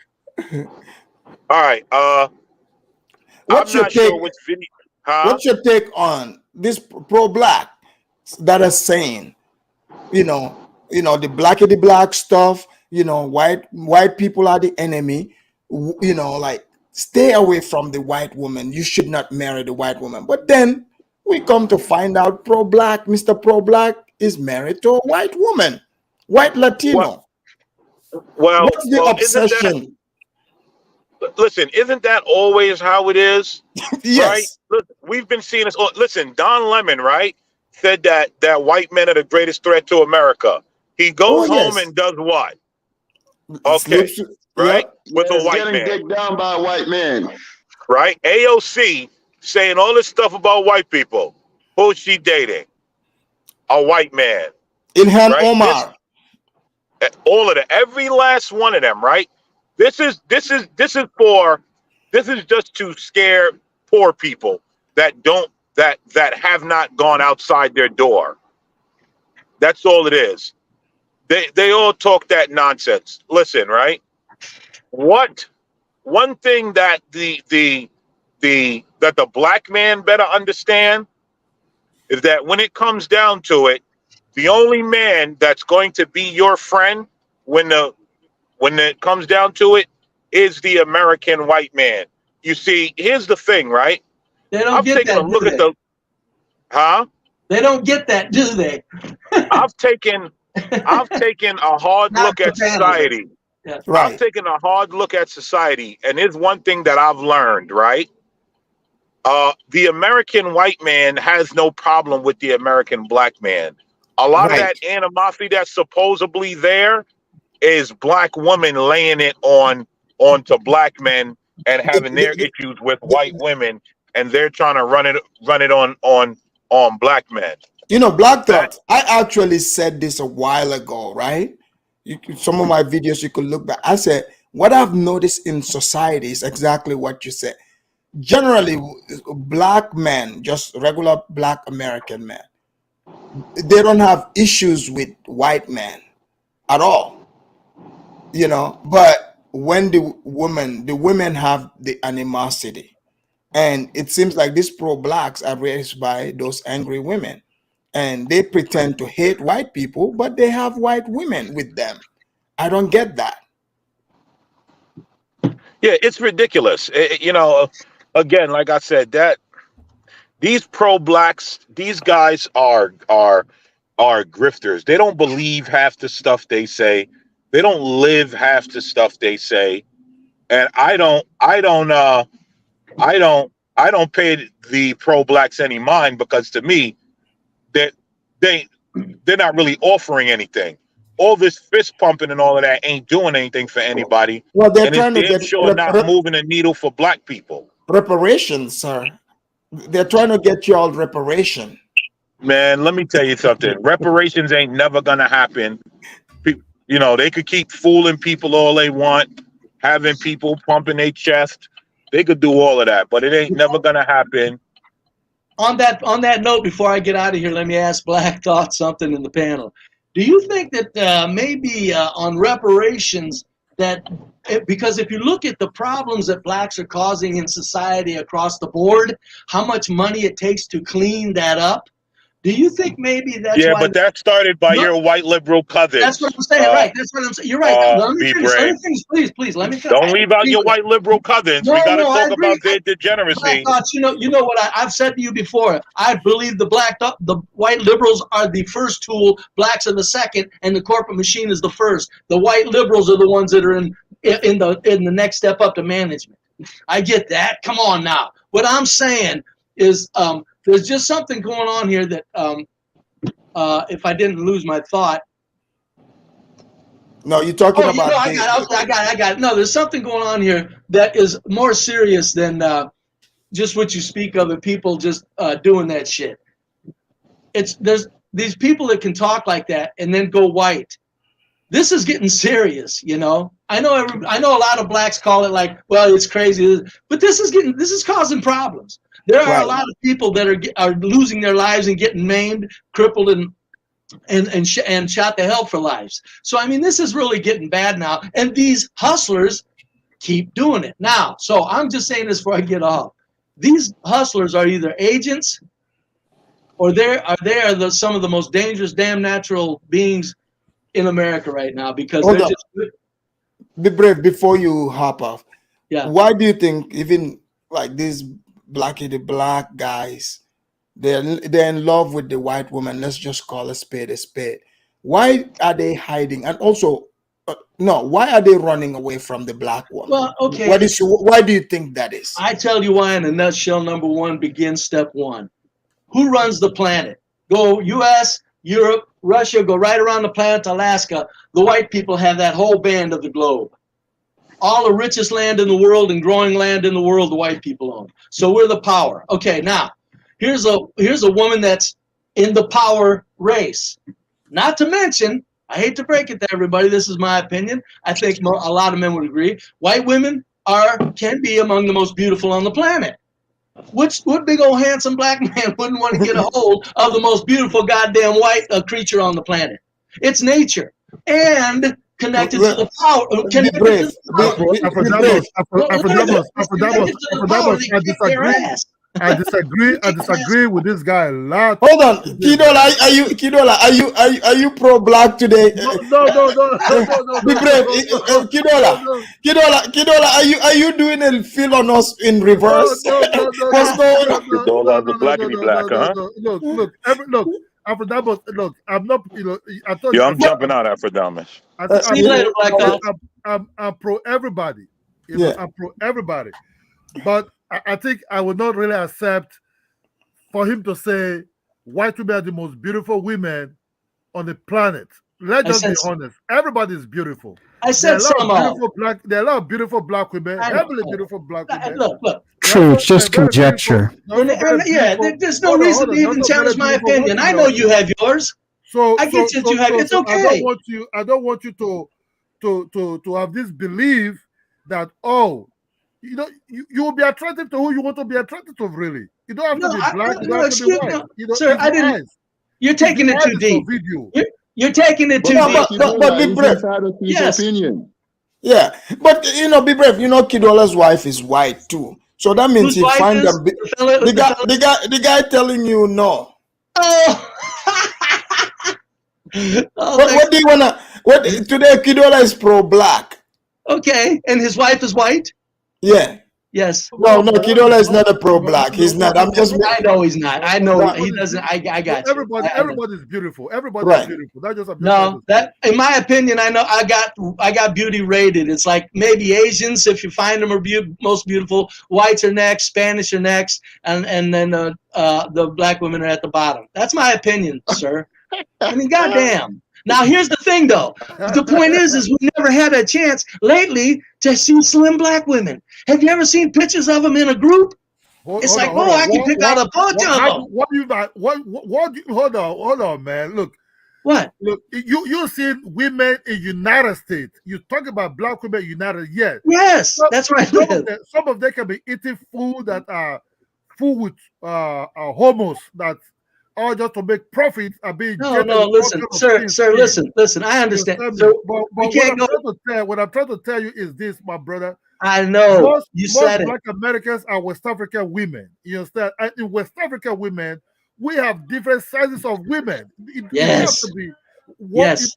All right. What's your take on this pro-black that are saying, the blackity black stuff, white people are the enemy, like stay away from the white woman. You should not marry the white woman. But then we come to find out Mr. Pro-Black is married to a white woman, white Latino. Well, what's the obsession? Listen, isn't that always how it is? Yes. Right? Look, we've been seeing this. Listen, Don Lemon, right, said that white men are the greatest threat to America. He goes home and does what? Okay. Right? With a white man. Getting dicked down by a white man. Right? AOC saying all this stuff about white people. Who's she dating? A white man. Ilhan Omar. All of them. Every last one of them, right? This is just to scare poor people that have not gone outside their door. That's all it is. They all talk that nonsense. Listen, right? What one thing that the black man better understand is that when it comes down to it, the only man that's going to be your friend when it comes down to it is the American white man. You see, here's the thing, right? They don't I've get taken a that, look do at they? huh? They don't get that, do they? I've taken a hard Not look the at panel. society. Yeah. I've taken a hard look at society, and here's one thing that I've learned, right? The American white man has no problem with the American black man. A lot of that animosity that's supposedly there is black women laying it onto black men and having their issues with white women, and they're trying to run it on black men. You know, Black Thought, I actually said this a while ago, right? Some of my videos, you could look back. I said, what I've noticed in society is exactly what you said. Generally, black men, just regular black American men, they don't have issues with white men at all, you know. But when the women have the animosity, and it seems like these pro-blacks are raised by those angry women, and they pretend to hate white people, but they have white women with them. I don't get that. Yeah, it's ridiculous. You know, again, like I said, that these pro-blacks, these guys are grifters. They don't believe half the stuff they say. They don't live half the stuff they say. And I don't pay the pro-blacks any mind, because to me, that they're not really offering anything. All this fist pumping and all of that ain't doing anything for anybody. Well, they're And it's trying to damn get sure not moving the needle for black people. reparations, sir. They're trying to get you all reparation. Man, let me tell you something. Reparations ain't never gonna happen. You know, they could keep fooling people all they want, having people pumping their chest. They could do all of that, but it ain't never gonna happen. On that note, before I get out of here, let me ask Black Thought something in the panel. Do you think that maybe on reparations, because if you look at the problems that blacks are causing in society across the board, how much money it takes to clean that up, do you think maybe that's why? But that started by your white liberal cousins. That's what I'm saying, right? That's what I'm saying. You're right. Let me finish. Please. Let me finish. Don't leave out your white liberal cousins. We got to talk about their degeneracy. Black Thoughts, you know what I've said to you before. I believe the white liberals are the first tool, blacks are the second, and the corporate machine is the first. The white liberals are the ones that are in the next step up to management. I get that. Come on now. What I'm saying is there's just something going on here that if I didn't lose my thought. No, you're talking about. I got it. No, there's something going on here that is more serious than just what you speak of, and people just doing that shit. There's these people that can talk like that and then go white. This is getting serious, you know. I know a lot of blacks call it like, well, it's crazy, but this is causing problems. There are a lot of people that are losing their lives and getting maimed, crippled, and shot to hell for lives. So I mean, this is really getting bad now, and these hustlers keep doing it now. So I'm just saying this before I get off. These hustlers are either agents, or they are some of the most dangerous damn natural beings in America right now, because they're just. Be brave before you hop off. Yeah. Why do you think even like these black guys, they're in love with the white woman? Let's just call a spade a spade. Why are they hiding? And also, why are they running away from the black woman? Well, okay. Why do you think that is? I tell you why in a nutshell. Number one, begins step one. Who runs the planet? Go U.S., Europe, Russia, go right around the planet to Alaska. The white people have that whole band of the globe. All the richest land in the world and growing land in the world, the white people own. So we're the power. Okay, now, here's a woman that's in the power race. Not to mention, I hate to break it to everybody, this is my opinion. I think a lot of men would agree. White women can be among the most beautiful on the planet. What big old handsome black man wouldn't want to get a hold of the most beautiful goddamn white creature on the planet? It's nature. And connected to the power. Connected to the power. I disagree with this guy a lot. Hold on, Kidola, are you pro black today? No. Be brave, Kidola, are you doing a feel on us in reverse? What's going on? Kidola, the blackity black, huh? Look, Afrodamus, look, I'm not, I told I'm jumping out, Afrodamus. See you later, Black Dog. I'm pro everybody. Yeah. I'm pro everybody. But I think I would not really accept for him to say white women are the most beautiful women on the planet. Let's just be honest. Everybody is beautiful. I said some of. There are a lot of beautiful black women, heavily beautiful black women. Look. True, it's just conjecture. There's no reason to even challenge my opinion. I know you have yours. I get that you have. It's okay. I don't want you to have this belief that you will be attracted to who you want to be attracted to. Really, you don't have to be black. You don't have to be white. Sir, I didn't. You're taking it too deep. You're taking it too deep. But be brave. Yes. Opinion. Yeah, but be brave. Kidola's wife is white too, so that means you find the guy telling you no. Oh. What do you wanna? Today Kidola is pro-black. Okay, and his wife is white. Yeah. Yes. No, Kidola is not a pro-black. He's not. I know he's not. I know he doesn't. I got you. Everybody's beautiful. Everybody's beautiful. That's just that, in my opinion, I know I got beauty rated. It's like maybe Asians, if you find them, are most beautiful. Whites are next. Spanish are next, and then the black women are at the bottom. That's my opinion, sir. I mean, goddamn. Now, here's the thing, though. The point is we've never had a chance lately to see slim black women. Have you ever seen pictures of them in a group? I can pick out a bunch of them. Hold on, man. Look, you see women in United States. You talk about black women in United States. Yes, that's right. Some of them can be eating food that are food with hormones that or just to make profit are being listen, sir, listen, I understand. So we can't go. What I'm trying to tell you is this, my brother. I know most said Black Americans are West African women. You understand? And in West African women, we have different sizes of women. It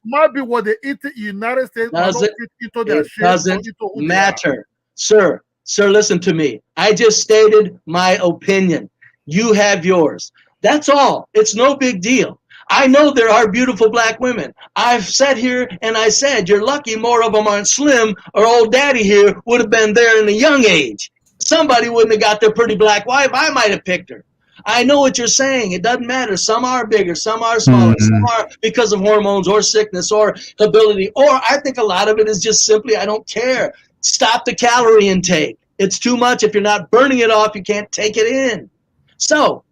might be what they eat in the United States. It doesn't matter, sir. Sir, listen to me. I just stated my opinion. You have yours. That's all. It's no big deal. I know there are beautiful black women. I've sat here and I said, you're lucky more of them aren't slim, or old daddy here would have been there in a young age. Somebody wouldn't have got their pretty black wife. I might have picked her. I know what you're saying. It doesn't matter. Some are bigger, some are smaller, some are because of hormones or sickness or ability. Or I think a lot of it is just simply, I don't care. Stop the calorie intake. It's too much. If you're not burning it off, you can't take it in. So,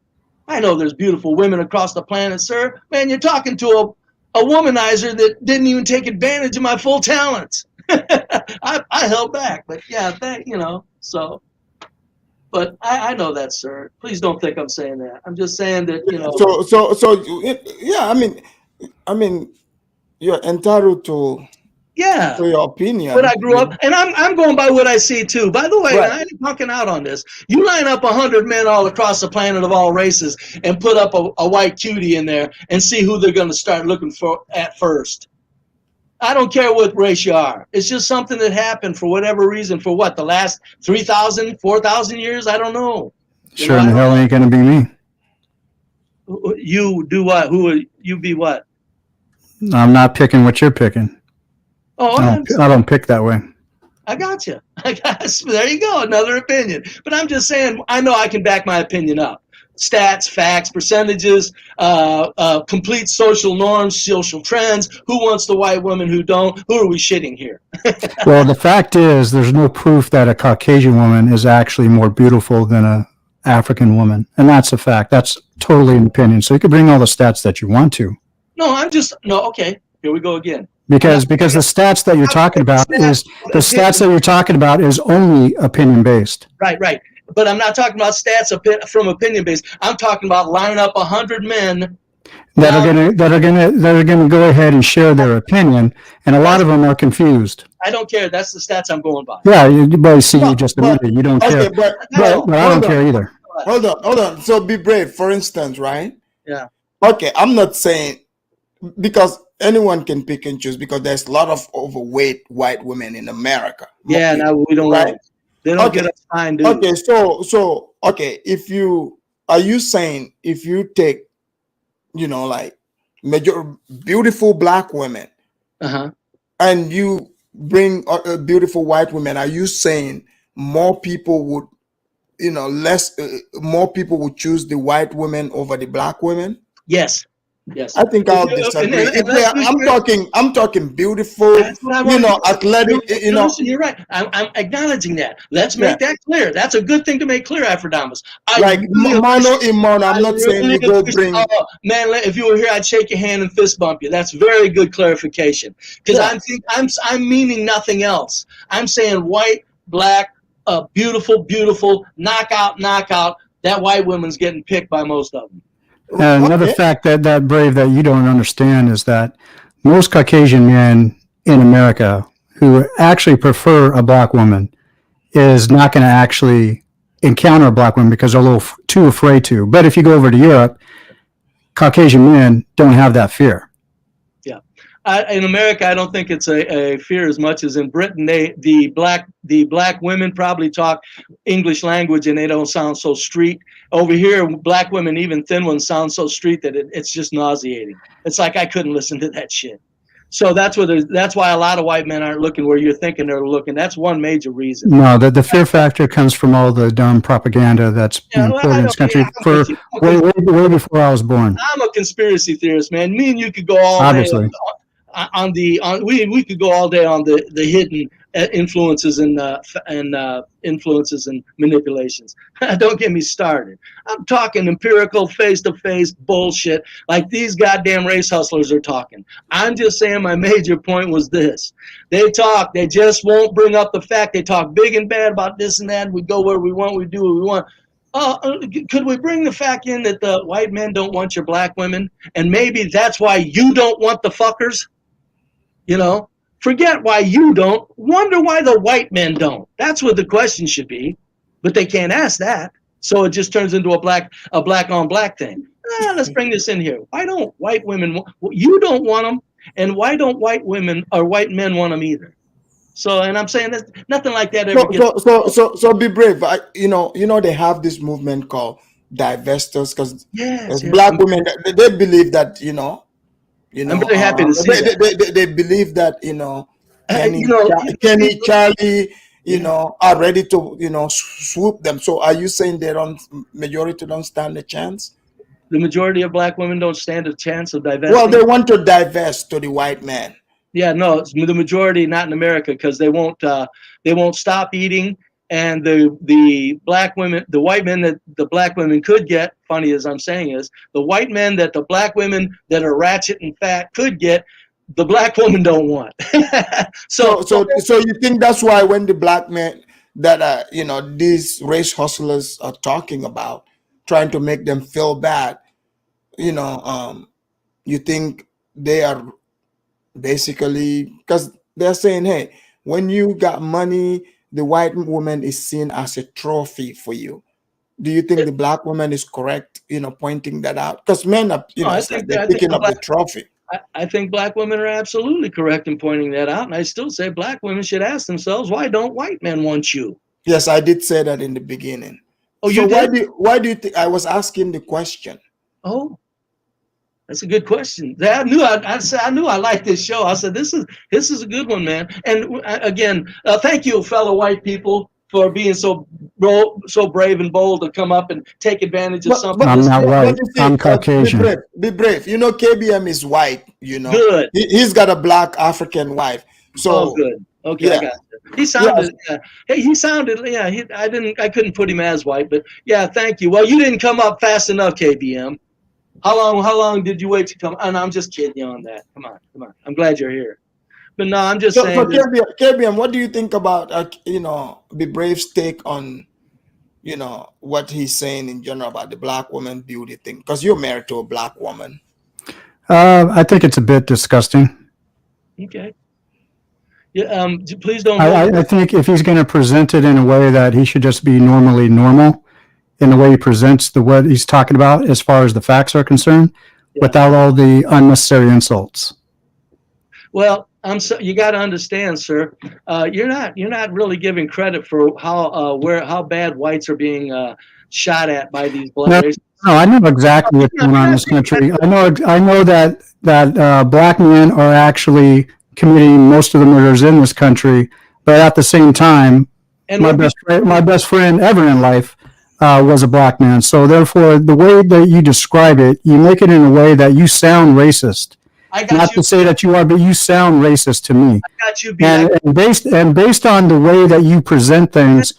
I know there's beautiful women across the planet, sir. Man, you're talking to a womanizer that didn't even take advantage of my full talents. I held back, but yeah, so. But I know that, sir. Please don't think I'm saying that. I'm just saying that, I mean, you're entitled to your opinion. But I grew up, and I'm going by what I see too. By the way, I ain't talking out on this. You line up 100 men all across the planet of all races and put up a white cutie in there and see who they're going to start looking at first. I don't care what race you are. It's just something that happened for whatever reason. For what, the last 3,000, 4,000 years? I don't know. Sure in the hell ain't going to be me. You do what? Who would you be? What? I'm not picking what you're picking. Oh, I don't pick that way. I got you. There you go. Another opinion. But I'm just saying, I know I can back my opinion up. Stats, facts, percentages, complete social norms, social trends. Who wants the white woman? Who don't? Who are we shitting here? Well, the fact is, there's no proof that a Caucasian woman is actually more beautiful than a African woman, and that's a fact. That's totally an opinion. So you can bring all the stats that you want to. Okay. Here we go again. Because the stats that you're talking about is only opinion based. Right. But I'm not talking about stats from opinion based. I'm talking about line up 100 men that are gonna go ahead and share their opinion, and a lot of them are confused. I don't care. That's the stats I'm going by. Yeah, you see, you just admitted you don't care, but I don't care either. Hold on. So be brave, for instance, right? Yeah. Okay, I'm not saying because anyone can pick and choose because there's a lot of overweight white women in America. Yeah, now we don't right? want. They don't get us fine, dude. Okay, so okay, are you saying if you take, like beautiful black women, and you bring beautiful white women, are you saying more people would, more people would choose the white women over the black women? Yes. Yes. I think I'll disagree. I'm talking beautiful, athletic, Listen, you're right. I'm acknowledging that. Let's make that clear. That's a good thing to make clear, Afrodamus. Mono in mono. I'm not saying you go bring. Oh, man, if you were here, I'd shake your hand and fist bump you. That's very good clarification. Because I'm meaning nothing else. I'm saying white, black, beautiful, knockout. That white woman's getting picked by most of them. Another fact that Brave that you don't understand is that most Caucasian men in America who actually prefer a black woman is not going to actually encounter a black woman because they're a little too afraid to. But if you go over to Europe, Caucasian men don't have that fear. Yeah. In America, I don't think it's a fear as much as in Britain. The black women probably talk English language and they don't sound so street. Over here, black women, even thin ones, sound so street that it's just nauseating. It's like I couldn't listen to that shit. So that's why a lot of white men aren't looking where you're thinking they're looking. That's one major reason. No, the fear factor comes from all the dumb propaganda that's been put in this country for way before I was born. I'm a conspiracy theorist, man. Me and you could go all Obviously. day we could go all day on the hidden influences and influences and manipulations. Don't get me started. I'm talking empirical, face-to-face bullshit like these goddamn race hustlers are talking. I'm just saying my major point was this. They talk, they just won't bring up the fact. They talk big and bad about this and that. We go where we want, we do what we want. Could we bring the fact in that the white men don't want your black women? And maybe that's why you don't want the fuckers? Forget why you don't. Wonder why the white men don't. That's what the question should be. But they can't ask that. So it just turns into a black on black thing. Let's bring this in here. Why don't white women, you don't want them, and why don't white women or white men want them either? So, and I'm saying that nothing like that ever gets. So be brave. They have this movement called divestors because black women, they believe that, I'm really happy to see that. They believe that, Kenny, Charlie, are ready to, swoop them. So are you saying majority don't stand a chance? The majority of black women don't stand a chance of divesting? Well, they want to divest to the white man. Yeah, no, it's the majority, not in America, because they won't stop eating. And the black women, the white men that the black women could get, funny as I'm saying is, the white men that the black women that are ratchet and fat could get, the black woman don't want. so you think that's why when the black men that these race hustlers are talking about, trying to make them feel bad, you think they are basically because they're saying, hey, when you got money, the white woman is seen as a trophy for you. Do you think the black woman is correct, pointing that out? Because men are, they're picking up the trophy. I think black women are absolutely correct in pointing that out. And I still say black women should ask themselves, why don't white men want you? Yes, I did say that in the beginning. Oh, so you did? Why do you think I was asking the question? Oh, that's a good question. I knew I liked this show. I said, this is a good one, man. And again, thank you, fellow white people, for being so brave and bold to come up and take advantage of something. I'm not white. I'm Caucasian. Be brave. KBM is white. Good. He's got a black African wife. So good. Okay, yeah. I got you. He sounded. Yeah. Hey, he sounded. Yeah. I couldn't put him as white, but yeah. Thank you. Well, you didn't come up fast enough, KBM. How long did you wait to come? And I'm just kidding you on that. Come on. I'm glad you're here. But no, I'm just saying. So KBM, what do you think about Be Brave's take on what he's saying in general about the black woman beauty thing? Because you're married to a black woman. I think it's a bit disgusting. Okay. Yeah. Please don't. I think if he's going to present it in a way that he should just be normally normal in the way he presents what he's talking about as far as the facts are concerned, without all the unnecessary insults. Well, you got to understand, sir. You're not really giving credit for how bad whites are being shot at by these black racists. No, I know exactly what's going on in this country. I know that black men are actually committing most of the murders in this country, but at the same time, my best friend ever in life was a black man. So therefore, the way that you describe it, you make it in a way that you sound racist. Not to say that you are, but you sound racist to me. I got you, and based on the way that you present things,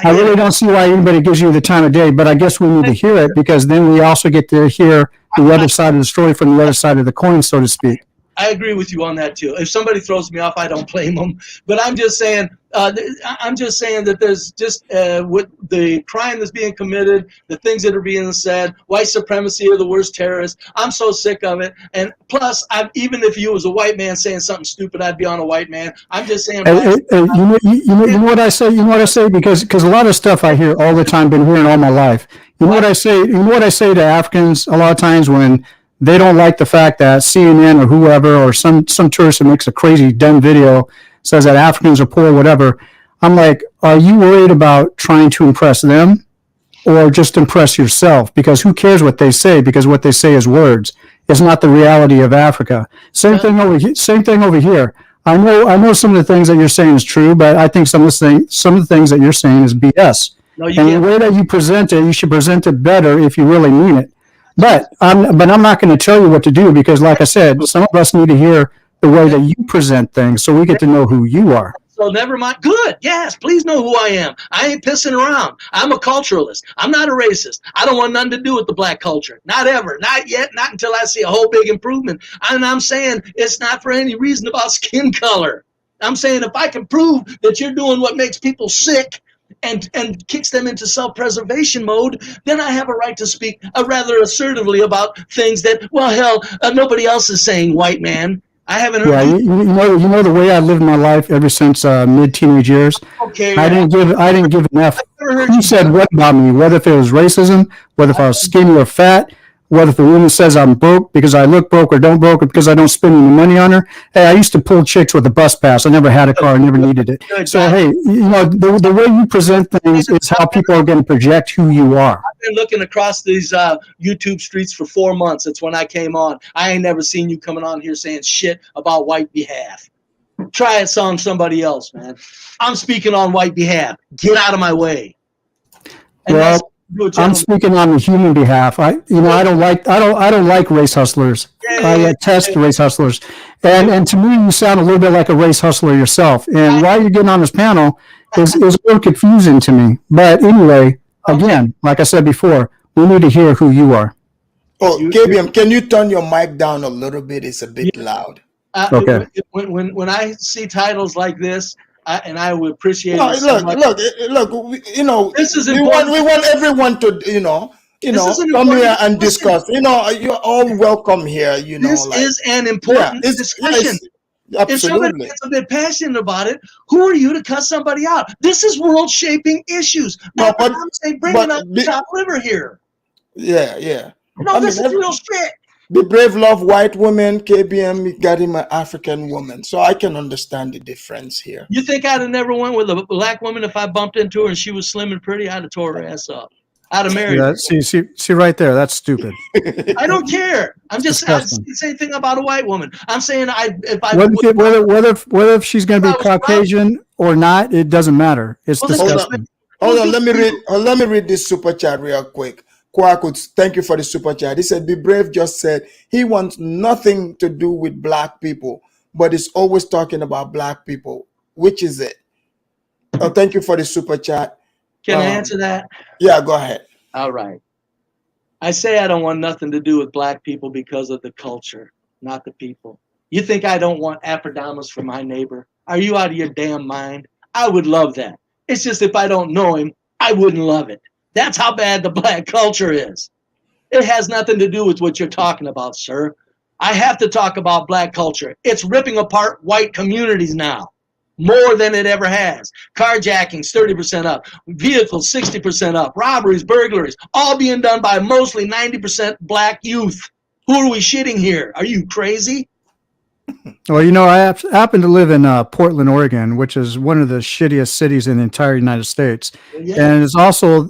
I really don't see why anybody gives you the time of day. But I guess we need to hear it, because then we also get to hear the other side of the story from the other side of the coin, so to speak. I agree with you on that too. If somebody throws me off, I don't blame them. But I'm just saying that there's just with the crime that's being committed, the things that are being said, white supremacy are the worst terrorists. I'm so sick of it. And plus, even if you was a white man saying something stupid, I'd be on a white man. I'm just saying. You know what I say? You know what I say? Because a lot of stuff I hear all the time, been hearing all my life. You know what I say? You know what I say to Africans a lot of times when they don't like the fact that CNN or whoever or some tourist that makes a crazy dumb video says that Africans are poor, whatever. I'm like, are you worried about trying to impress them or just impress yourself? Because who cares what they say? Because what they say is words. It's not the reality of Africa. Same thing over here. I know some of the things that you're saying is true, but I think some of the things that you're saying is BS. No, and the way that you present it, you should present it better if you really mean it. But I'm not going to tell you what to do, because, like I said, some of us need to hear the way that you present things so we get to know who you are. So never mind. Good. Yes, please know who I am. I ain't pissing around. I'm a culturalist. I'm not a racist. I don't want nothing to do with the black culture. Not ever. Not yet. Not until I see a whole big improvement. And I'm saying it's not for any reason about skin color. I'm saying if I can prove that you're doing what makes people sick and kicks them into self-preservation mode, then I have a right to speak rather assertively about things that, well, hell, nobody else is saying, white man. I haven't heard. Yeah, you know the way I lived my life ever since mid-teenage years. Okay. I didn't give an F. Who said what about me? Whether if it was racism, whether if I was skinny or fat, whether if a woman says I'm broke because I look broke or don't broke or because I don't spend any money on her. Hey, I used to pull chicks with a bus pass. I never had a car. I never needed it. So, hey, you know, the way you present things is how people are going to project who you are. I've been looking across these YouTube streets for 4 months. That's when I came on. I ain't never seen you coming on here saying shit about white behalf. Try it on somebody else, man. I'm speaking on white behalf. Get out of my way. And well, I'm speaking on the human behalf. I don't like race hustlers. I detest race hustlers. And to me, you sound a little bit like a race hustler yourself. And why you're getting on this panel is a little confusing to me. But anyway, again, like I said before, we need to hear who you are. Oh, KBM, can you turn your mic down a little bit? It's a bit loud. Okay. When I see titles like this, I would appreciate it. Look, you know, this is we want everyone to, come here and discuss. You know, you're all welcome here. You know, this is an important discussion. Absolutely. If somebody gets a bit passionate about it, who are you to cuss somebody out? This is world-shaping issues. I'm saying bringing up the top liver here. Yeah. No, this is real shit. The brave love white women, KBM got him an African woman. So I can understand the difference here. You think I'd have never went with a black woman if I bumped into her and she was slim and pretty? I'd have tore her ass up. I'd have married her. See right there. That's stupid. I don't care. I'm just saying the same thing about a white woman. I'm saying whether if she's going to be Caucasian or not, it doesn't matter. It's disgusting. Hold on. Let me read this super chat real quick. Kwaku, thank you for the super chat. He said, Be Brave just said he wants nothing to do with black people, but is always talking about black people. Which is it? Oh, thank you for the super chat. Can I answer that? Yeah, go ahead. All right. I say I don't want nothing to do with black people because of the culture, not the people. You think I don't want Aphrodamos for my neighbor? Are you out of your damn mind? I would love that. It's just if I don't know him, I wouldn't love it. That's how bad the black culture is. It has nothing to do with what you're talking about, sir. I have to talk about black culture. It's ripping apart white communities now, more than it ever has. Carjackings, 30% up. Vehicles, 60% up. Robberies, burglaries, all being done by mostly 90% black youth. Who are we shitting here? Are you crazy? Well, you know, I happen to live in Portland, Oregon, which is one of the shittiest cities in the entire United States. Yeah. And it's also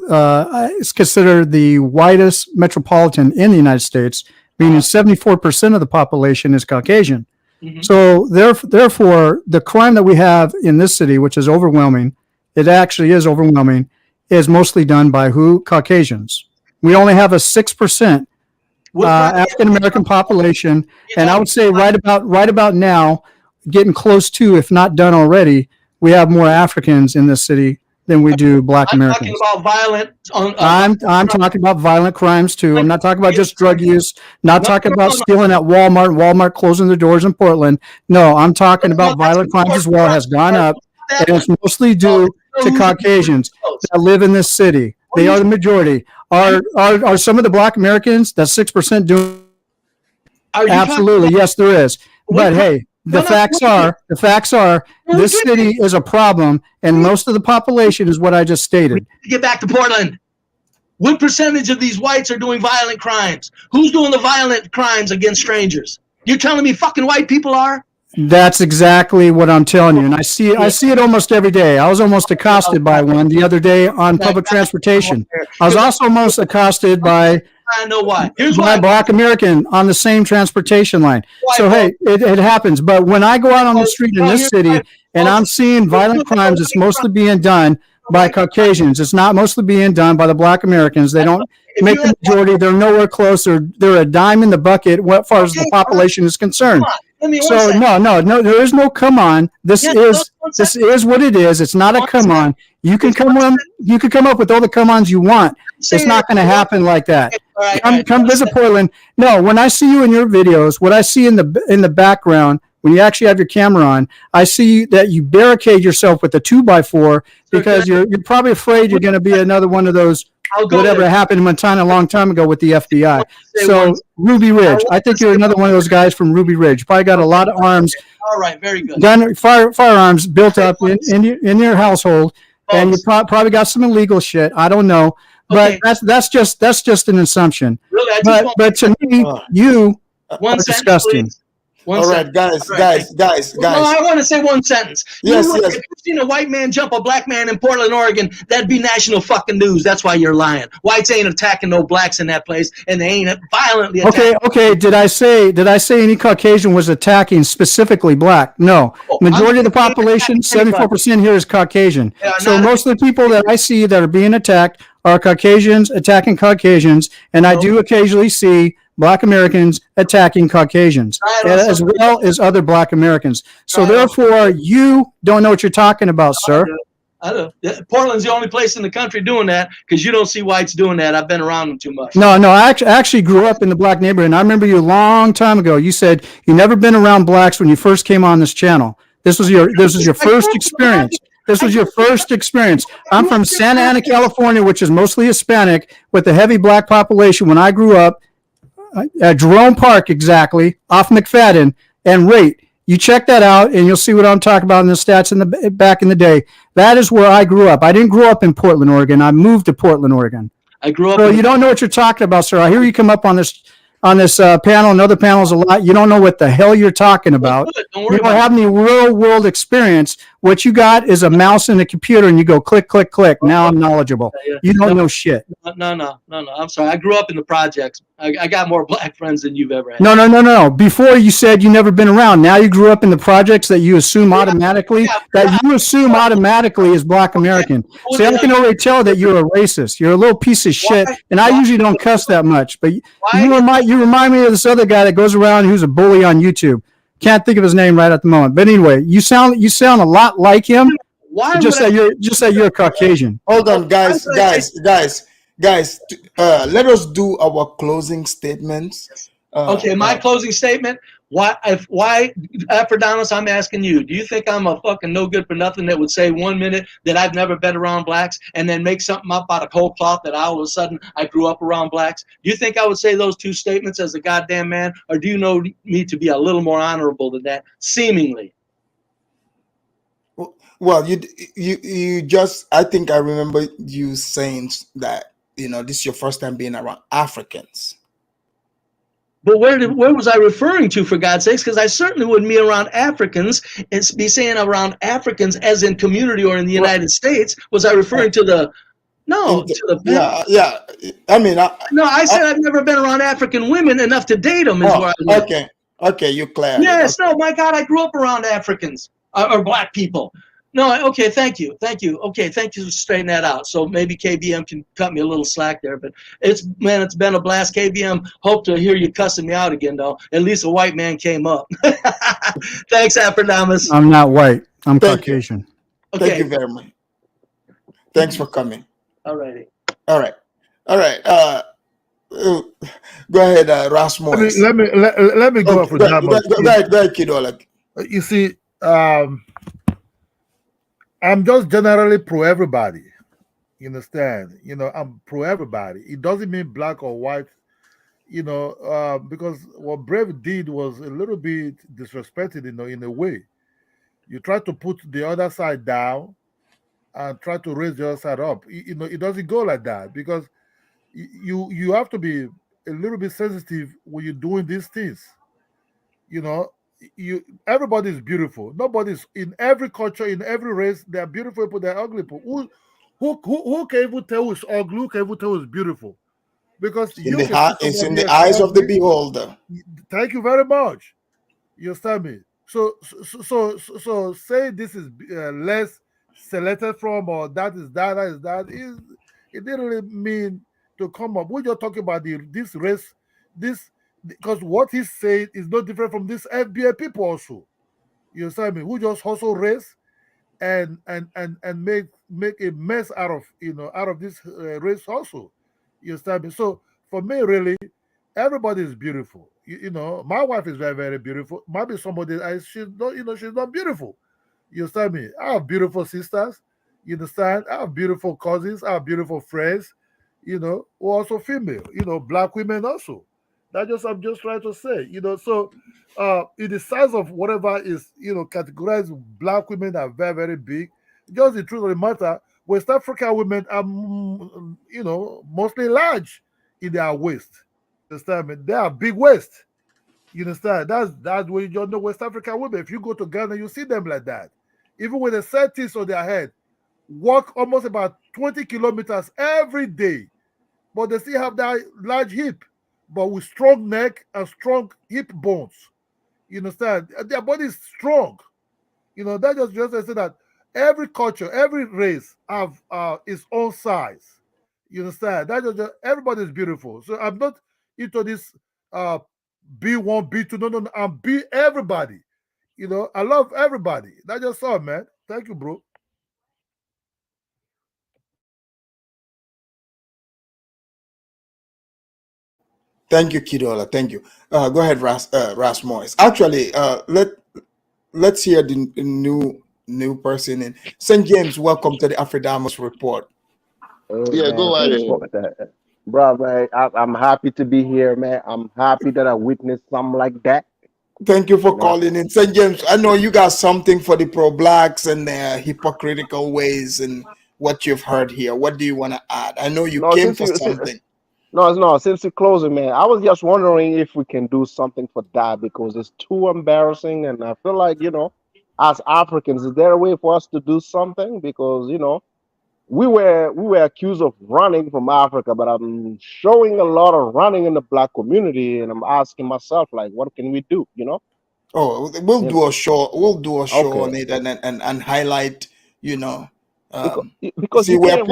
it's considered the whitest metropolitan in the United States, meaning 74% of the population is Caucasian. Mhm. So therefore, the crime that we have in this city, which is overwhelming, it actually is overwhelming, is mostly done by who? Caucasians. We only have a 6% African American population, and I would say right about now, getting close to, if not done already, we have more Africans in this city than we do black Americans. Talking about violent. I'm talking about violent crimes too. I'm not talking about just drug use. Not talking about stealing at Walmart closing the doors in Portland. No, I'm talking about violent crimes as well. Has gone up, and it's mostly due to Caucasians that live in this city. They are the majority. Are some of the black Americans, that 6% doing? Absolutely, yes, there is. But hey, the facts are this city is a problem, and most of the population is what I just stated. Get back to Portland. What percentage of these whites are doing violent crimes? Who's doing the violent crimes against strangers? You're telling me fucking white people are? That's exactly what I'm telling you, and I see it almost every day. I was almost accosted by one the other day on public transportation. I was also almost accosted by I know why. Here's why. why. Black American on the same transportation line. So hey, it happens. But when I go out on the street in this city and I'm seeing violent crimes, it's mostly being done by Caucasians. It's not mostly being done by the black Americans. They don't make the majority. They're nowhere close. They're a dime in the bucket as far as the population is concerned. So no, there is no come on. This is what it is. It's not a come on. You can come up with all the come ons you want. It's not going to happen like that. Come visit Portland. No, when I see you in your videos, what I see in the background, when you actually have your camera on, I see that you barricade yourself with a 2x4 because you're probably afraid you're going to be another one of those. Whatever happened in Montana a long time ago with the FBI. So Ruby Ridge, I think you're another one of those guys from Ruby Ridge. Probably got a lot of arms. All right, very good. Firearms built up in your household, and you probably got some illegal shit. I don't know, but that's just an assumption. Really, but to me, you are disgusting. Please. All right, guys. No, I want to say one sentence. Yes. If you've seen a white man jump a black man in Portland, Oregon, that'd be national fucking news. That's why you're lying. Whites ain't attacking no blacks in that place, and they ain't violently attacking. Okay. Did I say any Caucasian was attacking specifically black? No. Majority of the population, 74% here is Caucasian. So most of the people that I see that are being attacked are Caucasians attacking Caucasians, and I do occasionally see black Americans attacking Caucasians, as well as other black Americans. So therefore, you don't know what you're talking about, sir. I do. Portland's the only place in the country doing that because you don't see whites doing that. I've been around them too much. No, I actually grew up in the black neighborhood, and I remember you a long time ago. You said you never been around blacks when you first came on this channel. This was your first experience. This was your first experience. I'm from Santa Ana, California, which is mostly Hispanic, with a heavy black population. When I grew up, at Jerome Park, exactly, off McFadden and Rate. You check that out, and you'll see what I'm talking about in the stats back in the day. That is where I grew up. I didn't grow up in Portland, Oregon. I moved to Portland, Oregon. I grew up. So you don't know what you're talking about, sir. I hear you come up on this panel and other panels a lot. You don't know what the hell you're talking about. You don't have any real world experience. What you got is a mouse and a computer, and you go click, click, click. Now I'm knowledgeable. You don't know shit. No. I'm sorry. I grew up in the projects. I got more black friends than you've ever had. No. Before you said you never been around. Now you grew up in the projects that you assume automatically is black American. See, I can already tell that you're a racist. You're a little piece of shit, and I usually don't cuss that much. But you remind me of this other guy that goes around who's a bully on YouTube. Can't think of his name right at the moment. But anyway, you sound a lot like him. Just that you're Caucasian. Hold on, guys. Let us do our closing statements. Okay, my closing statement. Why, Aphrodite, I'm asking you, do you think I'm a fucking no good for nothing that would say 1 minute that I've never been around blacks and then make something up out of whole cloth that all of a sudden I grew up around blacks? Do you think I would say those two statements as a goddamn man, or do you know me to be a little more honorable than that, seemingly? Well, you just, I think I remember you saying that, this is your first time being around Africans. But where was I referring to, for God's sakes? Because I certainly wouldn't be around Africans and be saying around Africans as in community or in the United States. Was I referring to the, no, to the past? Yeah. I mean, no, I said I've never been around African women enough to date them is where I went. Okay, you cleared Yes, it. no, my God, I grew up around Africans or black people. No, okay, thank you. Okay, thank you for straightening that out. So maybe KBM can cut me a little slack there, but it's been a blast. KBM, hope to hear you cussing me out again, though. At least a white man came up. Thanks, Aphrodite. I'm not white. I'm Caucasian. Okay. Thank you very much. Thanks for coming. All righty. All right. Go ahead, Rasmus. Let me go for that. Go ahead, Kidola. You see, I'm just generally pro everybody. You understand? I'm pro everybody. It doesn't mean black or white. Because what Brave did was a little bit disrespected. In a way, you try to put the other side down and try to raise the other side up. It doesn't go like that, because you have to be a little bit sensitive when you're doing these things. Everybody is beautiful. Nobody's, in every culture, in every race, there are beautiful people, there are ugly people. Who can even tell who's ugly? Who can even tell who's beautiful? Because it's in the eyes of the beholder. Thank you very much. You understand me? So say this is less selected from, or that is that. It didn't really mean to come up. We're just talking about this race, because what he said is no different from this FBA people also. You understand me? Who just hustle race and make a mess out of this race also. You understand me? So for me, really, everybody is beautiful. My wife is very, very beautiful. Might be somebody she's not beautiful. You understand me? I have beautiful sisters. You understand? I have beautiful cousins. I have beautiful friends. Who are also female. Black women also. I'm just trying to say. So in the size of whatever is categorized, black women are very, very big. Just the truth of the matter, West African women are mostly large in their waist. You understand me? They are big waist. You understand? That's where you don't know West African women. If you go to Ghana, you see them like that. Even with a set teeth on their head, walk almost about 20 kilometers every day, but they still have that large hip, but with strong neck and strong hip bones. You understand? Their body is strong. That just to say that every culture, every race have its own size. You understand? Everybody is beautiful. So I'm not into this B1, B2. No. I'm B everybody. I love everybody. That's just all, man. Thank you, bro. Thank you, Kidola. Thank you. Go ahead, Ras Morris. Actually, let's hear the new person in St. James. Welcome to the Aphrodite Report. Yeah, go ahead. Bro, man, I'm happy to be here, man. I'm happy that I witnessed something like that. Thank you for calling in, St. James. I know you got something for the pro-blacks and their hypocritical ways and what you've heard here. What do you want to add? I know you came for something. No, since you're closing, man, I was just wondering if we can do something for that, because it's too embarrassing, and I feel like, as Africans, is there a way for us to do something? Because, we were accused of running from Africa, but I'm showing a lot of running in the black community, and I'm asking myself, like, what can we do? Oh, we'll do a show. We'll do a show on it and highlight, because see where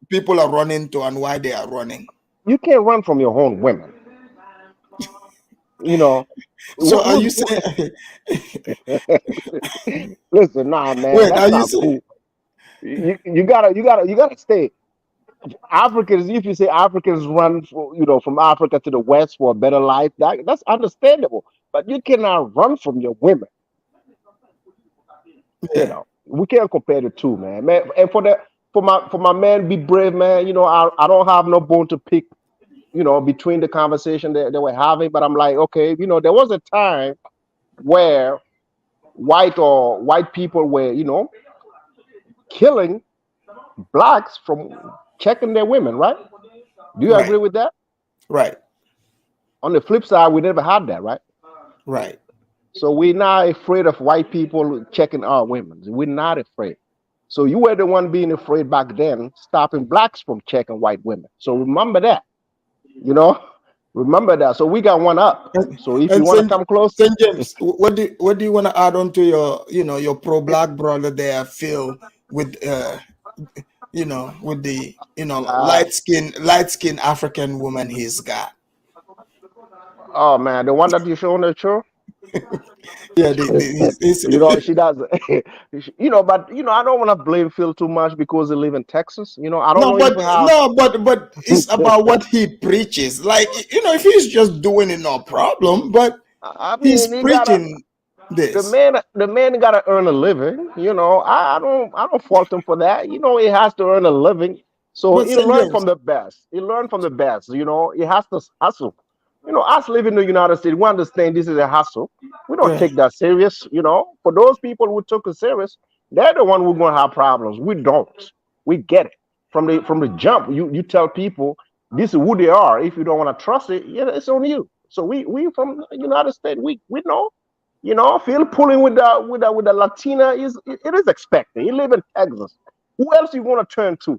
people are running to and why they are running. You can't run from your own women. So are you saying? Listen, nah, man, that's not cool. You gotta stay. Africans, if you say Africans run for, from Africa to the West for a better life, that's understandable. But you cannot run from your women. We can't compare the two, man. And for my man, be brave, man. I don't have no bone to pick, between the conversation that they were having. But I'm like, okay, there was a time where white people were, killing blacks from checking their women, right? Do you agree with that? Right. On the flip side, we never had that, right? Right. So we're not afraid of white people checking our women. We're not afraid. So you were the one being afraid back then, stopping blacks from checking white women. So remember that. Remember that. So we got one up. So if you want to come close, St. James, what do you want to add on to your your pro-black brother there, Phil, with with the light skin African woman he's got? Oh man, the one that you showing the show? Yeah, she does. But I don't want to blame Phil too much because he live in Texas. I don't know. But it's about what he preaches. Like if he's just doing it, no problem. But I mean, he's preaching this. The man got to earn a living. I don't fault him for that. He has to earn a living. So he learned from the best. He learned from the best. He has to hustle. Us living in the United States, we understand this is a hustle. We don't take that serious. For those people who took it serious, they're the one who's going to have problems. We don't. We get it from the jump. You tell people this is who they are. If you don't want to trust it, it's on you. So we from the United States, we know. Phil pulling with the Latina it is expected. He live in Texas. Who else you want to turn to?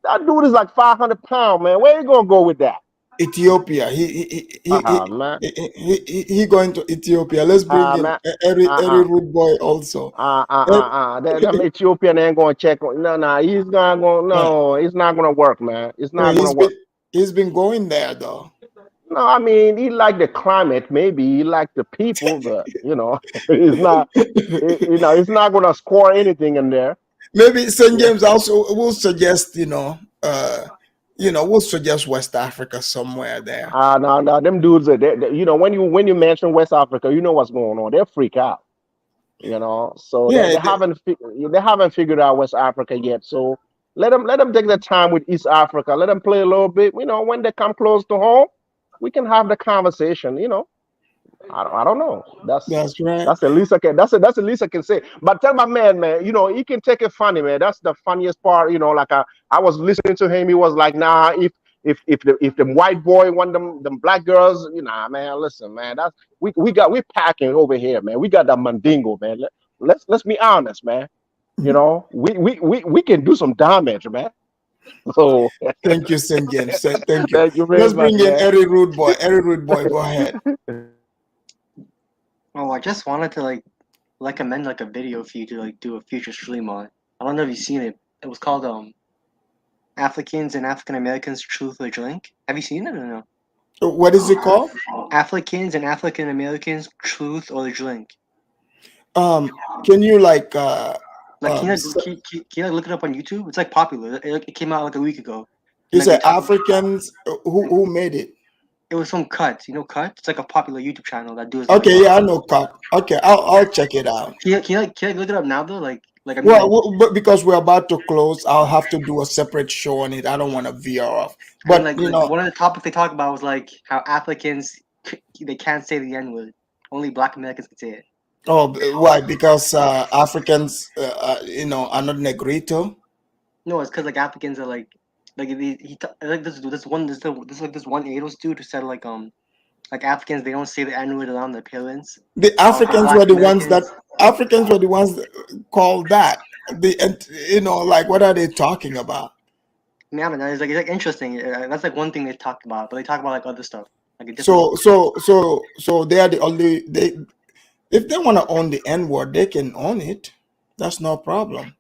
That dude is like 500 pounds, man. Where you gonna go with that? Ethiopia. He going to Ethiopia. Let's bring in every rude boy also. Them Ethiopian ain't gonna check. No, he's not gonna. No, it's not gonna work, man. It's not gonna work. He's been going there though. No, I mean he like the climate. Maybe he like the people, but it's not. It's not gonna score anything in there. Maybe St. James also will suggest. We'll suggest West Africa somewhere there. No, them dudes are when you mention West Africa, you know what's going on. They're freak out. So they haven't figured out West Africa yet. So let them take their time with East Africa. Let them play a little bit. When they come close to home, we can have the conversation. I don't know. That's right. That's the least I can. That's the least I can say. But tell my man, he can take it funny, man. That's the funniest part. Like I was listening to him. He was like, nah, if the white boy want them black girls, man. Listen, man. We're packing over here, man. We got that mandingo, man. Let's be honest, man. We can do some damage, man. So thank you, St. James. Thank you. Thank you very Let's much, bring in man. Eric Rude Boy. Eric Rude Boy, go ahead. Oh, I just wanted to recommend a video for you to do a future stream on. I don't know if you've seen it. It was called Africans and African Americans Truth or Drink. Have you seen it or no? What is it called? Africans and African Americans Truth or Drink. Can you can you look it up on YouTube? It's popular. It came out a week ago. You said Africans. Who made it? It was from Cut. You know Cut? It's a popular YouTube channel that does. Okay, yeah, I know Cut. Okay, I'll check it out. Can you look it up now though? But because we're about to close, I'll have to do a separate show on it. I don't want to veer off. But one of the topics they talk about was how Africans they can't say the N-word. Only Black Americans can say it. Oh, why? Because Africans, are not Negrito. No, it's because Africans are this one Ados dude who said Africans they don't say the N-word around their parents. The Africans were the ones that called that. What are they talking about? Yeah, man, it's interesting. That's one thing they talked about, but they talk about other stuff. So they are the only if they want to own the N-word, they can own it. That's no problem.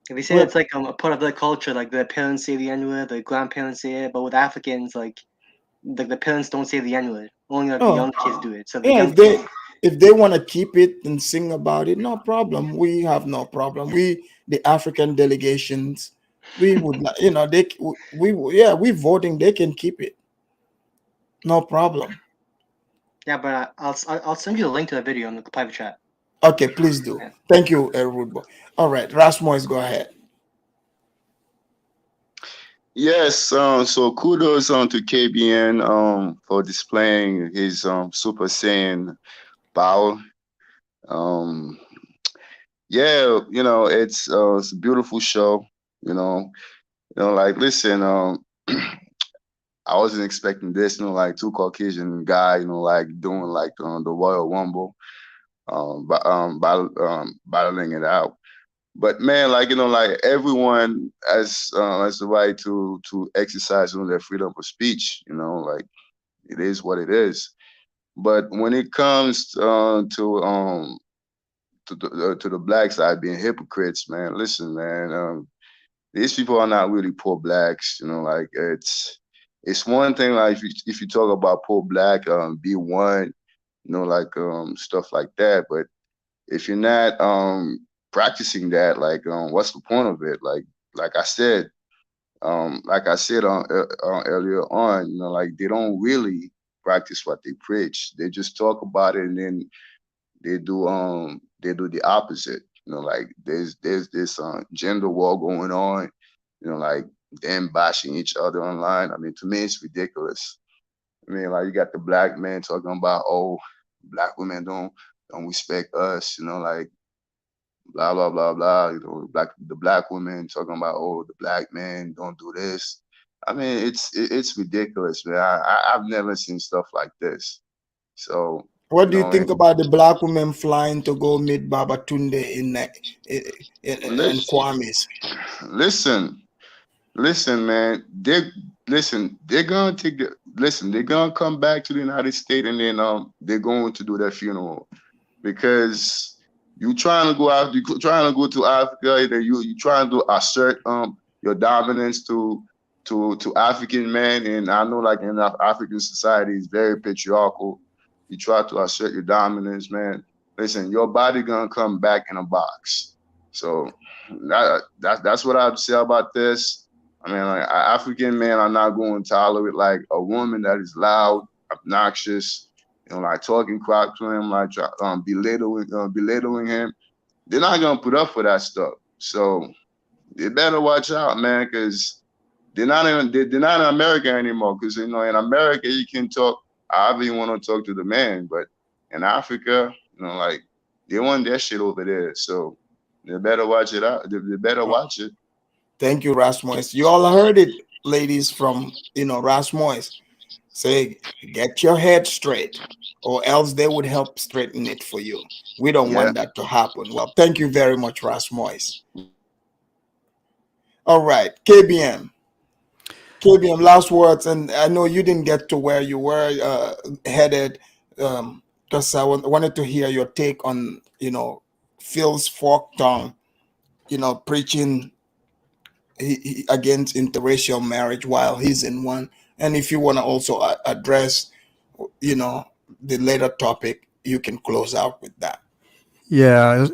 If you say it's a part of their culture, their parents say the N-word, their grandparents say it, but with Africans, the parents don't say the N-word. Only the young kids do it. So if they want to keep it and sing about it, no problem. We have no problem. The African delegations, we would not, we voting, they can keep it. No problem. Yeah, but I'll send you the link to the video in the private chat. Okay, please do. Yeah. Thank you, Rude Boy. All right, Rasmus, go ahead. Yes, so kudos to KBN for displaying his Super Saiyan power. Yeah, it's a beautiful show. Like listen, I wasn't expecting this. Like two Caucasian guy, like doing like the Royal Rumble, battling it out. But man, like like everyone has the right to exercise their freedom of speech. Like it is what it is. But when it comes to the black side being hypocrites, man, listen, man, these people are not really poor blacks. Like it's one thing like if you talk about poor black, B1, like stuff like that. But if you're not practicing that, like what's the point of it? Like I said earlier on, like they don't really practice what they preach. They just talk about it and then they do the opposite. Like there's this gender war going on, like them bashing each other online. I mean, to me it's ridiculous. I mean, like you got the black man talking about, oh, black women don't respect us, like blah blah blah blah. The black women talking about, oh, the black men don't do this. I mean, it's ridiculous, man. I've never seen stuff like this. So what do you think about the black women flying to go meet Baba Tunde in Kwame's? Listen, man. They're gonna they're gonna come back to the United States and then they're going to do their funeral because you trying to go to Africa and you trying to assert your dominance to African men, and I know like in African society is very patriarchal. You try to assert your dominance, man. Listen, your body gonna come back in a box. So that's what I have to say about this. I mean, like African men are not going to tolerate like a woman that is loud, obnoxious, like talking crap to him, like belittling him. They're not gonna put up for that stuff. So they better watch out, man, because they're not in America anymore. Because in America you can talk however you want to talk to the man, but in Africa, like they want their shit over there. So they better watch it out. They better watch it. Thank you, Rasmus. You all heard it, ladies, from Rasmus. Say, get your head straight, or else they would help straighten it for you. We don't want that to happen. Well, thank you very much, Rasmus. All right, KBM, last words, and I know you didn't get to where you were headed, because I wanted to hear your take on, Phil's forked tongue, preaching against interracial marriage while he's in one. And if you want to also address, the later topic, you can close out with that. Yeah,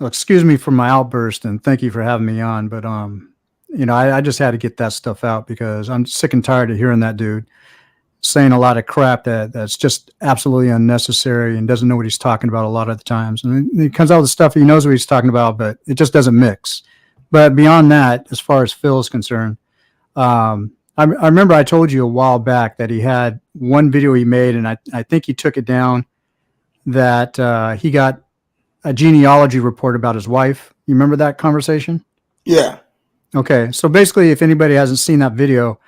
excuse me for my outburst, and thank you for having me on. But I just had to get that stuff out because I'm sick and tired of hearing that dude saying a lot of crap that's just absolutely unnecessary and doesn't know what he's talking about a lot of the times. And he comes out with stuff, he knows what he's talking about, but it just doesn't mix. But beyond that, as far as Phil is concerned, I remember I told you a while back that he had one video he made, and I think he took it down, that he got a genealogy report about his wife. You remember that conversation? Yeah. Okay. So basically, if anybody hasn't seen that video,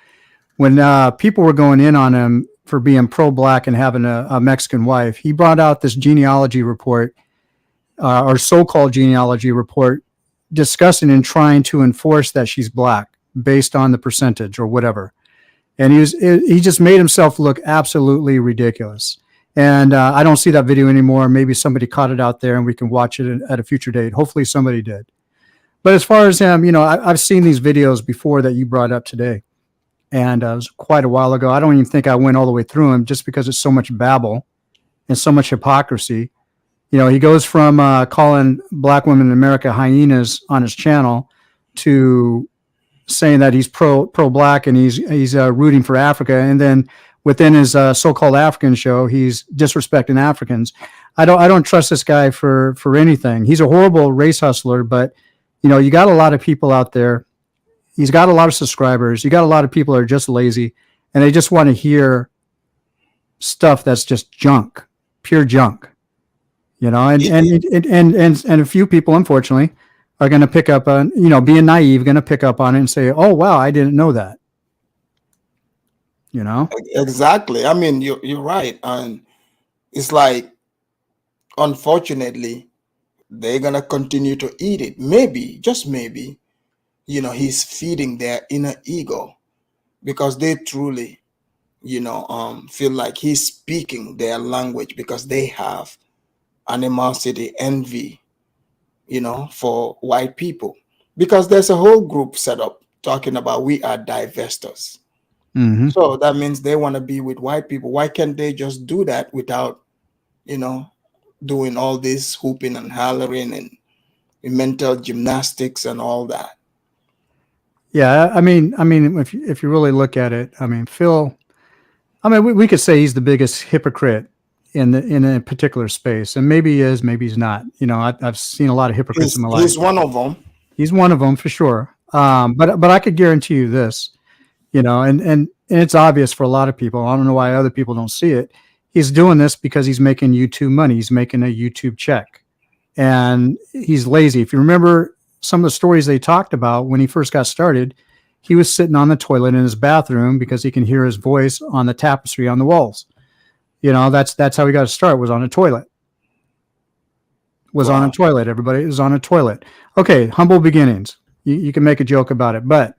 when people were going in on him for being pro-black and having a Mexican wife, he brought out this genealogy report, or so-called genealogy report, discussing and trying to enforce that she's black based on the percentage or whatever. And he just made himself look absolutely ridiculous. And I don't see that video anymore. Maybe somebody caught it out there and we can watch it at a future date. Hopefully somebody did. But as far as him, I've seen these videos before that you brought up today. And it was quite a while ago. I don't even think I went all the way through them just because it's so much babble and so much hypocrisy. He goes from calling black women in America hyenas on his channel to saying that he's pro black and he's rooting for Africa, and then within his so-called African show, he's disrespecting Africans. I don't trust this guy for anything. He's a horrible race hustler, but you got a lot of people out there. He's got a lot of subscribers. You got a lot of people that are just lazy and they just want to hear stuff that's just junk, pure junk. And a few people, unfortunately, are going to pick up on, being naive, going to pick up on it and say, "Oh, wow, I didn't know that." Exactly. I mean, you're right. And it's like, unfortunately, they're going to continue to eat it. Maybe, just maybe, he's feeding their inner ego because they truly, feel like he's speaking their language because they have animosity, envy, for white people. Because there's a whole group set up talking about we are divestors. Mm-hmm. So that means they want to be with white people. Why can't they just do that without, doing all this hooping and hollering and mental gymnastics and all that? Yeah, I mean, if you really look at it, Phil, we could say he's the biggest hypocrite in a particular space, and maybe he is, maybe he's not. I've seen a lot of hypocrites in my life. He's one of them. He's one of them for sure. But I could guarantee you this, and it's obvious for a lot of people. I don't know why other people don't see it. He's doing this because he's making YouTube money. He's making a YouTube check, and he's lazy. If you remember some of the stories they talked about when he first got started, he was sitting on the toilet in his bathroom because he can hear his voice on the tapestry on the walls. That's how he got to start, was on a toilet. On a toilet, everybody. It was on a toilet. Okay, humble beginnings. You can make a joke about it. But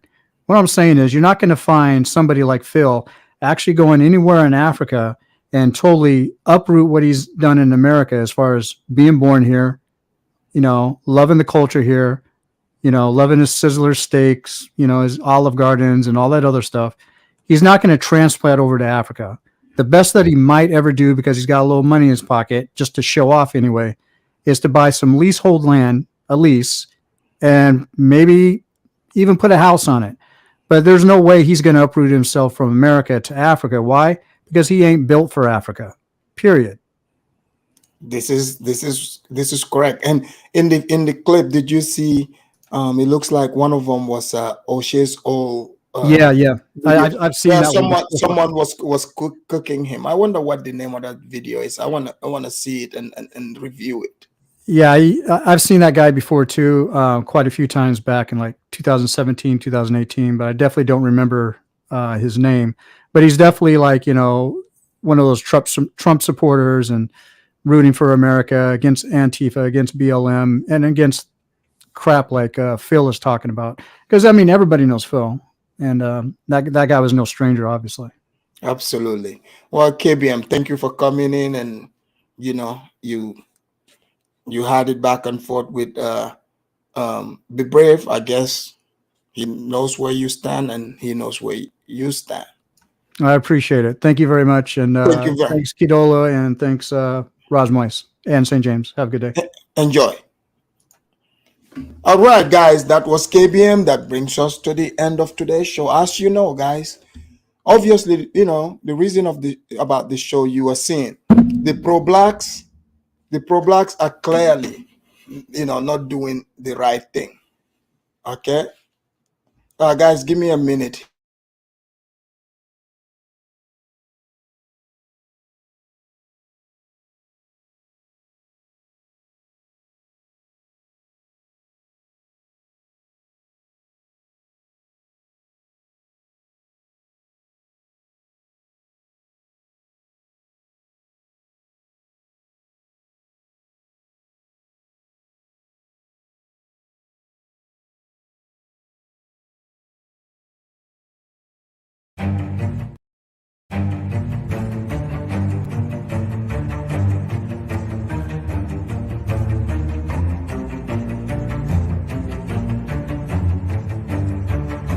what I'm saying is you're not going to find somebody like Phil actually going anywhere in Africa and totally uproot what he's done in America as far as being born here, loving the culture here, loving his Sizzler steaks, his Olive Gardens and all that other stuff. He's not going to transplant over to Africa. The best that he might ever do, because he's got a little money in his pocket, just to show off anyway, is to buy some leasehold land, a lease, and maybe even put a house on it. But there's no way he's going to uproot himself from America to Africa. Why? Because he ain't built for Africa. Period. This is correct. And in the clip, did you see? It looks like one of them was O'Shea's old. Yeah. I've seen that. Someone was cooking him. I wonder what the name of that video is. I want to see it and review it. Yeah, I've seen that guy before too, quite a few times back in like 2017, 2018, but I definitely don't remember his name. But he's definitely like, one of those Trump supporters and rooting for America, against Antifa, against BLM, and against crap like Phil is talking about. Because, everybody knows Phil. And that guy was no stranger, obviously. Absolutely. Well, KBM, thank you for coming in, and you had it back and forth with Be Brave. I guess he knows where you stand, and he knows where you stand. I appreciate it. Thank you very much, and thanks Kidola, and thanks Rosmois and St. James. Have a good day. Enjoy. All right, guys, that was KBM. That brings us to the end of today's show. As you know, guys, obviously, the reason about the show, you are seeing the pro-blacks are clearly, not doing the right thing. Okay, guys, give me a minute.